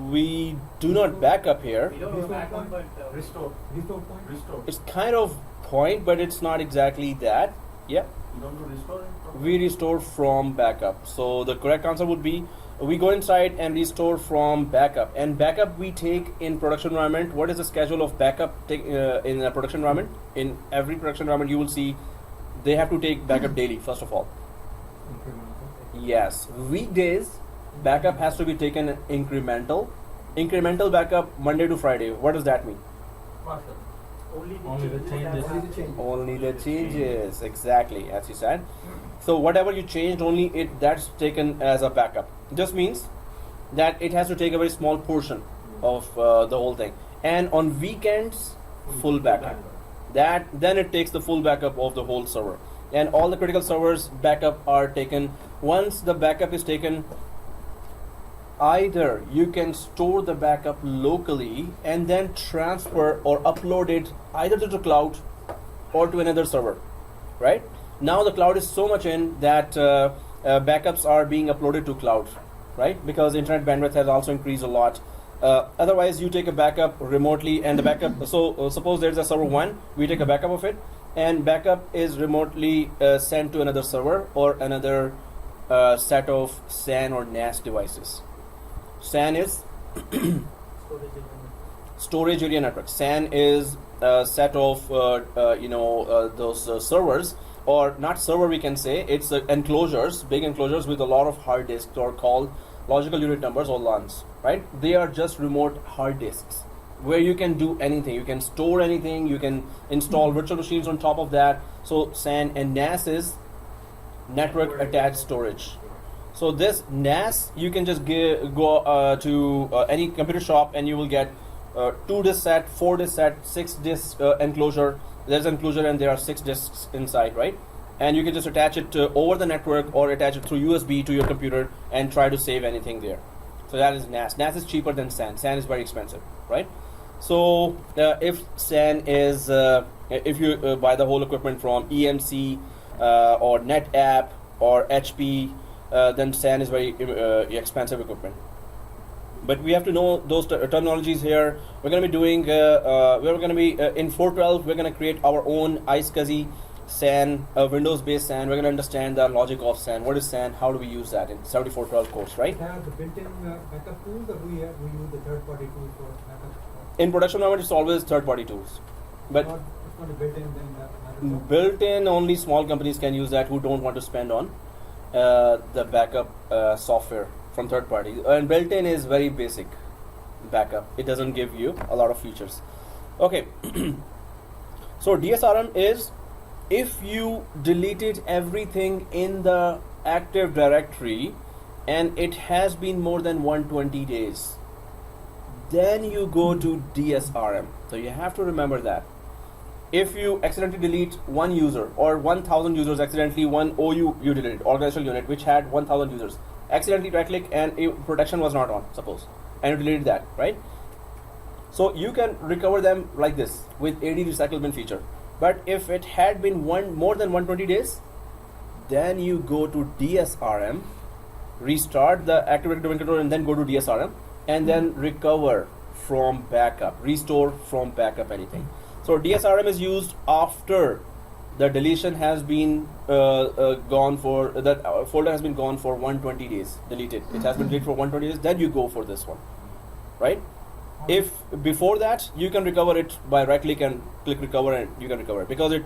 A: we do not back up here.
C: We don't go back on, but
B: Restore.
H: Restore point?
B: Restore.
A: It's kind of point, but it's not exactly that. Yeah,
B: You don't do restoring?
A: we restore from backup. So the correct answer would be we go inside and restore from backup. And backup we take in production environment. What is the schedule of backup in a production environment? In every production environment, you will see they have to take backup daily. First of all,
F: Incremental.
A: yes, weekdays backup has to be taken incremental. Incremental backup Monday to Friday. What does that mean?
G: Partial.
F: Only the changes.
H: Only the change.
A: Only the changes, exactly as you said. So whatever you changed, only that's taken as a backup. Just means that it has to take a very small portion of the whole thing. And on weekends, full backup. Then it takes the full backup of the whole server. And all the critical servers backup are taken. Once the backup is taken, either you can store the backup locally and then transfer or upload it either to the cloud or to another server, right? Now the cloud is so much in that backups are being uploaded to cloud, right? Because internet bandwidth has also increased a lot. Otherwise, you take a backup remotely and the backup, so suppose there's a server 1, we take a backup of it, and backup is remotely sent to another server or another set of SAN or NAS devices. SAN is storage area network. SAN is a set of those servers, or not server we can say, it's enclosures, big enclosures with a lot of hard disks, or called logical unit numbers or LUNs, right? They are just remote hard disks where you can do anything. You can store anything, you can install virtual machines on top of that. So SAN, and NAS is network attached storage. So this NAS, you can just go to any computer shop and you will get 2 disk set, 4 disk set, 6 disk enclosure. There's an enclosure and there are 6 disks inside, right? And you can just attach it over the network or attach it through USB to your computer and try to save anything there. So that is NAS. NAS is cheaper than SAN. SAN is very expensive, right? So if SAN is, if you buy the whole equipment from EMC or NetApp or HP, then SAN is very expensive equipment. But we have to know those terminologies here. We're going to be doing, in 412, we're going to create our own iSCSI SAN, Windows-based SAN. We're going to understand the logic of SAN. What is SAN? How do we use that in 7412 course, right?
H: We have the built-in backup tools, or we use the third-party tools for backup?
A: In production environment, it's always third-party tools. But
H: It's not a built-in, then that matters.
A: built-in, only small companies can use that who don't want to spend on the backup software from third party. And built-in is very basic backup. It doesn't give you a lot of features. Okay. So DSRM is if you deleted everything in the Active Directory and it has been more than 120 days, then you go to DSRM. So you have to remember that. If you accidentally delete one user or 1,000 users, accidentally one OU you deleted, organizational unit, which had 1,000 users, accidentally right click and protection was not on, suppose, and you deleted that, right? So you can recover them like this with AD recyclement feature. But if it had been more than 120 days, then you go to DSRM, restart the Active Directory domain controller, and then go to DSRM, and then recover from backup, restore from backup anything. So DSRM is used after the deletion has been gone for, that folder has been gone for 120 days, deleted. It has been deleted for 120 days, then you go for this one, right? If before that, you can recover it by right click and click recover, and you can recover it because it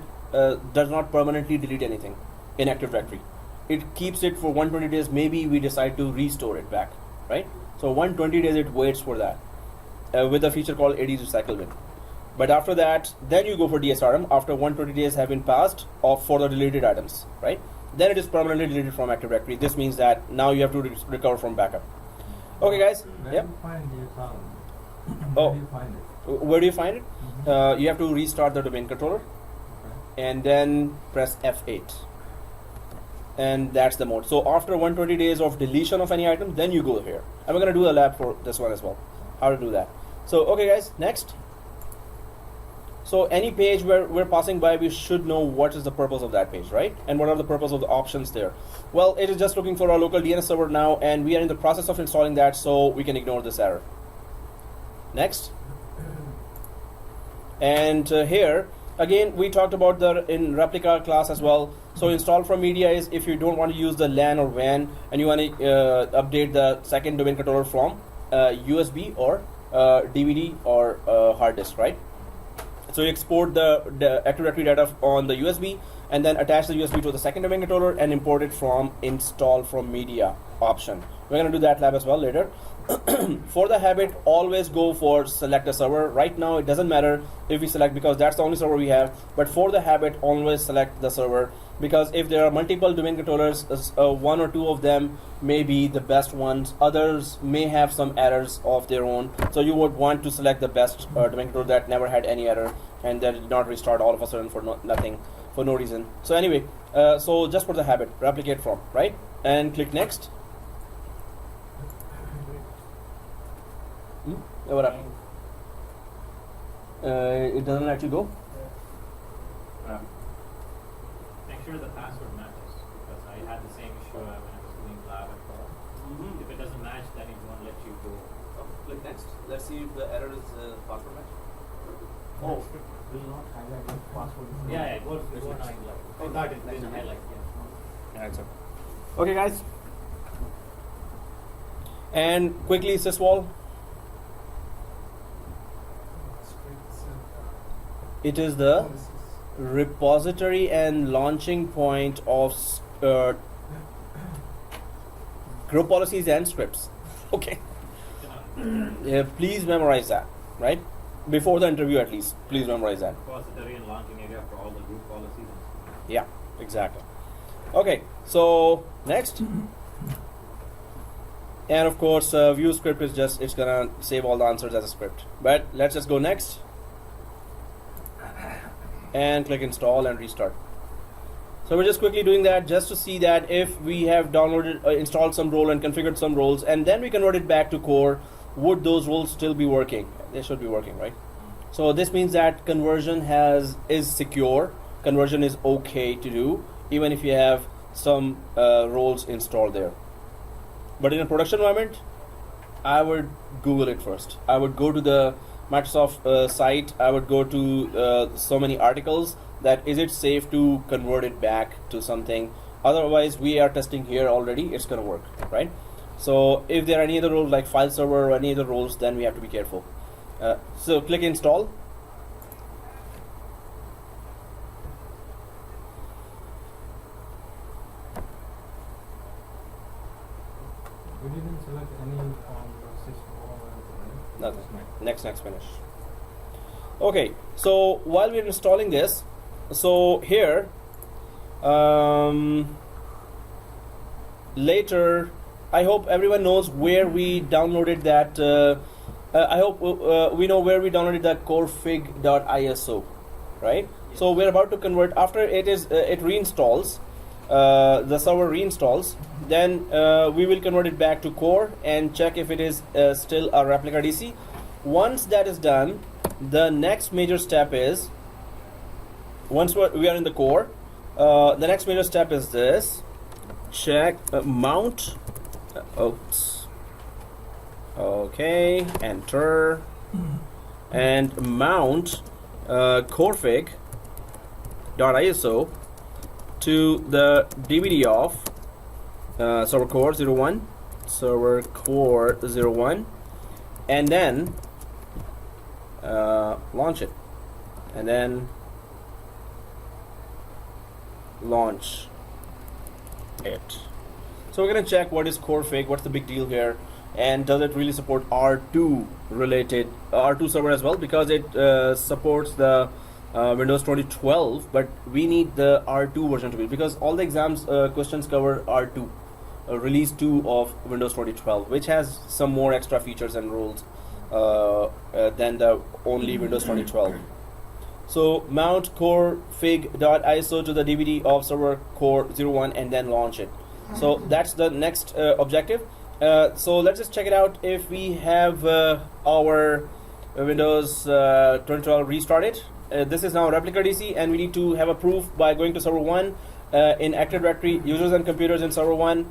A: does not permanently delete anything in Active Directory. It keeps it for 120 days. Maybe we decide to restore it back, right? So 120 days it waits for that with a feature called AD recyclement. But after that, then you go for DSRM after 120 days have been passed for the deleted items, right? Then it is permanently deleted from Active Directory. This means that now you have to recover from backup. Okay, guys.
F: Where
A: Yep.
F: do you find DSRM?
A: Oh.
F: Where do you find it?
A: Where do you find it?
F: Mhm.
A: You have to restart the domain controller
F: Okay.
A: and then press F8. And that's the mode. So after 120 days of deletion of any item, then you go here. And we're going to do a lab for this one as well. How to do that. So, okay guys, next. So any page where we're passing by, we should know what is the purpose of that page, right? And what are the purpose of the options there? Well, it is just looking for our local DNS server now, and we are in the process of installing that, so we can ignore this error. Next. And here again we talked about the in replica class as well. So install from media is if you don't want to use the LAN or WAN and you want to update the second domain controller from USB or DVD or hard disk, right? So you export the Active Directory data on the USB and then attach the USB to the second domain controller and import it from install from media option. We're going to do that lab as well later. For the habit, always go for select a server. Right now it doesn't matter if we select because that's the only server we have, but for the habit always select the server, because if there are multiple domain controllers, one or two of them may be the best ones, others may have some errors of their own, so you would want to select the best domain controller that never had any error and that did not restart all of a sudden for nothing, for no reason. So anyway, so just for the habit, replicate from, right, and click next. What happened? It doesn't let you go.
C: Make sure the password matches, because I had the same issue when I was doing lab at home. If it doesn't match, then it won't let you go.
A: Click next. Let's see if the error is password match.
B: Oh, will not highlight the password.
C: Yeah, it won't highlight. Oh, that is didn't highlight. Yeah.
A: Okay, guys. And quickly, syswall. It is the repository and launching point of group policies and scripts. Okay. Yeah, please memorize that, right? Before the interview at least. Please memorize that.
C: Repository and launching area for all the group policies.
A: Yeah, exactly. Okay, so next. And of course, view script is just, it's gonna save all the answers as a script. But let's just go next. And click install and restart. So we're just quickly doing that just to see that if we have downloaded, installed some role and configured some roles and then we convert it back to core, would those roles still be working? They should be working, right? So this means that conversion is secure. Conversion is okay to do even if you have some roles installed there. But in a production environment, I would Google it first. I would go to the Microsoft site. I would go to so many articles that is it safe to convert it back to something. Otherwise, we are testing here already. It's going to work, right? So if there are any other roles like file server or any other roles, then we have to be careful. So click install.
F: We didn't select any on the syswall, right?
A: Nothing. Next, finish. Okay, so while we're installing this, so here, later, I hope everyone knows where we downloaded that. I hope we know where we downloaded that CoreFig.iso, right? Yes. So we're about to convert after it reinstalls. The server reinstalls, then we will convert it back to core and check if it is still a replica DC. Once that is done, the next major step is, once we are in the core, the next major step is this: check mount. Oops. Okay, enter, and mount CoreFig.iso to the DVD of ServerCore 01, ServerCore 01, and then launch it, and then launch it. So we're going to check what is CoreFig, what's the big deal here, and does it really support R2 related R2 server as well, because it supports the Windows 2012, but we need the R2 version to be, because all the exams questions cover R2, release 2 of Windows 2012, which has some more extra features and rules than the only Windows 2012. So mount CoreFig.iso to the DVD of ServerCore 01 and then launch it. So that's the next objective. So let's just check it out if we have our Windows 2012 restarted. This is now replica DC, and we need to have a proof by going to server 1 in Active Directory, users and computers in server 1,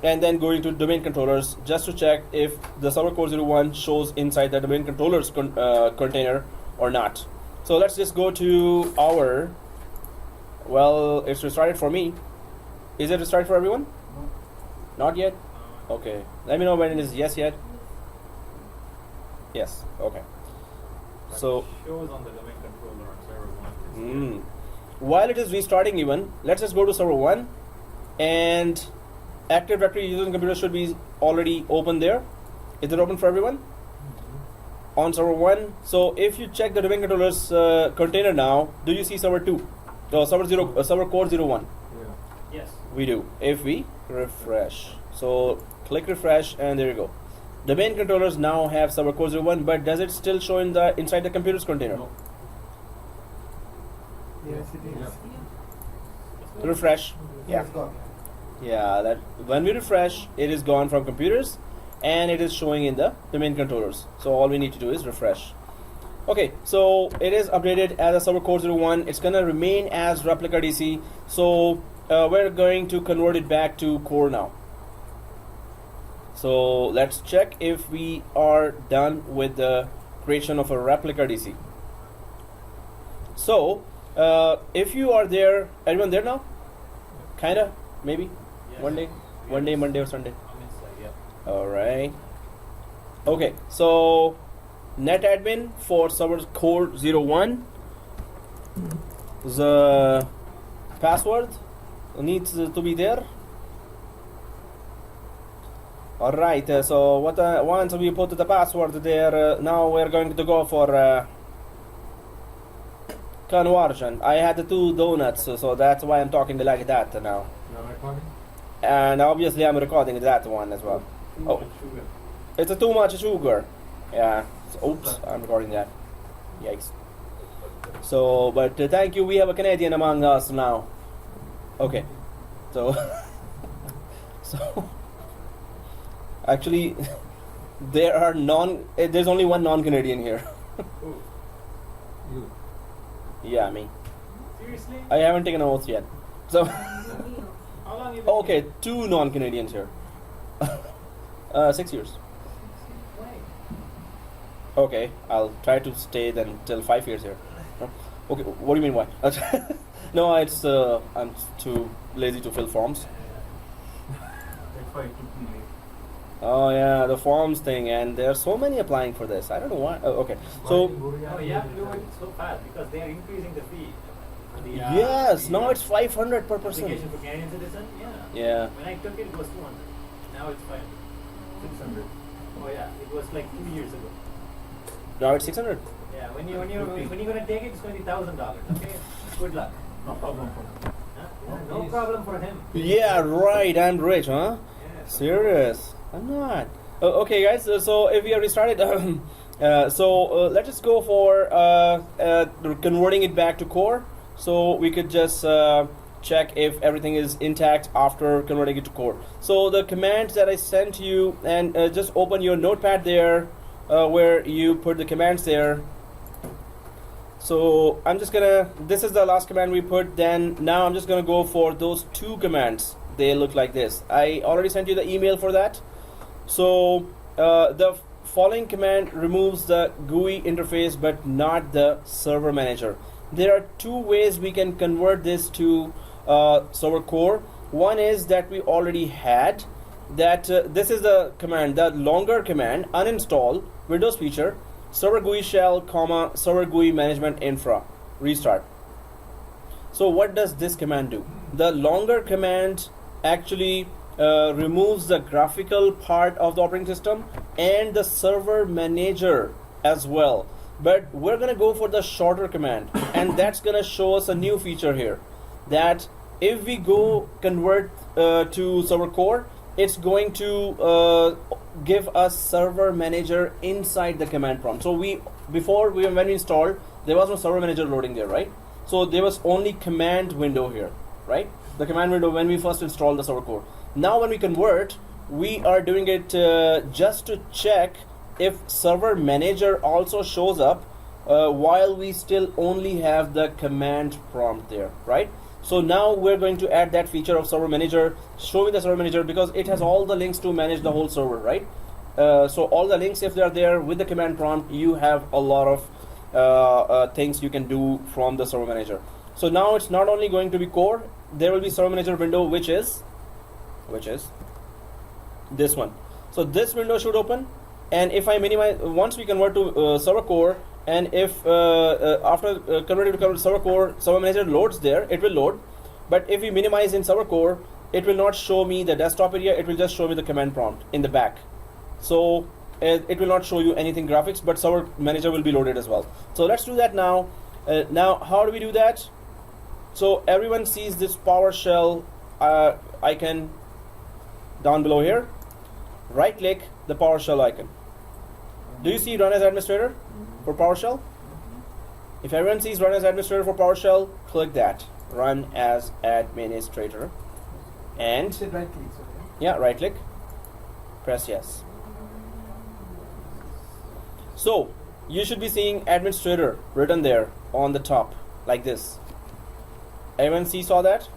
A: and then going to domain controllers just to check if the ServerCore 01 shows inside the domain controllers container or not. So let's just go to our, well, it's restarted for me. Is it restarted for everyone? Not yet? Okay. Let me know when it is yes yet. Yes. Okay.
C: But
A: So
C: it shows on the domain controller on server 1. It's
A: while it is restarting even, let's just go to server 1 and Active Directory using computer should be already open there. Is it open for everyone? On server 1. So if you check the domain controllers container now, do you see server 2? No, ServerCore 01.
F: Yeah.
C: Yes.
A: We do. If we refresh. So click refresh and there you go. Domain controllers now have ServerCore 01, but does it still show in the inside the computer's container?
F: No.
G: Yes, it is.
F: Yeah.
A: Refresh. Yeah.
B: It's gone.
A: Yeah, that when we refresh, it is gone from computers and it is showing in the domain controllers. So all we need to do is refresh. Okay, so it is updated as a ServerCore 01. It's gonna remain as replica DC. So we're going to convert it back to core now. So let's check if we are done with the creation of a replica DC. So if you are there, everyone there now? Kinda, maybe.
C: Yes.
A: One day, Monday or Sunday.
C: I'm inside, yeah.
A: All right. Okay, so netadmin for ServerCore 01. The password needs to be there. All right. So once we put the password there, now we're going to go for conversion. I had the 2 donuts, so that's why I'm talking like that now.
F: You're recording?
A: And obviously I'm recording that one as well. Oh,
F: Sugar.
A: it's a too much sugar. Yeah. So, oops, I'm recording that. Yikes. So, but thank you. We have a Canadian among us now. Okay. So, so actually, there's only one non-Canadian here.
F: You.
A: Yeah, me.
C: Seriously?
A: I haven't taken an oath yet. So,
C: How long you been
A: okay,
C: here?
A: 2 non-Canadians here. 6 years.
C: Why?
A: Okay, I'll try to stay then till 5 years here. No? Okay, what do you mean why? No, it's I'm too lazy to fill forms.
F: That's why it took me late.
A: Oh yeah, the forms thing, and there are so many applying for this. I don't know why. Oh, okay, so
C: No, you have to do it so fast because they are increasing the fee. The,
A: yes,
C: the,
A: now it's 500 per person.
C: application for Canadian citizen, yeah.
A: Yeah.
C: When I took it, it was 200. Now it's 500.
F: 600.
C: Oh yeah, it was like 2 years ago.
A: Now it's 600.
C: Yeah, when you're gonna take it, it's going to be $1,000. Okay, good luck.
F: No problem for me.
C: Huh? No problem for him.
A: Yeah, right. I'm rich, huh?
C: Yes.
A: Serious? I'm not. Okay, guys. So if we have restarted, let's just go for converting it back to core. So we could just check if everything is intact after converting it to core. So the commands that I sent you, and just open your notepad there, where you put the commands there. So I'm just gonna, this is the last command we put, then now I'm just gonna go for those 2 commands. They look like this. I already sent you the email for that. So the following command removes the GUI interface but not the server manager. There are 2 ways we can convert this to server core. One is that we already had, that this is the command, the longer command, uninstall Windows feature, server GUI shell, server GUI management infra, restart. So what does this command do? The longer command actually removes the graphical part of the operating system and the server manager as well. But we're gonna go for the shorter command, and that's gonna show us a new feature here, that if we go convert to server core, it's going to give us server manager inside the command prompt. So when we installed, there was no server manager loading there, right? So there was only command window here, right? The command window when we first installed the server core. Now when we convert, we are doing it just to check if server manager also shows up while we still only have the command prompt there, right? So now we're going to add that feature of server manager. Show me the server manager because it has all the links to manage the whole server, right? So all the links, if they're there with the command prompt, you have a lot of things you can do from the server manager. So now it's not only going to be core, there will be server manager window, which is this one. So this window should open, and if I minimize, once we convert to server core, and if after converting to server core, server manager loads there, it will load. But if we minimize in server core, it will not show me the desktop area, it will just show me the command prompt in the back. So it will not show you anything graphics, but server manager will be loaded as well. So let's do that now. Now how do we do that? So everyone sees this PowerShell icon down below here. Right click the PowerShell icon. Do you see run as administrator for PowerShell? If everyone sees run as administrator for PowerShell, click that, run as administrator, and
G: Said right click, so
A: yeah, right click, press yes. So you should be seeing administrator written there on the top like this. Everyone saw that?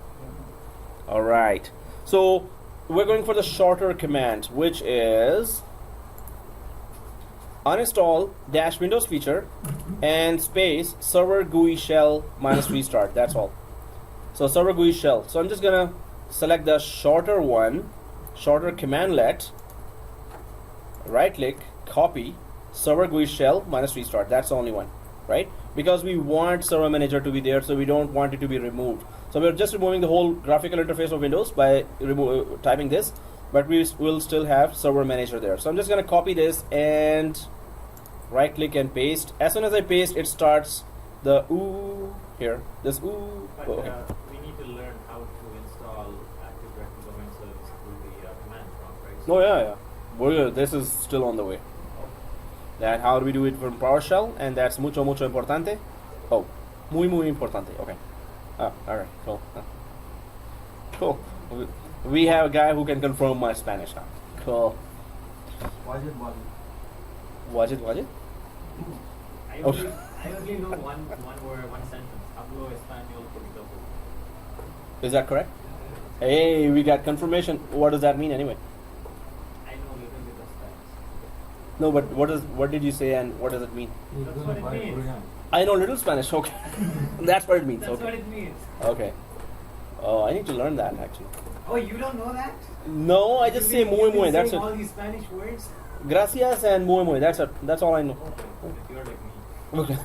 A: All right. So we're going for the shorter command, which is uninstall dash Windows feature and space server GUI shell minus restart. That's all. So server GUI shell. So I'm just gonna select the shorter one, shorter commandlet, right click, copy, server GUI shell minus restart. That's the only one, right? Because we want server manager to be there, so we don't want it to be removed. So we're just removing the whole graphical interface of Windows by typing this, but we will still have server manager there. So I'm just going to copy this and right click and paste. As soon as I paste, it starts the ooh here. This ooh.
C: But
A: Oh, okay.
C: we need to learn how to install Active Directory domain service through the command prompt, right?
A: Oh yeah. This is still on the way. That how do we do it from PowerShell, and that's mucho importante. Oh, muy importante. Okay. All right. Cool. Cool. We have a guy who can confirm my Spanish now. Cool.
F: Wajid.
A: Wajid.
C: I
A: Okay.
C: only know one word, one sentence. Hablo español poquito poco.
A: Is that correct? Hey, we got confirmation. What does that mean anyway?
C: I know a little bit of Spanish.
A: No, but what did you say and what does it mean?
F: He's
C: That's
F: gonna
C: what it
F: buy
C: means.
F: Korean.
A: I know little Spanish. Okay. That's what it means.
C: That's
A: Okay.
C: what it means.
A: Okay. Oh, I need to learn that actually.
C: Oh, you don't know that?
A: No, I just say
C: You've
A: muy
C: been
A: muy. That's
C: saying
A: it.
C: all these Spanish words?
A: Gracias and muy muy. That's it. That's all I know.
C: Okay, if you're like me.
A: Okay.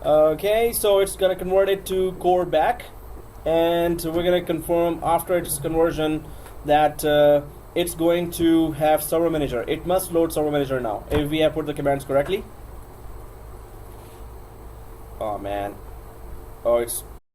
A: Okay, so it's gonna convert it to core back, and we're gonna confirm after its conversion that it's going to have server manager. It must load server manager now if we have put the commands correctly. Oh man. Oh, it's